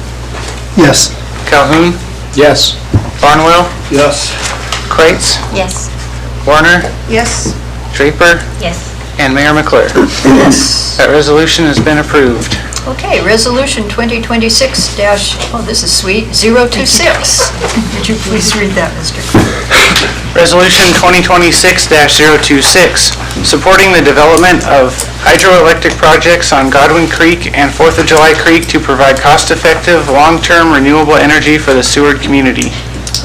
Yes. Calhoun, Yes. Barnwell, Yes. Kreitz, Yes. Warner, Yes. Draper, Yes. and Mayor McClure. Yes. That resolution has been approved. Okay, Resolution 2026-026. Would you please read that, Mr. Clerk? Resolution 2026-026, supporting the development of hydroelectric projects on Godwin Creek and 4th of July Creek to provide cost-effective, long-term renewable energy for the Seward community.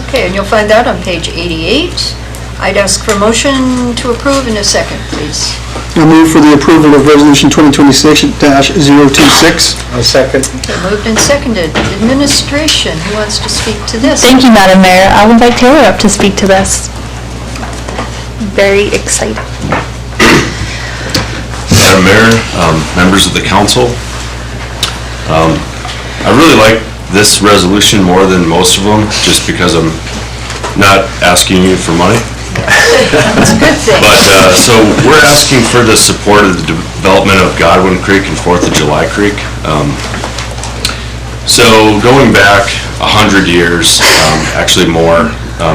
Okay, and you'll find that on page 88. I'd ask for a motion to approve in a second, please. I'll move for the approval of Resolution 2026-026. A second. Okay, moved and seconded. Administration, who wants to speak to this? Thank you, Madam Mayor. I'll invite Taylor up to speak to this. Very excited. Madam Mayor, members of the council, I really like this resolution more than most of them, just because I'm not asking you for money. That's a good thing. But, so we're asking for the support of the development of Godwin Creek and 4th of July Creek. So going back 100 years, actually more,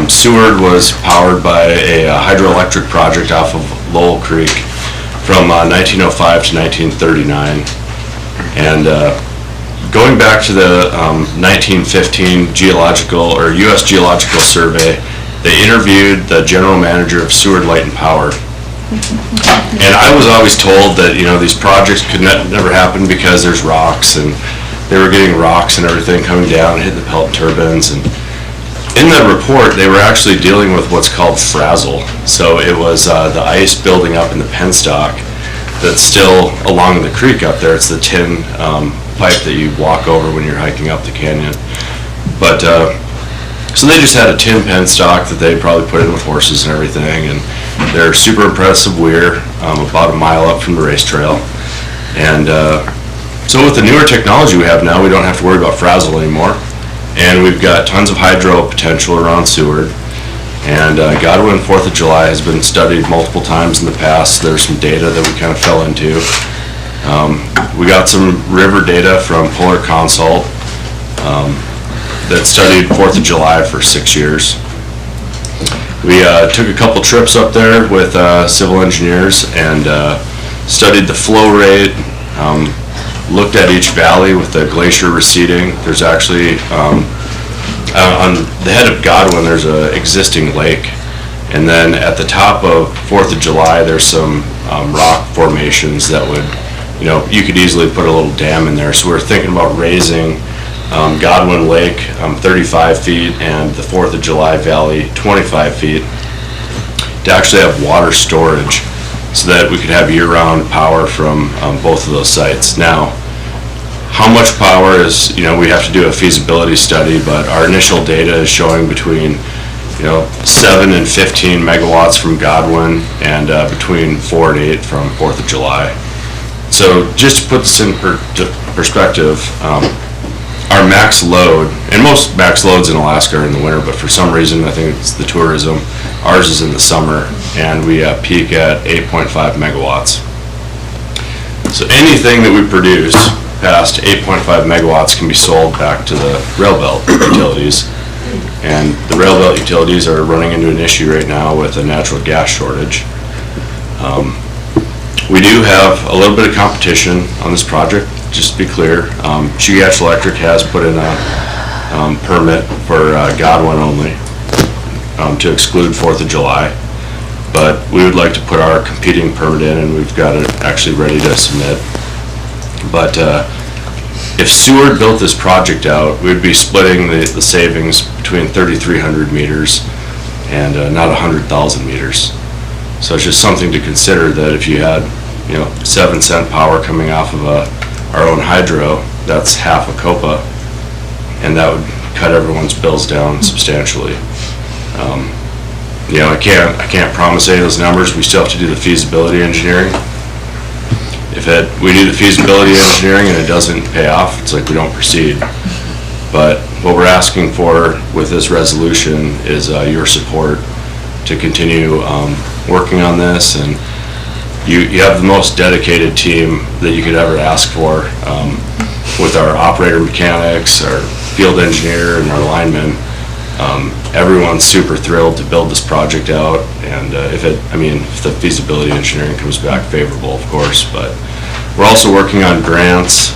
Seward was powered by a hydroelectric project off of Lowell Creek from 1905 to 1939. And going back to the 1915 geological or U.S. Geological Survey, they interviewed the general manager of Seward Light and Power. And I was always told that, you know, these projects could never happen because there's rocks, and they were getting rocks and everything coming down and hitting the pellet turbines. And in that report, they were actually dealing with what's called frazzle. So it was the ice building up in the penstock that's still along the creek up there. It's the tin pipe that you walk over when you're hiking up the canyon. But so they just had a tin penstock that they probably put in with horses and everything, and they're super impressive weir, about a mile up from the race trail. And so with the newer technology we have now, we don't have to worry about frazzle anymore. And we've got tons of hydro potential around Seward. And Godwin 4th of July has been studied multiple times in the past. There's some data that we kind of fell into. We got some river data from Polar Consult. that studied 4th of July for 6 years. We took a couple trips up there with civil engineers and studied the flow rate, looked at each valley with the glacier receding. There's actually, on the head of Godwin, there's an existing lake. And then at the top of 4th of July, there's some rock formations that would, you could easily put a little dam in there. So we're thinking about raising Godwin Lake 35 feet and the 4th of July Valley 25 feet to actually have water storage so that we could have year-round power from both of those sites. Now, how much power is, we have to do a feasibility study, but our initial data is showing between 7 and 15 megawatts from Godwin and between 4 and 8 from 4th of July. So just to put this in perspective, our max load, and most max loads in Alaska are in the winter, but for some reason, I think it's the tourism, ours is in the summer, and we peak at 8.5 megawatts. So anything that we produce past 8.5 megawatts can be sold back to the rail belt utilities. And the rail belt utilities are running into an issue right now with a natural gas shortage. We do have a little bit of competition on this project, just to be clear. Chugach Electric has put in a permit for Godwin only to exclude 4th of July. But we would like to put our competing permit in, and we've got it actually ready to submit. But if Seward built this project out, we'd be splitting the savings between 3,300 meters and not 100,000 meters. So it's just something to consider, that if you had, 7-cent power coming off of our own hydro, that's half a COPA, and that would cut everyone's bills down substantially. I can't promise any of those numbers. We still have to do the feasibility engineering. If we do the feasibility engineering and it doesn't pay off, it's like we don't proceed. But what we're asking for with this resolution is your support to continue working on this, and you have the most dedicated team that you could ever ask for with our operator mechanics, our field engineer, and our linemen. Everyone's super thrilled to build this project out, and if the feasibility engineering comes back favorable, of course. But we're also working on grants.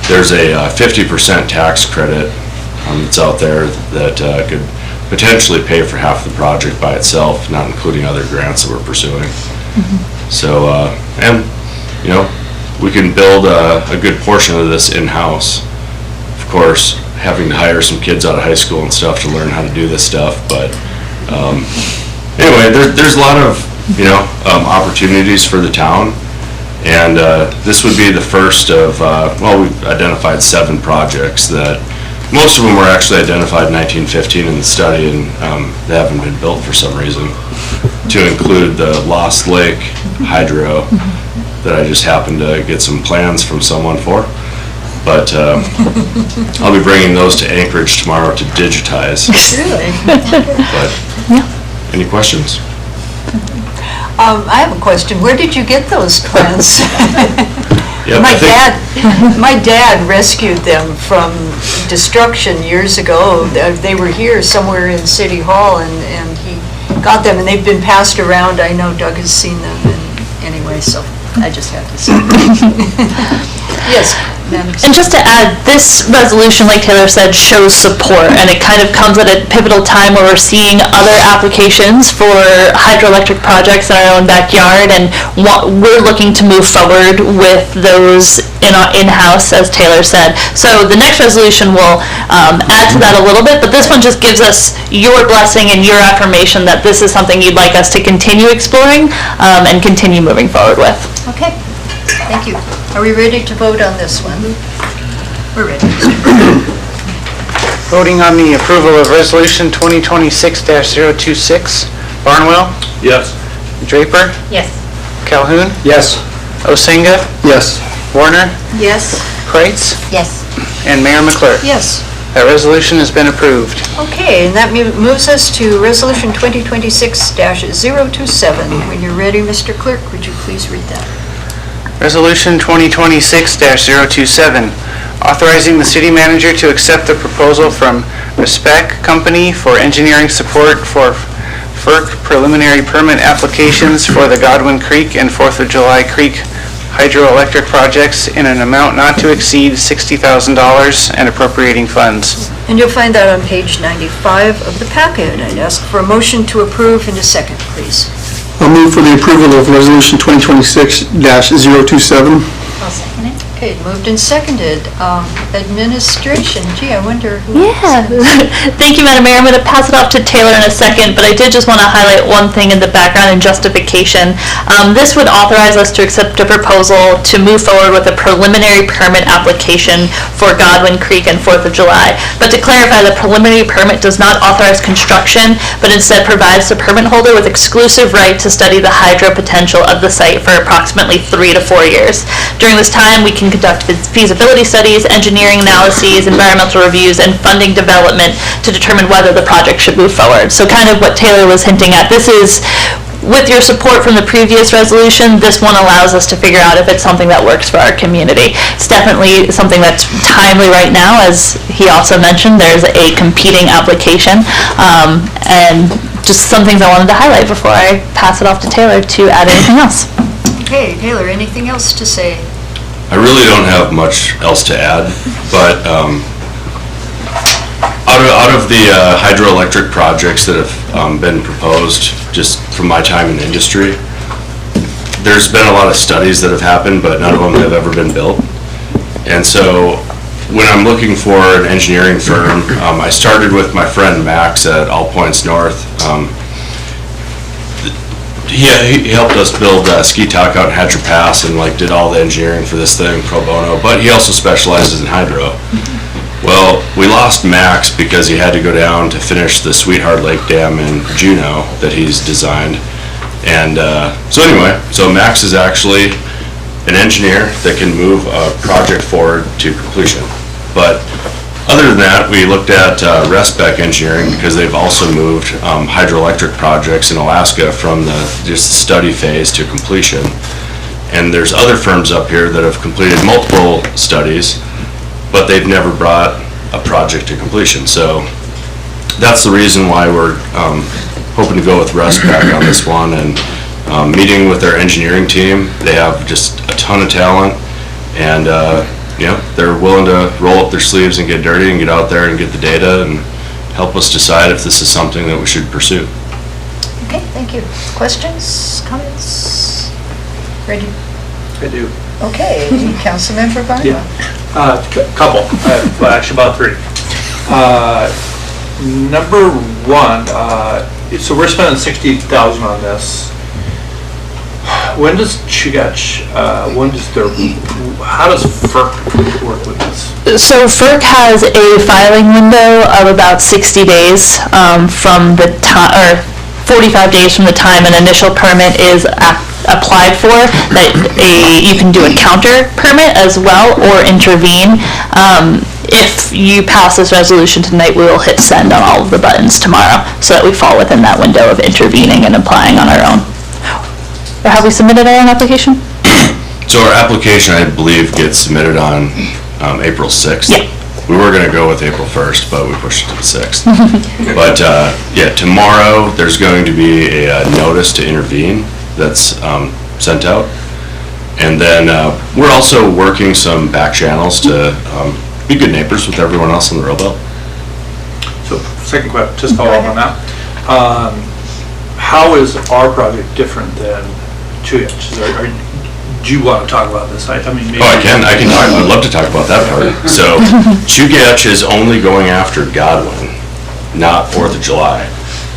There's a 50% tax credit that's out there that could potentially pay for half the project by itself, not including other grants that we're pursuing. So, we can build a good portion of this in-house. Of course, having to hire some kids out of high school and stuff to learn how to do this stuff, but anyway, there's a lot of opportunities for the town, and this would be the first of we've identified 7 projects that most of them were actually identified in 1915 in the study, and they haven't been built for some reason, to include the Lost Lake Hydro that I just happened to get some plans from someone for. But I'll be bringing those to Anchorage tomorrow to digitize. Really? But, any questions? I have a question. Where did you get those plans? Yep, My dad rescued them from destruction years ago. They were here somewhere in City Hall, and he got them, and they've been passed around. I know Doug has seen them, and anyway, so I just had to say. Yes. And just to add, this resolution, like Taylor said, shows support, and it kind of comes at a pivotal time where we're seeing other applications for hydroelectric projects in our own backyard, and we're looking to move forward with those in-house, as Taylor said. So the next resolution will add to that a little bit, but this one just gives us your blessing and your affirmation that this is something you'd like us to continue exploring and continue moving forward with. Okay, thank you. Are we ready to vote on this one? We're ready. Voting on the approval of Resolution 2026-026. Barnwell? Yes. Draper? Yes. Calhoun? Yes. Osenga? Yes. Warner? Yes. Kreitz? Yes. And Mayor McClure? Yes. That resolution has been approved. Okay, and that moves us to Resolution 2026-027. When you're ready, Mr. Clerk, would you please read that? Resolution 2026-027, Authorizing the city manager to accept the proposal from RESPEC Company for engineering support for FERC preliminary permit applications for the Godwin Creek and 4th of July Creek hydroelectric projects in an amount not to exceed $60,000 and appropriating funds. And you'll find that on page 95 of the packet. I'd ask for a motion to approve and a second, please. I'll move for the approval of Resolution 2026-027. I'll second it. Okay, moved and seconded. Administration, gee, I wonder who... Yeah. Thank you, Madam Mayor. I'm going to pass it off to Taylor in a second, but I did just want to highlight one thing in the background and justification. This would authorize us to accept a proposal to move forward with a preliminary permit application for Godwin Creek and 4th of July. But to clarify, the preliminary permit does not authorize construction, but instead provides the permit holder with exclusive right to study the hydro potential of the site for approximately 3 to 4 years. During this time, we can conduct feasibility studies, engineering analyses, environmental reviews, and funding development to determine whether the project should move forward. So kind of what Taylor was hinting at, this is, with your support from the previous resolution, this one allows us to figure out if it's something that works for our community. It's definitely something that's timely right now, as he also mentioned, there's a competing application, and just some things I wanted to highlight before I pass it off to Taylor to add anything else. Okay, Taylor, anything else to say? I really don't have much else to add, but out of the hydroelectric projects that have been proposed, just from my time in the industry, there's been a lot of studies that have happened, but none of them have ever been built. And so when I'm looking for an engineering firm, I started with my friend Max at All Points North. He helped us build Ski Talk out in Hatcher Pass and did all the engineering for this thing pro bono, but he also specializes in hydro. Well, we lost Max because he had to go down to finish the Sweetheart Lake Dam in Juneau that he's designed. And so Max is actually an engineer that can move a project forward to completion. But other than that, we looked at RESPEC engineering because they've also moved hydroelectric projects in Alaska from just the study phase to completion. And there's other firms up here that have completed multiple studies, but they've never brought a project to completion. So that's the reason why we're hoping to go with RESPEC on this one. And meeting with their engineering team, they have just a ton of talent, and they're willing to roll up their sleeves and get dirty and get out there and get the data and help us decide if this is something that we should pursue. Okay, thank you. Questions, comments? Ready? I do. Okay, Councilmember Varno. Yeah. Couple, well, actually about 3. Number 1, so we're spending $60,000 on this. When does how does FERC work with this? So FERC has a filing window of about 60 days from the time, or 45 days from the time an initial permit is applied for, that you can do a counter permit as well or intervene. If you pass this resolution tonight, we will hit send on all of the buttons tomorrow so that we fall within that window of intervening and applying on our own. Or have we submitted our own application? So our application, I believe, gets submitted on April 6th. Yeah. We were going to go with April 1st, but we pushed it to the 6th. But tomorrow there's going to be a notice to intervene that's sent out. And then we're also working some back channels to be good neighbors with everyone else on the rail belt. So second question, just follow up on that. How is our project different than Chuyach? Do you want to talk about this? I mean, maybe. Oh, I can talk. I'd love to talk about that part. So Chuyach is only going after Godwin, not 4th of July.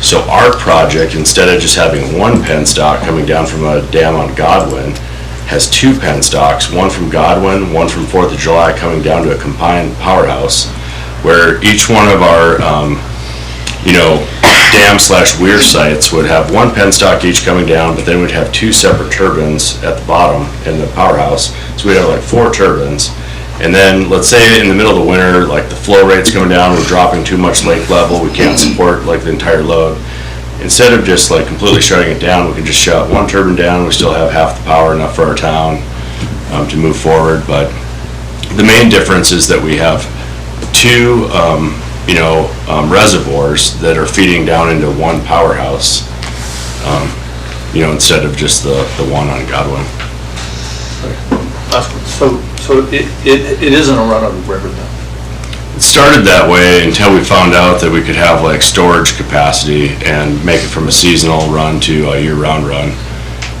So our project, instead of just having one penstock coming down from a dam on Godwin, has 2 penstocks, one from Godwin, one from 4th of July, coming down to a combined powerhouse, where each one of our dam/weir sites would have 1 penstock each coming down, but then we'd have 2 separate turbines at the bottom in the powerhouse. So we'd have 4 turbines. And then, let's say in the middle of the winter, the flow rate's coming down, we're dropping too much lake level, we can't support the entire load. Instead of just completely shutting it down, we can just shut 1 turbine down, we still have half the power, enough for our town to move forward. But The main difference is that we have two, reservoirs that are feeding down into one powerhouse, instead of just the one on Godwin. So it isn't a run of the river then? It started that way until we found out that we could have like storage capacity and make it from a seasonal run to a year-round run,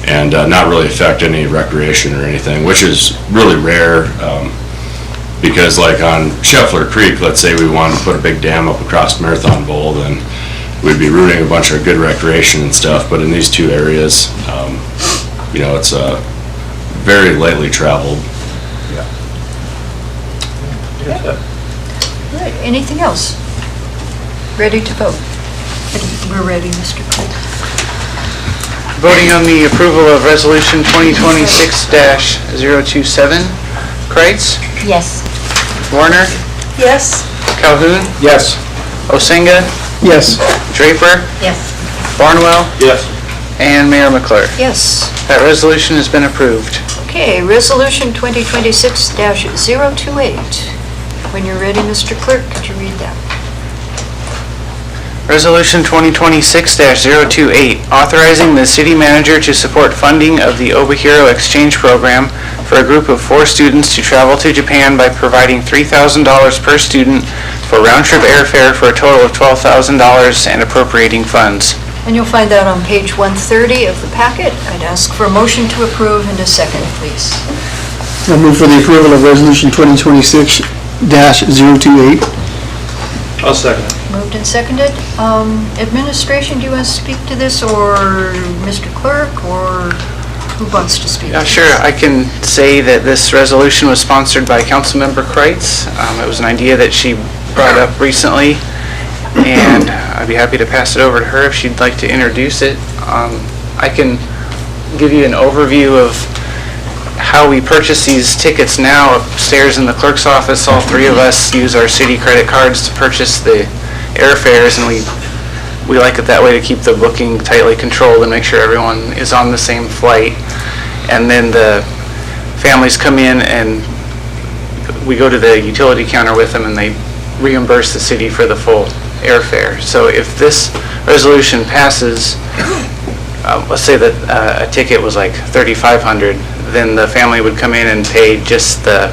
and not really affect any recreation or anything, which is really rare, because like on Scheffler Creek, let's say we wanted to put a big dam up across Marathon Bowl, then we'd be ruining a bunch of good recreation and stuff. But in these two areas, it's very lightly traveled. All right, anything else? Ready to vote? We're ready, Mr. Cole. Voting on the approval of Resolution 2026-027. Kreitz? Yes. Warner? Yes. Calhoun? Yes. Osenga? Yes. Draper? Yes. Barnwell? Yes. And Mayor McClure. Yes. That resolution has been approved. Okay, Resolution 2026-028. When you're ready, Mr. Clerk, could you read that? Resolution 2026-028, authorizing the city manager to support funding of the Obihiro exchange program for a group of 4 students to travel to Japan by providing $3,000 per student for round-trip airfare for a total of $12,000 and appropriating funds. And you'll find that on page 130 of the packet. I'd ask for a motion to approve and a second, please. I move for the approval of Resolution 2026-028. I'll second it. Moved and seconded. Administration, do you want to speak to this, or Mr. Clerk, or who wants to speak? Yeah, sure. I can say that this resolution was sponsored by Councilmember Kreitz. It was an idea that she brought up recently, and I'd be happy to pass it over to her if she'd like to introduce it. I can give you an overview of how we purchase these tickets now upstairs in the clerk's office. All 3 of us use our city credit cards to purchase the airfares, and we like it that way to keep the booking tightly controlled and make sure everyone is on the same flight. And then the families come in and we go to the utility counter with them, and they reimburse the city for the full airfare. So if this resolution passes, let's say that a ticket was like $3,500, then the family would come in and pay just the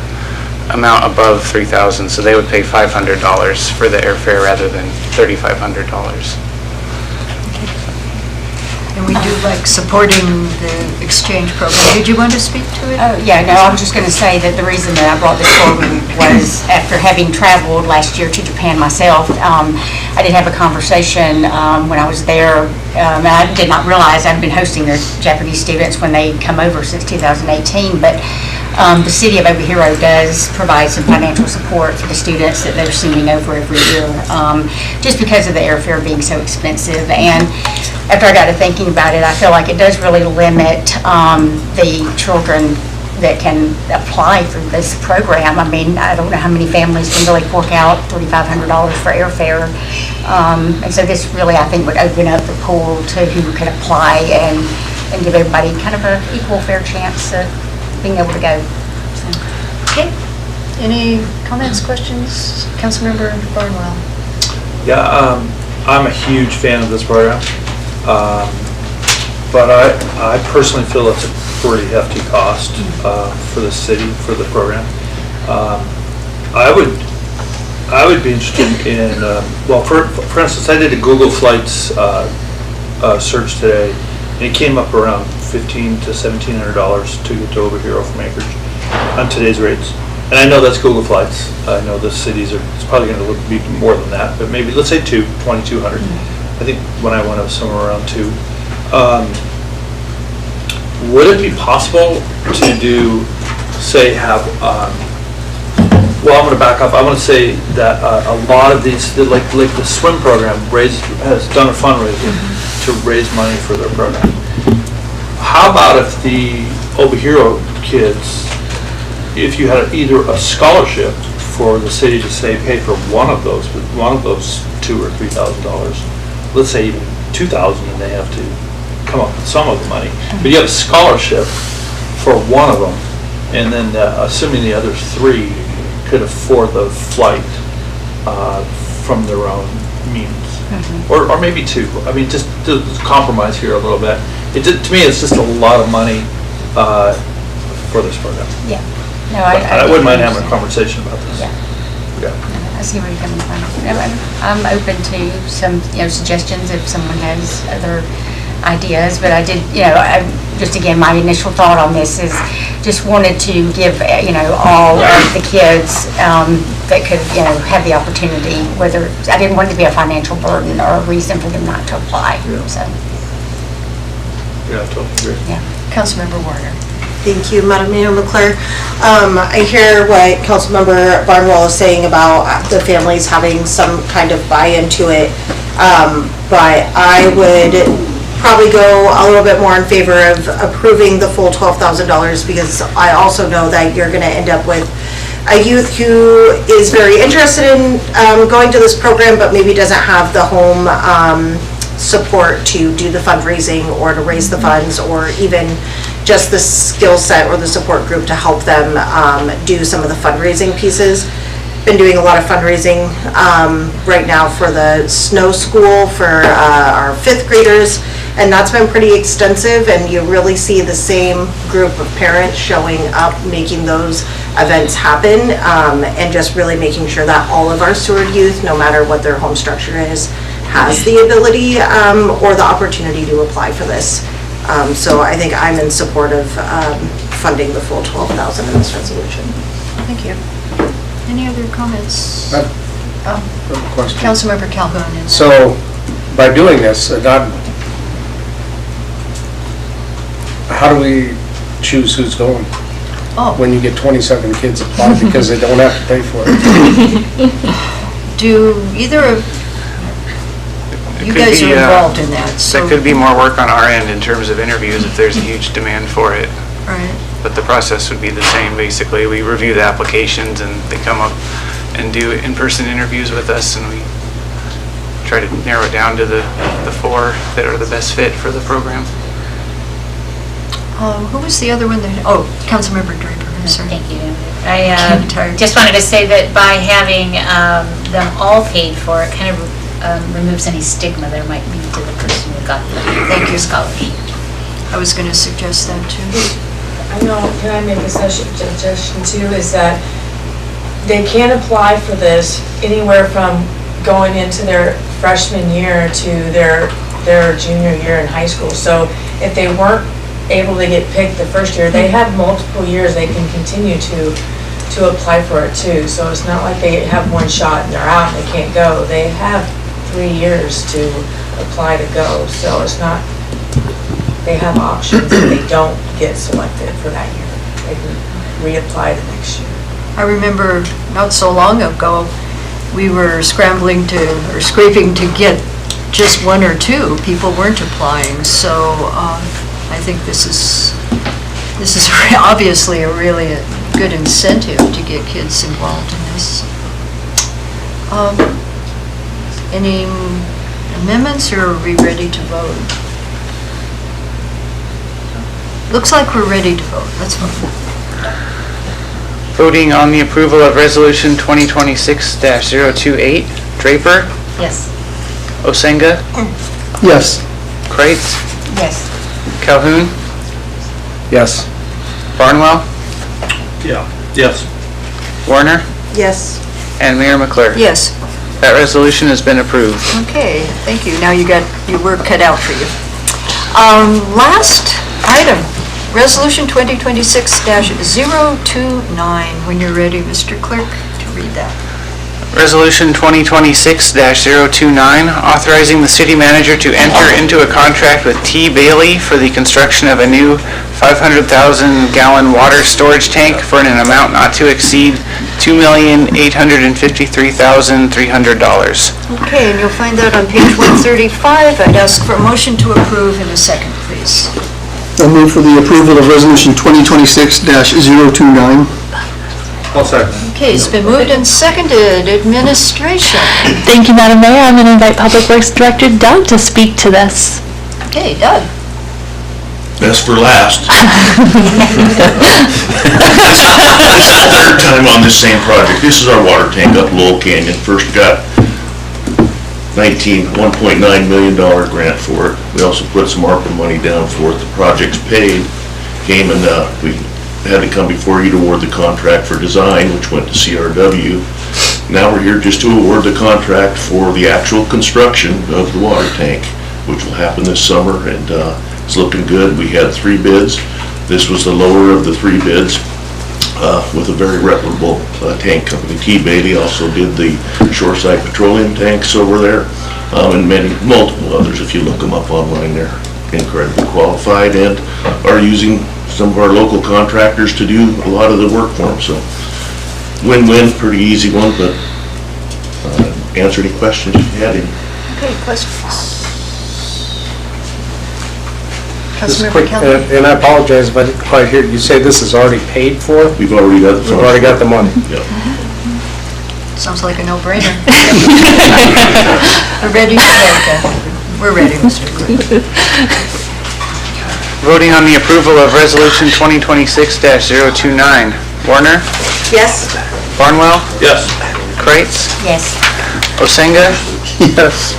amount above $3,000, so they would pay $500 for the airfare rather than $3,500. And we do like supporting the exchange program. Did you want to speak to it? Yeah, no, I was just going to say that the reason that I brought this forward was after having traveled last year to Japan myself, I did have a conversation when I was there. I did not realize I've been hosting the Japanese students when they come over since 2018, but the city of Obihiro does provide some financial support for the students that they're sending over every year, just because of the airfare being so expensive. And after I got to thinking about it, I feel like it does really limit the children that can apply for this program. I mean, I don't know how many families can really fork out $3,500 for airfare. And so this really, I think, would open up the pool to who could apply and give everybody kind of an equal fair chance of being able to go. So. Okay. Any comments, questions? Councilmember Barnwell. Yeah, I'm a huge fan of this program, but I personally feel it's a pretty hefty cost for the city, for the program. I would be interested in, well, for instance, I did a Google Flights search today, and it came up around $1,500 to $1,700 to get to Obihiro from Anchorage on today's rates. And I know that's Google Flights. I know the cities it's probably going to be more than that, but maybe, let's say $2,200. I think when I went, it was somewhere around 2. Would it be possible to do, say, have, well, I'm going to back up. I want to say that a lot of these, like the swim program has done a fundraiser to raise money for their program. How about if the Obihiro kids, if you had either a scholarship for the city to say pay for one of those $2,000 or $3,000, let's say even $2,000, and they have to come up with some of the money, but you have a scholarship for one of them, and then assuming the other 3 could afford the flight from their own means. Or maybe two. I mean, just to compromise here a little bit. To me, it's just a lot of money for this program. Yeah. No, I wouldn't mind having a conversation about this. Yeah. I see where you're coming from. I'm open to some, suggestions if someone has other ideas, but I did, just again, my initial thought on this is just wanted to give, all of the kids that could, have the opportunity, whether, I didn't want it to be a financial burden or a reason for them not to apply, so. Yeah, I totally agree. Yeah. Councilmember Warner. Thank you, Madam Mayor McClure. I hear what Councilmember Barnwell is saying about the families having some kind of buy-in to it, but I would probably go a little bit more in favor of approving the full $12,000, because I also know that you're going to end up with a youth who is very interested in going to this program, but maybe doesn't have the home support to do the fundraising or to raise the funds, or even just the skill set or the support group to help them do some of the fundraising pieces. Been doing a lot of fundraising right now for the snow school for our 5th graders, and that's been pretty extensive, and you really see the same group of parents showing up, making those events happen, and just really making sure that all of our Seward youth, no matter what their home structure is, has the ability or the opportunity to apply for this. So I think I'm in support of funding the full $12,000 in this resolution. Thank you. Any other comments? I have a question. Councilmember Calhoun. So, by doing this, how do we choose who's going? When you get 27 kids apply because they don't have to pay for it? Do either of you guys are involved in that? So There could be more work on our end in terms of interviews if there's a huge demand for it. Right. But the process would be the same, basically. We review the applications and they come up and do in-person interviews with us, and we try to narrow it down to the 4 that are the best fit for the program. Who was the other one that, Councilmember Draper, I'm sorry. Thank you. I just wanted to say that by having them all paid for, it kind of removes any stigma there might be to the person who got the scholarship. I was going to suggest that too. I know, can I make a suggestion too, is that they can apply for this anywhere from going into their freshman year to their junior year in high school. So if they weren't able to get picked the first year, they have multiple years they can continue to apply for it too. So it's not like they have one shot and they're out and they can't go. They have 3 years to apply to go. So it's not, they have options if they don't get selected for that year. They can reapply the next year. I remember not so long ago, we were scrambling or scraping to get just 1 or 2. People weren't applying, so I think this is obviously a really good incentive to get kids involved in this. Any amendments, or are we ready to vote? Looks like we're ready to vote. Let's vote. Voting on the approval of Resolution 2026-028. Draper? Yes. Osenga? Yes. Kreitz? Yes. Calhoun? Yes. Barnwell? Yeah. Yes. Warner? Yes. And Mayor McClure? Yes. That resolution has been approved. Okay, thank you. Now you got your work cut out for you. Last item, Resolution 2026-029. When you're ready, Mr. Clerk, to read that. Resolution 2026-029, authorizing the city manager to enter into a contract with T. Bailey for the construction of a new 500,000-gallon water storage tank for an amount not to exceed $2,853,300. Okay, and you'll find that on page 135. I'd ask for a motion to approve in a second, please. I'll move for the approval of Resolution 2026-029. I'll second. Okay, it's been moved and seconded. Administration. Thank you, Madam Mayor. I'm going to invite Public Works Director Doug to speak to this. Okay, Doug. Best for last. This is the third time on this same project. This is our water tank up Lowell Canyon. First got $1.9 million grant for it. We also put some ARPA money down for it. The project's paid, came and we had to come before you to award the contract for design, which went to CRW. Now we're here just to award the contract for the actual construction of the water tank, which will happen this summer, and it's looking good. We had 3 bids. This was the lower of the 3 bids with a very reputable tank company. T. Bailey also did the shoreside petroleum tanks over there, and multiple others. If you look them up online, they're incredibly qualified and are using some of our local contractors to do a lot of the work for them. So win-win, pretty easy one, but answer any questions if you had any. Okay, questions? Just Councilmember quick, Kelly? and I apologize if I didn't quite hear, you say this is already paid for? We've already got the funds. We've already got the money? Yep. Sounds like a no-brainer. We're ready, we're ready, Mr. Clerk. Voting on the approval of Resolution 2026-029. Warner? Yes. Barnwell? Yes. Kreitz? Yes. Osenga? Yes.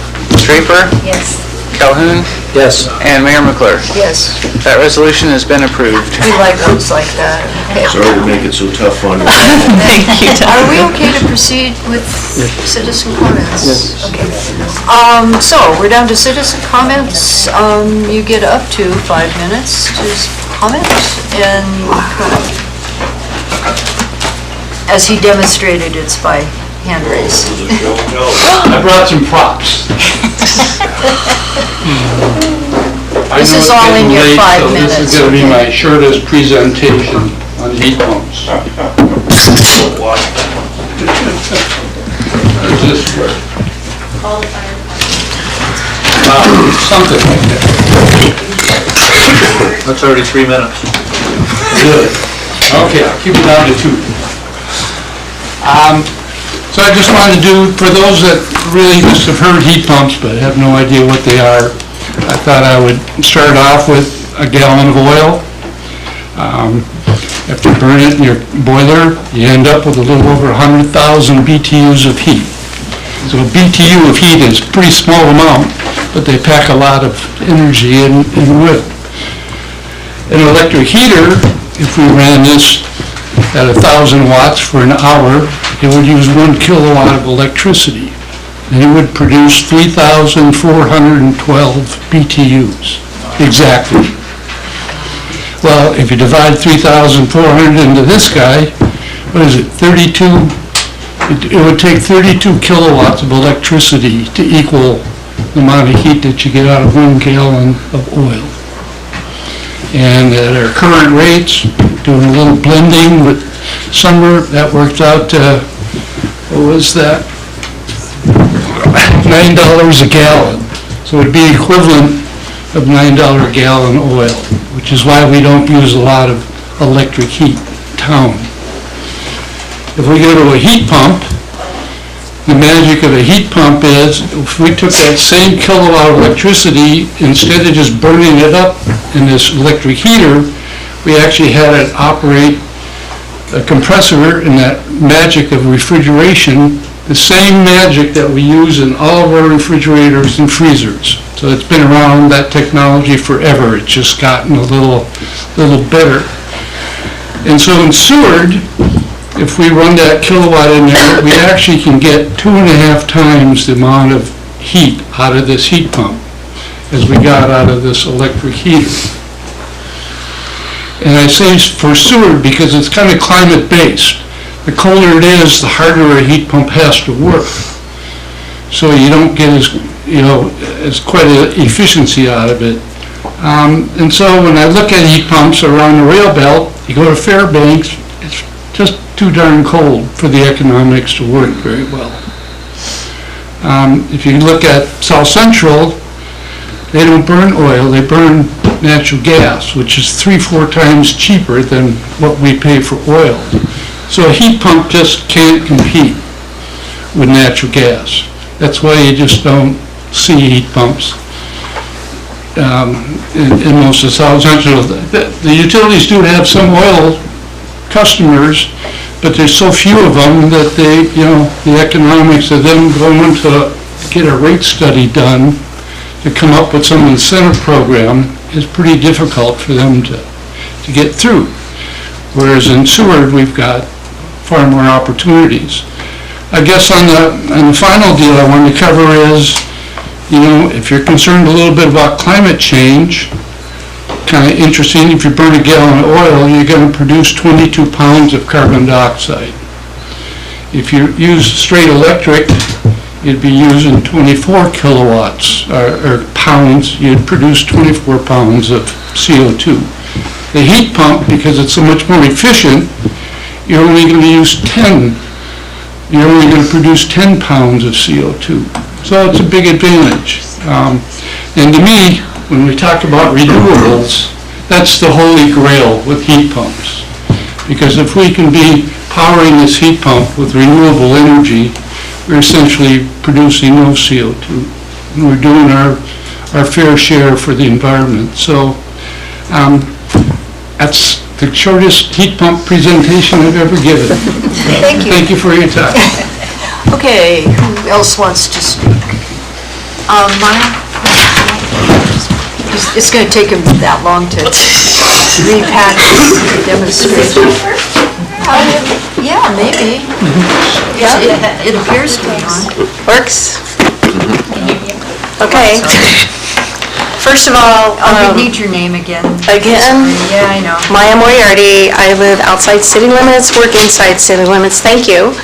Draper? Yes. Calhoun? Yes. And Mayor McClure. Yes, That resolution has been approved. we like ones like that. Okay. Sorry to make it so tough on you. Thank you, Are Tom. we okay to proceed with citizen comments? Yes. Okay. So we're down to citizen comments. You get up to 5 minutes to comment, and as he demonstrated, it's by hand raise. I brought some props. This is all in your 5 minutes. This is going to be my shortest presentation on heat pumps. This way. Something like that. That's already 3 minutes. Good. Okay, I'll keep it down to 2. So I just wanted to do, for those that really just have heard heat pumps but have no idea what they are, I thought I would start off with a gallon of oil. After you burn it in your boiler, you end up with a little over 100,000 BTUs of heat. So a BTU of heat is a pretty small amount, but they pack a lot of energy in with. An electric heater, if we ran this at 1,000 watts for an hour, it would use 1 kilowatt of electricity, and it would produce 3,412 BTUs, exactly. Well, if you divide 3,400 into this guy, what is it, 32, it would take 32 kilowatts of electricity to equal the amount of heat that you get out of 1 gallon of oil. And at our current rates, doing a little blending with summer, that works out to, what was that? $9 a gallon. So it'd be equivalent of $9 a gallon oil, which is why we don't use a lot of electric heat in town. If we go to a heat pump, the magic of a heat pump is, if we took that same kilowatt of electricity, instead of just burning it up in this electric heater, we actually had it operate a compressor, and that magic of refrigeration, the same magic that we use in all of our refrigerators and freezers. So it's been around, that technology, forever. It's just gotten a little better. And so in Seward, if we run that kilowatt in there, we actually can get 2.5 times the amount of heat out of this heat pump as we got out of this electric heater. And I say for Seward because it's kind of climate-based. The colder it is, the harder a heat pump has to work. So you don't get as quite an efficiency out of it. And so when I look at heat pumps around the rail belt, you go to Fairbanks, it's just too darn cold for the economics to work very well. If you look at South Central, they don't burn oil, they burn natural gas, which is 3-4 times cheaper than what we pay for oil. So a heat pump just can't compete with natural gas. That's why you just don't see heat pumps. in most of South Central. The utilities do have some oil customers, but there's so few of them that they, the economics of them going to get a rate study done to come up with some incentive program is pretty difficult for them to get through. Whereas in Seward, we've got far more opportunities. I guess on the final deal I wanted to cover is, if you're concerned a little bit about climate change, kind of interesting, if you burn a gallon of oil, you're going to produce 22 pounds of carbon dioxide. If you use straight electric, you'd be using 24 kilowatts, or pounds, you'd produce 24 pounds of CO2. The heat pump, because it's so much more efficient, you're only going to use 10. You're only going to produce 10 pounds of CO2. So it's a big advantage. And to me, when we talk about renewables, that's the holy grail with heat pumps. Because if we can be powering this heat pump with renewable energy, we're essentially producing no CO2. And we're doing our fair share for the environment. So that's the shortest heat pump presentation I've ever given. Thank you. Thank you for your time. Okay, who else wants to speak? Maya? It's going to take him that long to repack the demonstration. Yeah, maybe. Yeah, it appears to be on. Works? Okay. First of all, we need your name again. Again? Yeah, I know. Maya Moriarty. I live outside city limits, work inside city limits. Thank you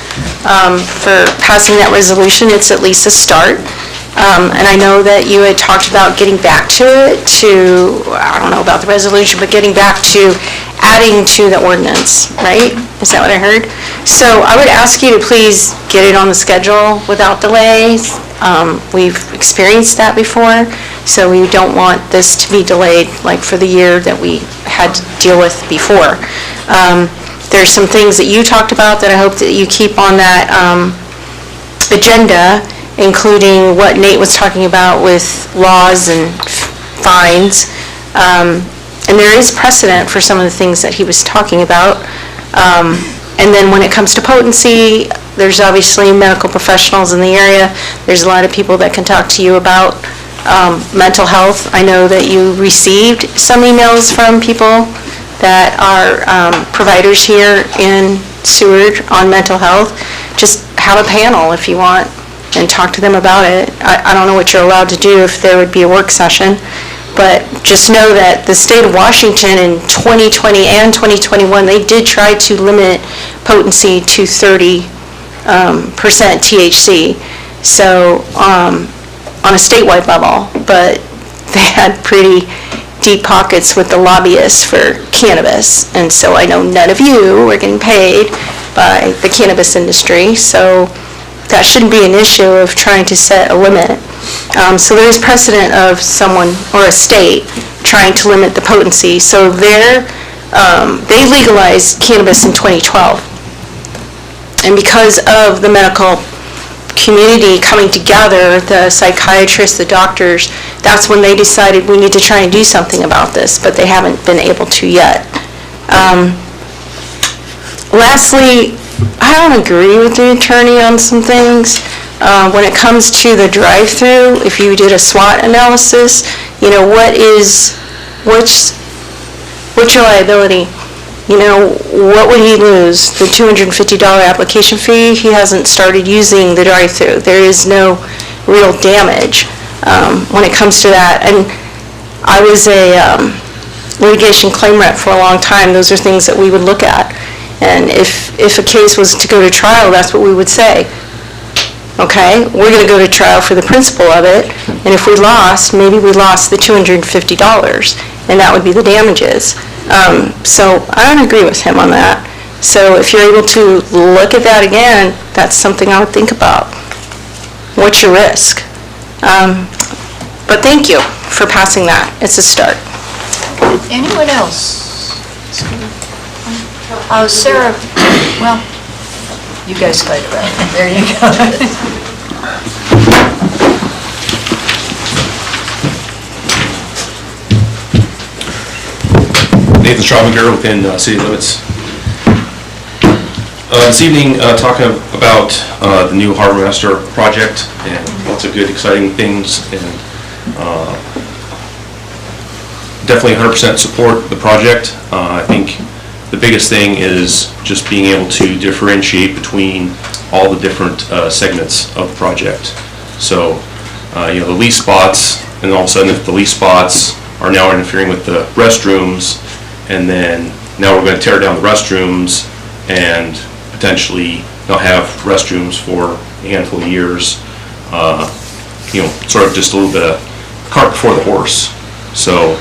for passing that resolution. It's at least a start. And I know that you had talked about getting back to it, I don't know about the resolution, but getting back to adding to the ordinance, right? Is that what I heard? So I would ask you to please get it on the schedule without delays. We've experienced that before, so we don't want this to be delayed like for the year that we had to deal with before. There's some things that you talked about that I hope that you keep on that agenda, including what Nate was talking about with laws and fines. And there is precedent for some of the things that he was talking about. And then when it comes to potency, there's obviously medical professionals in the area. There's a lot of people that can talk to you about mental health. I know that you received some emails from people that are providers here in Seward on mental health. Just have a panel if you want and talk to them about it. I don't know what you're allowed to do, if there would be a work session, but just know that the state of Washington in 2020 and 2021, they did try to limit potency to 30% THC, so on a statewide level, but they had pretty deep pockets with the lobbyists for cannabis, and so I know none of you are getting paid by the cannabis industry, so that shouldn't be an issue of trying to set a limit. So there is precedent of someone or a state trying to limit the potency. So they legalized cannabis in 2012. And because of the medical community coming together, the psychiatrists, the doctors, that's when they decided we need to try and do something about this, but they haven't been able to yet. Lastly, I don't agree with the attorney on some things. When it comes to the drive-through, if you did a SWOT analysis, what's your liability? What would he lose? The $250 application fee? He hasn't started using the drive-through. There is no real damage when it comes to that. And I was a litigation claim rep for a long time. Those are things that we would look at. And if a case was to go to trial, that's what we would say. Okay, we're going to go to trial for the principle of it, and if we lost, maybe we lost the $250, and that would be the damages. So I don't agree with him on that. So if you're able to look at that again, that's something I would think about. What's your risk? But thank you for passing that. It's a start. Anyone else? Sarah, well, you guys fight around. There you go. Nathan Straubinger within city limits. This evening, talking about the new Harbor Master project and lots of good, exciting things, and definitely 100% support the project. I think the biggest thing is just being able to differentiate between all the different segments of the project. So, the lease spots, and all of a sudden if the lease spots are now interfering with the restrooms, and then now we're going to tear down the restrooms and potentially not have restrooms for a handful of years, sort of just a little bit of cart before the horse. So,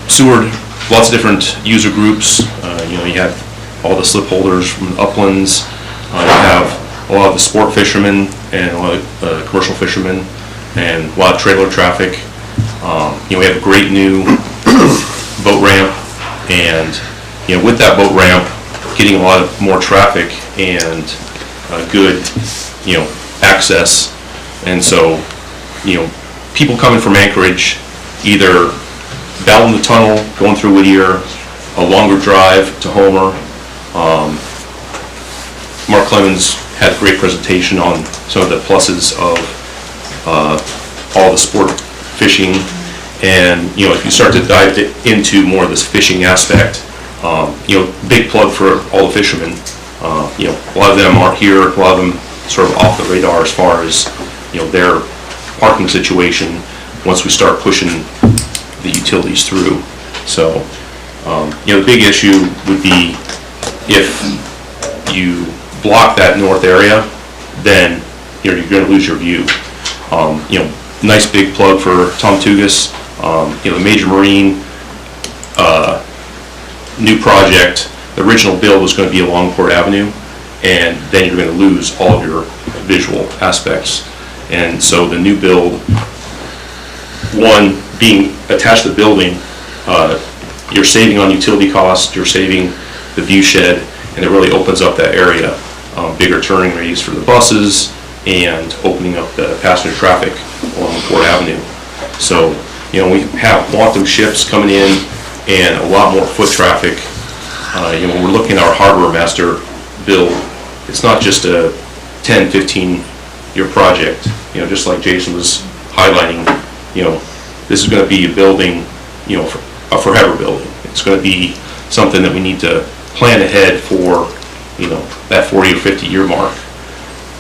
Seward, lots of different user groups. You have all the slip holders from the uplands. You have a lot of the sport fishermen and a lot of commercial fishermen and a lot of trailer traffic. We have a great new boat ramp, and with that boat ramp, getting a lot of more traffic and good, access. And so, people coming from Anchorage, either down the tunnel, going through Whittier, a longer drive to Homer. Mark Clemens had a great presentation on some of the pluses of all the sport fishing. And, if you start to dive into more of this fishing aspect, big plug for all the fishermen. A lot of them aren't here, a lot of them sort of off the radar as far as, their parking situation once we start pushing the utilities through. So, the big issue would be if you block that north area, then you're going to lose your view. Nice big plug for Tom Tugas. The Major Marine new project, the original build was going to be along Port Avenue, and then you're going to lose all of your visual aspects. And so the new build, one, being attached to the building, you're saving on utility costs, you're saving the view shed, and it really opens up that area. Bigger turning radius for the buses, and opening up the passenger traffic along Port Avenue. So, we want those ships coming in and a lot more foot traffic. When we're looking at our Harbor Master build, it's not just a 10, 15-year project. Just like Jason was highlighting, this is going to be a building, a forever building. It's going to be something that we need to plan ahead for, that 40 or 50-year mark.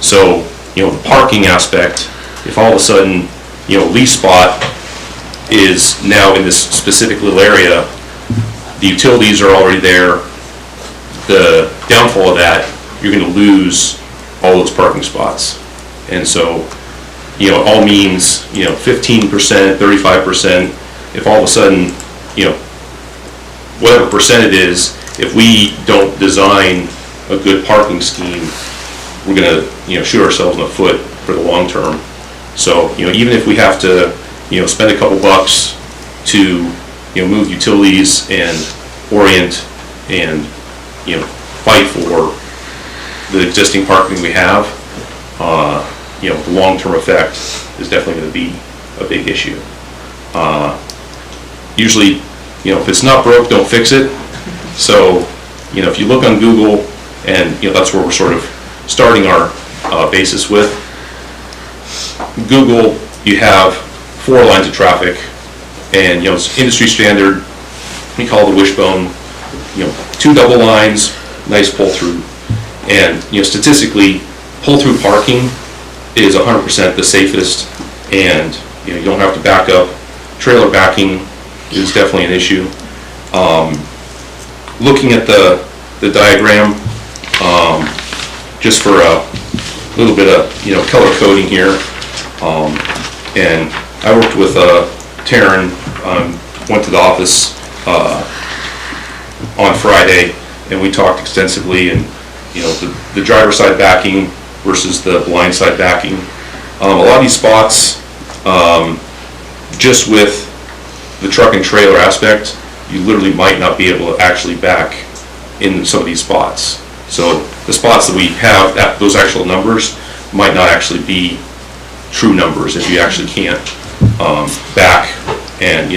So, the parking aspect, if all of a sudden, lease spot is now in this specific little area, the utilities are already there. The downfall of that, you're going to lose all those parking spots. And so, it all means, 15%, 35%, if all of a sudden, whatever percent it is, if we don't design a good parking scheme, we're going to, shoot ourselves in the foot for the long term. So, even if we have to, spend a couple bucks to, move utilities and orient and, fight for the existing parking we have, the long-term effect is definitely going to be a big issue. Usually, if it's not broke, don't fix it. So, if you look on Google, and, that's where we're sort of starting our basis with. Google, you have 4 lines of traffic, and, it's industry standard, we call it the wishbone, 2 double lines, nice pull-through. And, statistically, pull-through parking is 100% the safest, and, you don't have to back up. Trailer backing is definitely an issue. Looking at the diagram, just for a little bit of, color coding here, and I worked with Taryn, went to the office on Friday, and we talked extensively, and the driver's side backing versus the blind side backing. A lot of these spots, just with the truck and trailer aspect, you literally might not be able to actually back in some of these spots. So the spots that we have, those actual numbers might not actually be true numbers if you actually can't back, and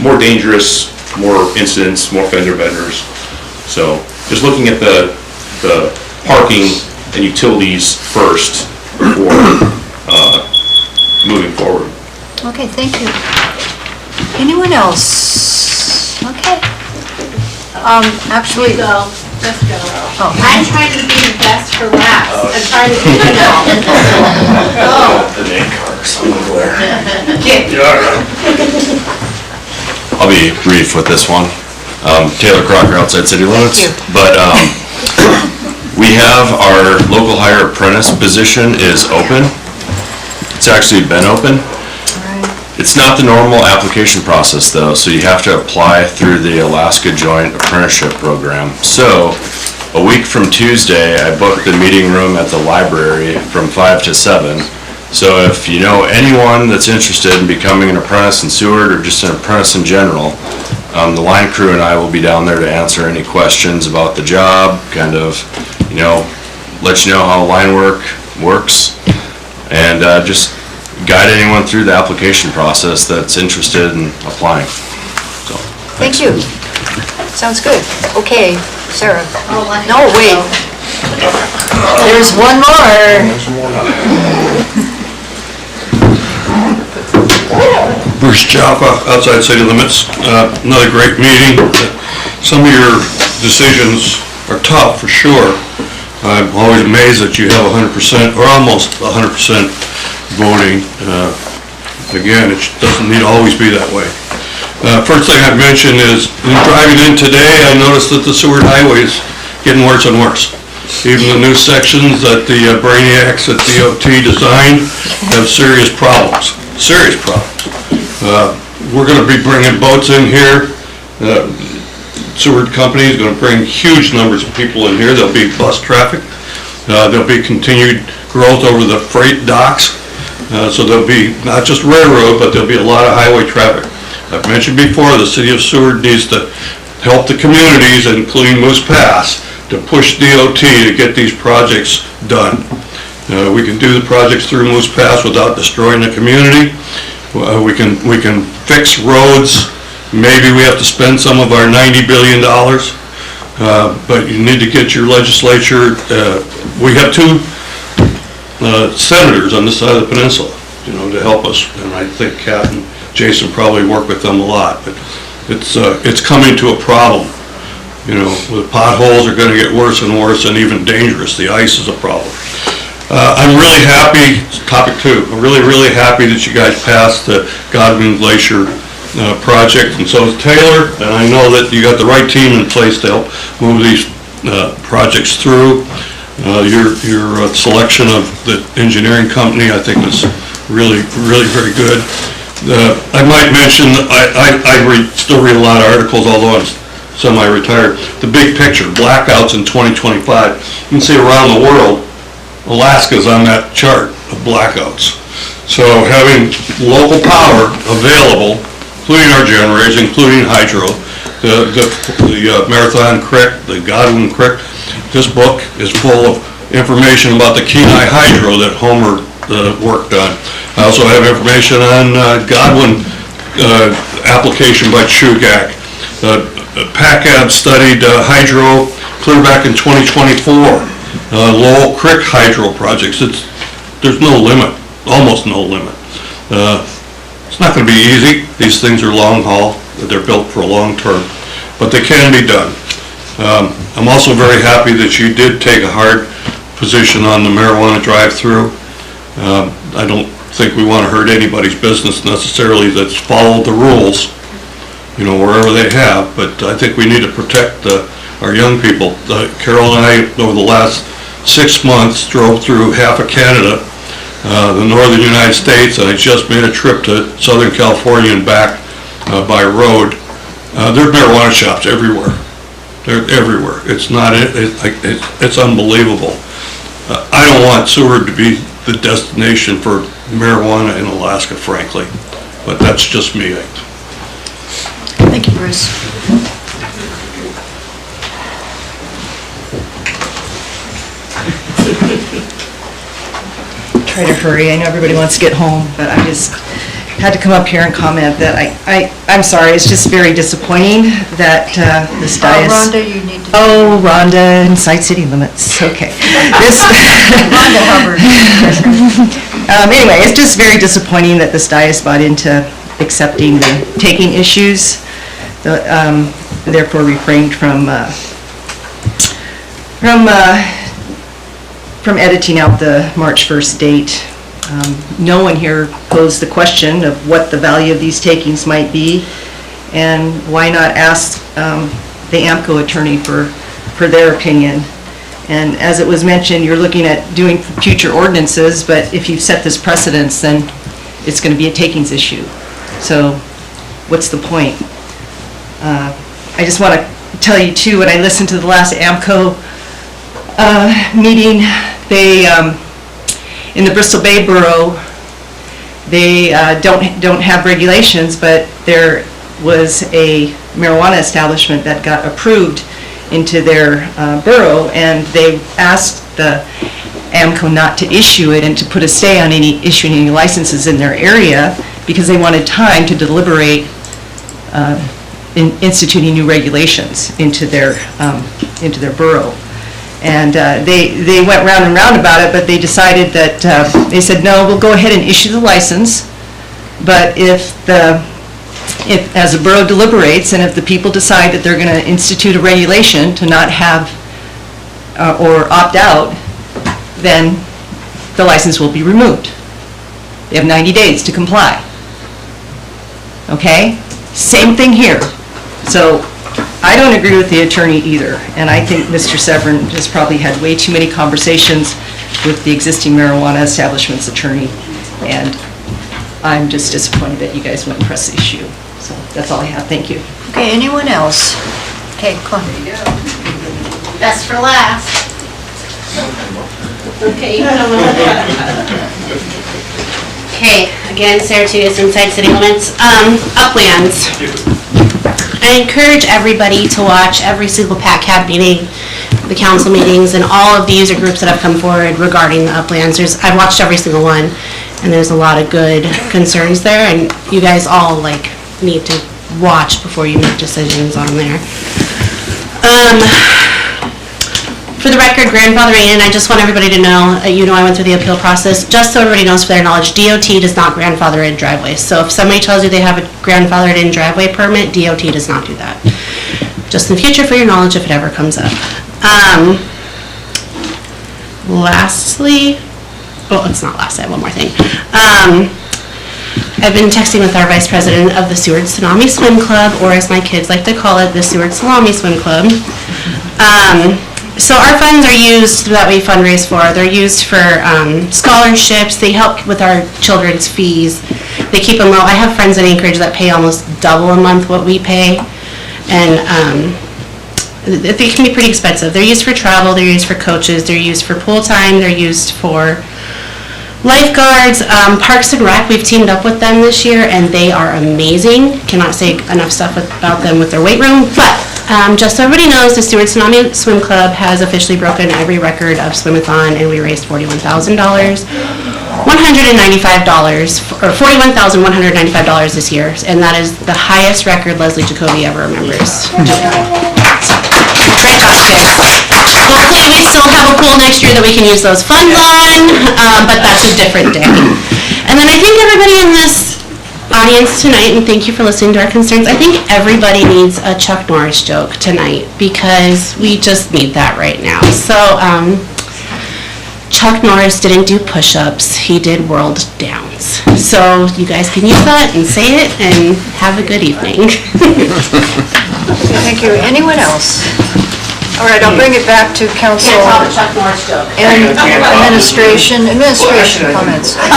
more dangerous more incidents, more fender benders. So just looking at the parking and utilities first before moving forward. Okay, thank you. Anyone else? Okay. Actually. Just go. Oh. I'm trying to be the best for last. I'm trying to be, The name card somewhere. Get. I'll be brief with this one. Taylor Crocker, outside city limits. But we have our local hire apprentice position is open. It's actually been open. It's not the normal application process though, so you have to apply through the Alaska Joint Apprenticeship Program. So, a week from Tuesday, I booked the meeting room at the library from 5 to 7. So if you know anyone that's interested in becoming an apprentice in Seward or just an apprentice in general, the line crew and I will be down there to answer any questions about the job, kind of, let you know how line work works, and just guide anyone through the application process that's interested in applying. So, Thank you. Sounds good. Okay, Sarah. No, wait. There's one more. Bruce Jaffa, outside city limits. Another great meeting. Some of your decisions are tough, for sure. I'm always amazed that you have 100% or almost 100% voting. Again, it doesn't need to always be that way. First thing I'd mention is, in driving in today, I noticed that the Seward Highway is getting worse and worse. Even the new sections that the brainiacs at DOT designed have serious problems. Serious problems. We're going to be bringing boats in here. Seward Company is going to bring huge numbers of people in here. There'll be bus traffic. There'll be continued growth over the freight docks. So there'll be not just railroad, but there'll be a lot of highway traffic. I've mentioned before, the city of Seward needs to help the communities, including Moose Pass, to push DOT to get these projects done. We can do the projects through Moose Pass without destroying the community. We can fix roads. Maybe we have to spend some of our $90 billion, but you need to get your legislature. We have two senators on this side of the peninsula, to help us, and I think Kat and Jason probably work with them a lot, but it's coming to a problem. The potholes are going to get worse and worse and even dangerous. The ice is a problem. I'm really happy, topic 2, I'm really happy that you guys passed the Godwin Glacier project, and so is Taylor, and I know that you got the right team in place to help move these projects through. Your selection of the engineering company, I think, is really very good. I might mention, I still read a lot of articles, although I'm semi-retired. The big picture, blackouts in 2025. You can see around the world, Alaska's on that chart of blackouts. So having local power available, including our generators, including hydro, the Marathon Creek, the Godwin Creek, this book is full of information about the Kenai Hydro that Homer worked on. I also have information on Godwin application by Chugach. PACAB studied hydro clear back in 2024. Lowell Creek hydro projects. There's no limit, almost no limit. It's not going to be easy. These things are long haul. They're built for a long term, but they can be done. I'm also very happy that you did take a hard position on the marijuana drive-through. I don't think we want to hurt anybody's business necessarily that's followed the rules, wherever they have, but I think we need to protect our young people. Carol and I, over the last 6 months, drove through half of Canada, the northern United States, and I just made a trip to Southern California and back by road. There are marijuana shops everywhere. They're everywhere. It's unbelievable. I don't want Seward to be the destination for marijuana in Alaska, frankly, but that's just me. Thank you, Bruce. Try to hurry. I know everybody wants to get home, but I just had to come up here and comment that I'm sorry, it's just very disappointing that this diocese... Rhonda, you need to... Oh, Rhonda, inside city limits, okay. Rhonda Hubbard. Anyway, it's just very disappointing that this diocese bought into accepting the taking issues, therefore refrained from editing out the March 1st date. No one here posed the question of what the value of these takings might be, and why not ask the AMCO attorney for their opinion. And as it was mentioned, you're looking at doing future ordinances, but if you've set this precedence, then it's going to be a takings issue. So what's the point? I just want to tell you too, when I listened to the last AMCO meeting, they in the Bristol Bay Borough, they don't have regulations, but there was a marijuana establishment that got approved into their borough, and they asked the AMCO not to issue it and to put a stay on issuing any licenses in their area because they wanted time to deliberate in instituting new regulations into their borough. And they went round and round about it, but they decided that, they said, no, we'll go ahead and issue the license, but if as the borough deliberates and if the people decide that they're going to institute a regulation to not have or opt out, then the license will be removed. They have 90 days to comply. Okay? Same thing here. So I don't agree with the attorney either, and I think Mr. Severin has probably had way too many conversations with the existing marijuana establishment's attorney, and I'm just disappointed that you guys wouldn't press the issue. So that's all I have. Thank you. Okay, anyone else? Okay, come on. Best for last. Okay. Okay, again, Sarah Tugas, inside city limits. Uplands. I encourage everybody to watch every single PACAB meeting, the council meetings, and all of the user groups that have come forward regarding the uplands. I've watched every single one, and there's a lot of good concerns there, and you guys all need to watch before you make decisions on there. For the record, grandfathering in, I just want everybody to know, I went through the appeal process, just so everybody knows for their knowledge, DOT does not grandfather in driveways. So if somebody tells you they have a grandfathered in driveway permit, DOT does not do that. Just in the future for your knowledge if it ever comes up. Lastly, well, it's not last, I have one more thing. I've been texting with our vice president of the Seward Tsunami Swim Club, or as my kids like to call it, the Seward Salami Swim Club. So our funds are used that we fundraise for. They're used for scholarships. They help with our children's fees. They keep them low. I have friends in Anchorage that pay almost double a month what we pay, and they can be pretty expensive. They're used for travel. They're used for coaches. They're used for pool time. They're used for lifeguards. Parks and Rec, we've teamed up with them this year, and they are amazing. Cannot say enough stuff about them with their weight room, but just so everybody knows, the Seward Tsunami Swim Club has officially broken every record of Swim-a-thon, and we raised $41,195, or $41,195 this year, and that is the highest record Leslie Jacoby ever remembers. Great job, kids. Hopefully we still have a pool next year that we can use those funds on, but that's a different day. And then I think everybody in this audience tonight, and thank you for listening to our concerns, I think everybody needs a Chuck Norris joke tonight, because we just need that right now. So, Chuck Norris didn't do push-ups, he did world downs. So you guys can use that and say it, and have a good evening. Thank you. Anyone else? All right, I'll bring it back to council and administration comments. Come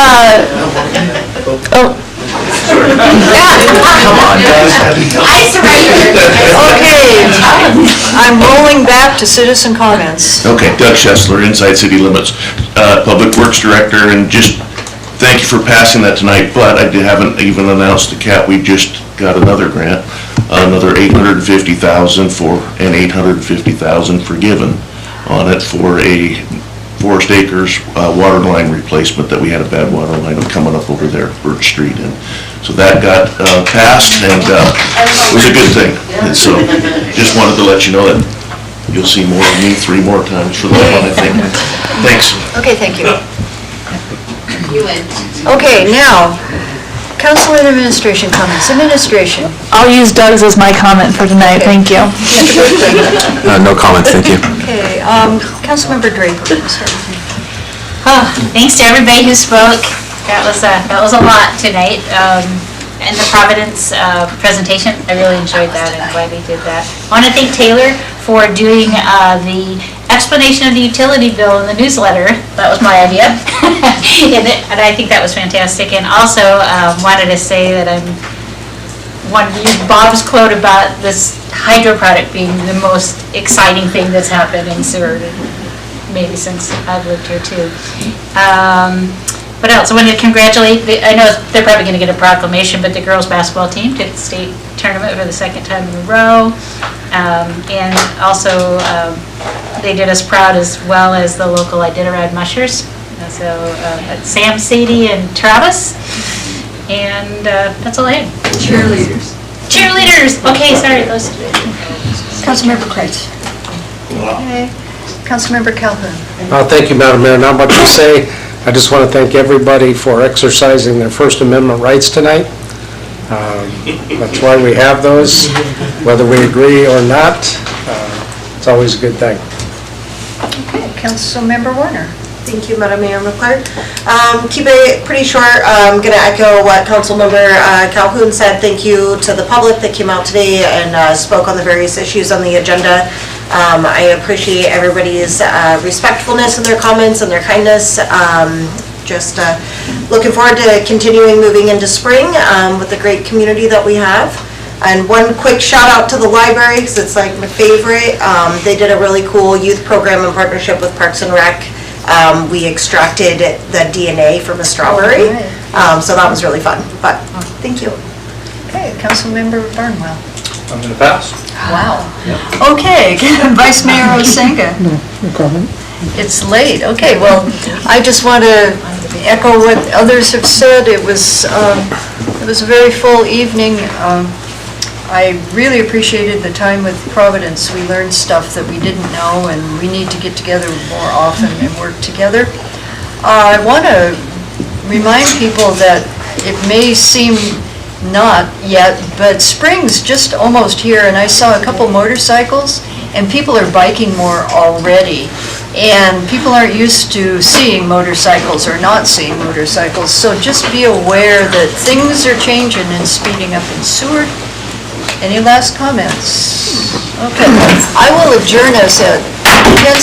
on, guys. Okay, I'm rolling back to citizen comments. Okay, Doug Schessler, Inside City Limits, Public Works Director, and just thank you for passing that tonight, but I haven't even announced the CAT. We just got another grant, another $850,000 and $850,000 forgiven on it for Forest Acres water line replacement, that we had a bad water line coming up over there, Birch Street. And so that got passed, and it was a good thing. And so just wanted to let you know that you'll see more of me 3 more times for that one, I think. Thanks. Okay, thank you. You win. Okay, now, council and administration comments. Administration. I'll use Doug's as my comment for tonight, thank you. No comments, thank you. Okay, Councilmember Draper, we'll start with you. Thanks to everybody who spoke. That was a lot tonight. And the Providence presentation, I really enjoyed that. I'm glad we did that. I want to thank Taylor for doing the explanation of the utility bill in the newsletter. That was my idea. And I think that was fantastic. And also wanted to say that I'm wanted to use Bob's quote about this hydro product being the most exciting thing that's happened in Seward, maybe since I've lived here too. What else? I wanted to congratulate, I know they're probably going to get a proclamation, but the girls basketball team took the state tournament for the 2nd time in a row. And also, they did us proud as well as the local Iditarod Mushers. So Sam, Sadie, and Travis. And that's all I had. Cheerleaders. Cheerleaders! Okay, sorry, those two. Councilmember Kreitz. Okay. Councilmember Calhoun. Thank you, Madam Mayor. Not much to say. I just want to thank everybody for exercising their First Amendment rights tonight. That's why we have those, whether we agree or not. It's always a good thing. Okay, Councilmember Warner. Thank you, Madam Mayor McClure. Keep it pretty short. I'm going to echo what Councilmember Calhoun said. Thank you to the public that came out today and spoke on the various issues on the agenda. I appreciate everybody's respectfulness in their comments and their kindness. Just looking forward to continuing moving into spring with the great community that we have. And one quick shout out to the library, because it's like my favorite. They did a really cool youth program in partnership with Parks and Rec. We extracted the DNA from a strawberry, so that was really fun. But thank you. Okay, Councilmember Barnwell. I'm going to pass. Wow. Okay, Vice Mayor Osenga. No comment. It's late. Okay, well, I just want to echo what others have said. It was a very full evening. I really appreciated the time with Providence. We learned stuff that we didn't know, and we need to get together more often and work together. I want to remind people that it may seem not yet, but spring's just almost here, and I saw a couple motorcycles, and people are biking more already. And people aren't used to seeing motorcycles or not seeing motorcycles, so just be aware that things are changing and speeding up in Seward. Any last comments? Okay, I will adjourn us at 10:00.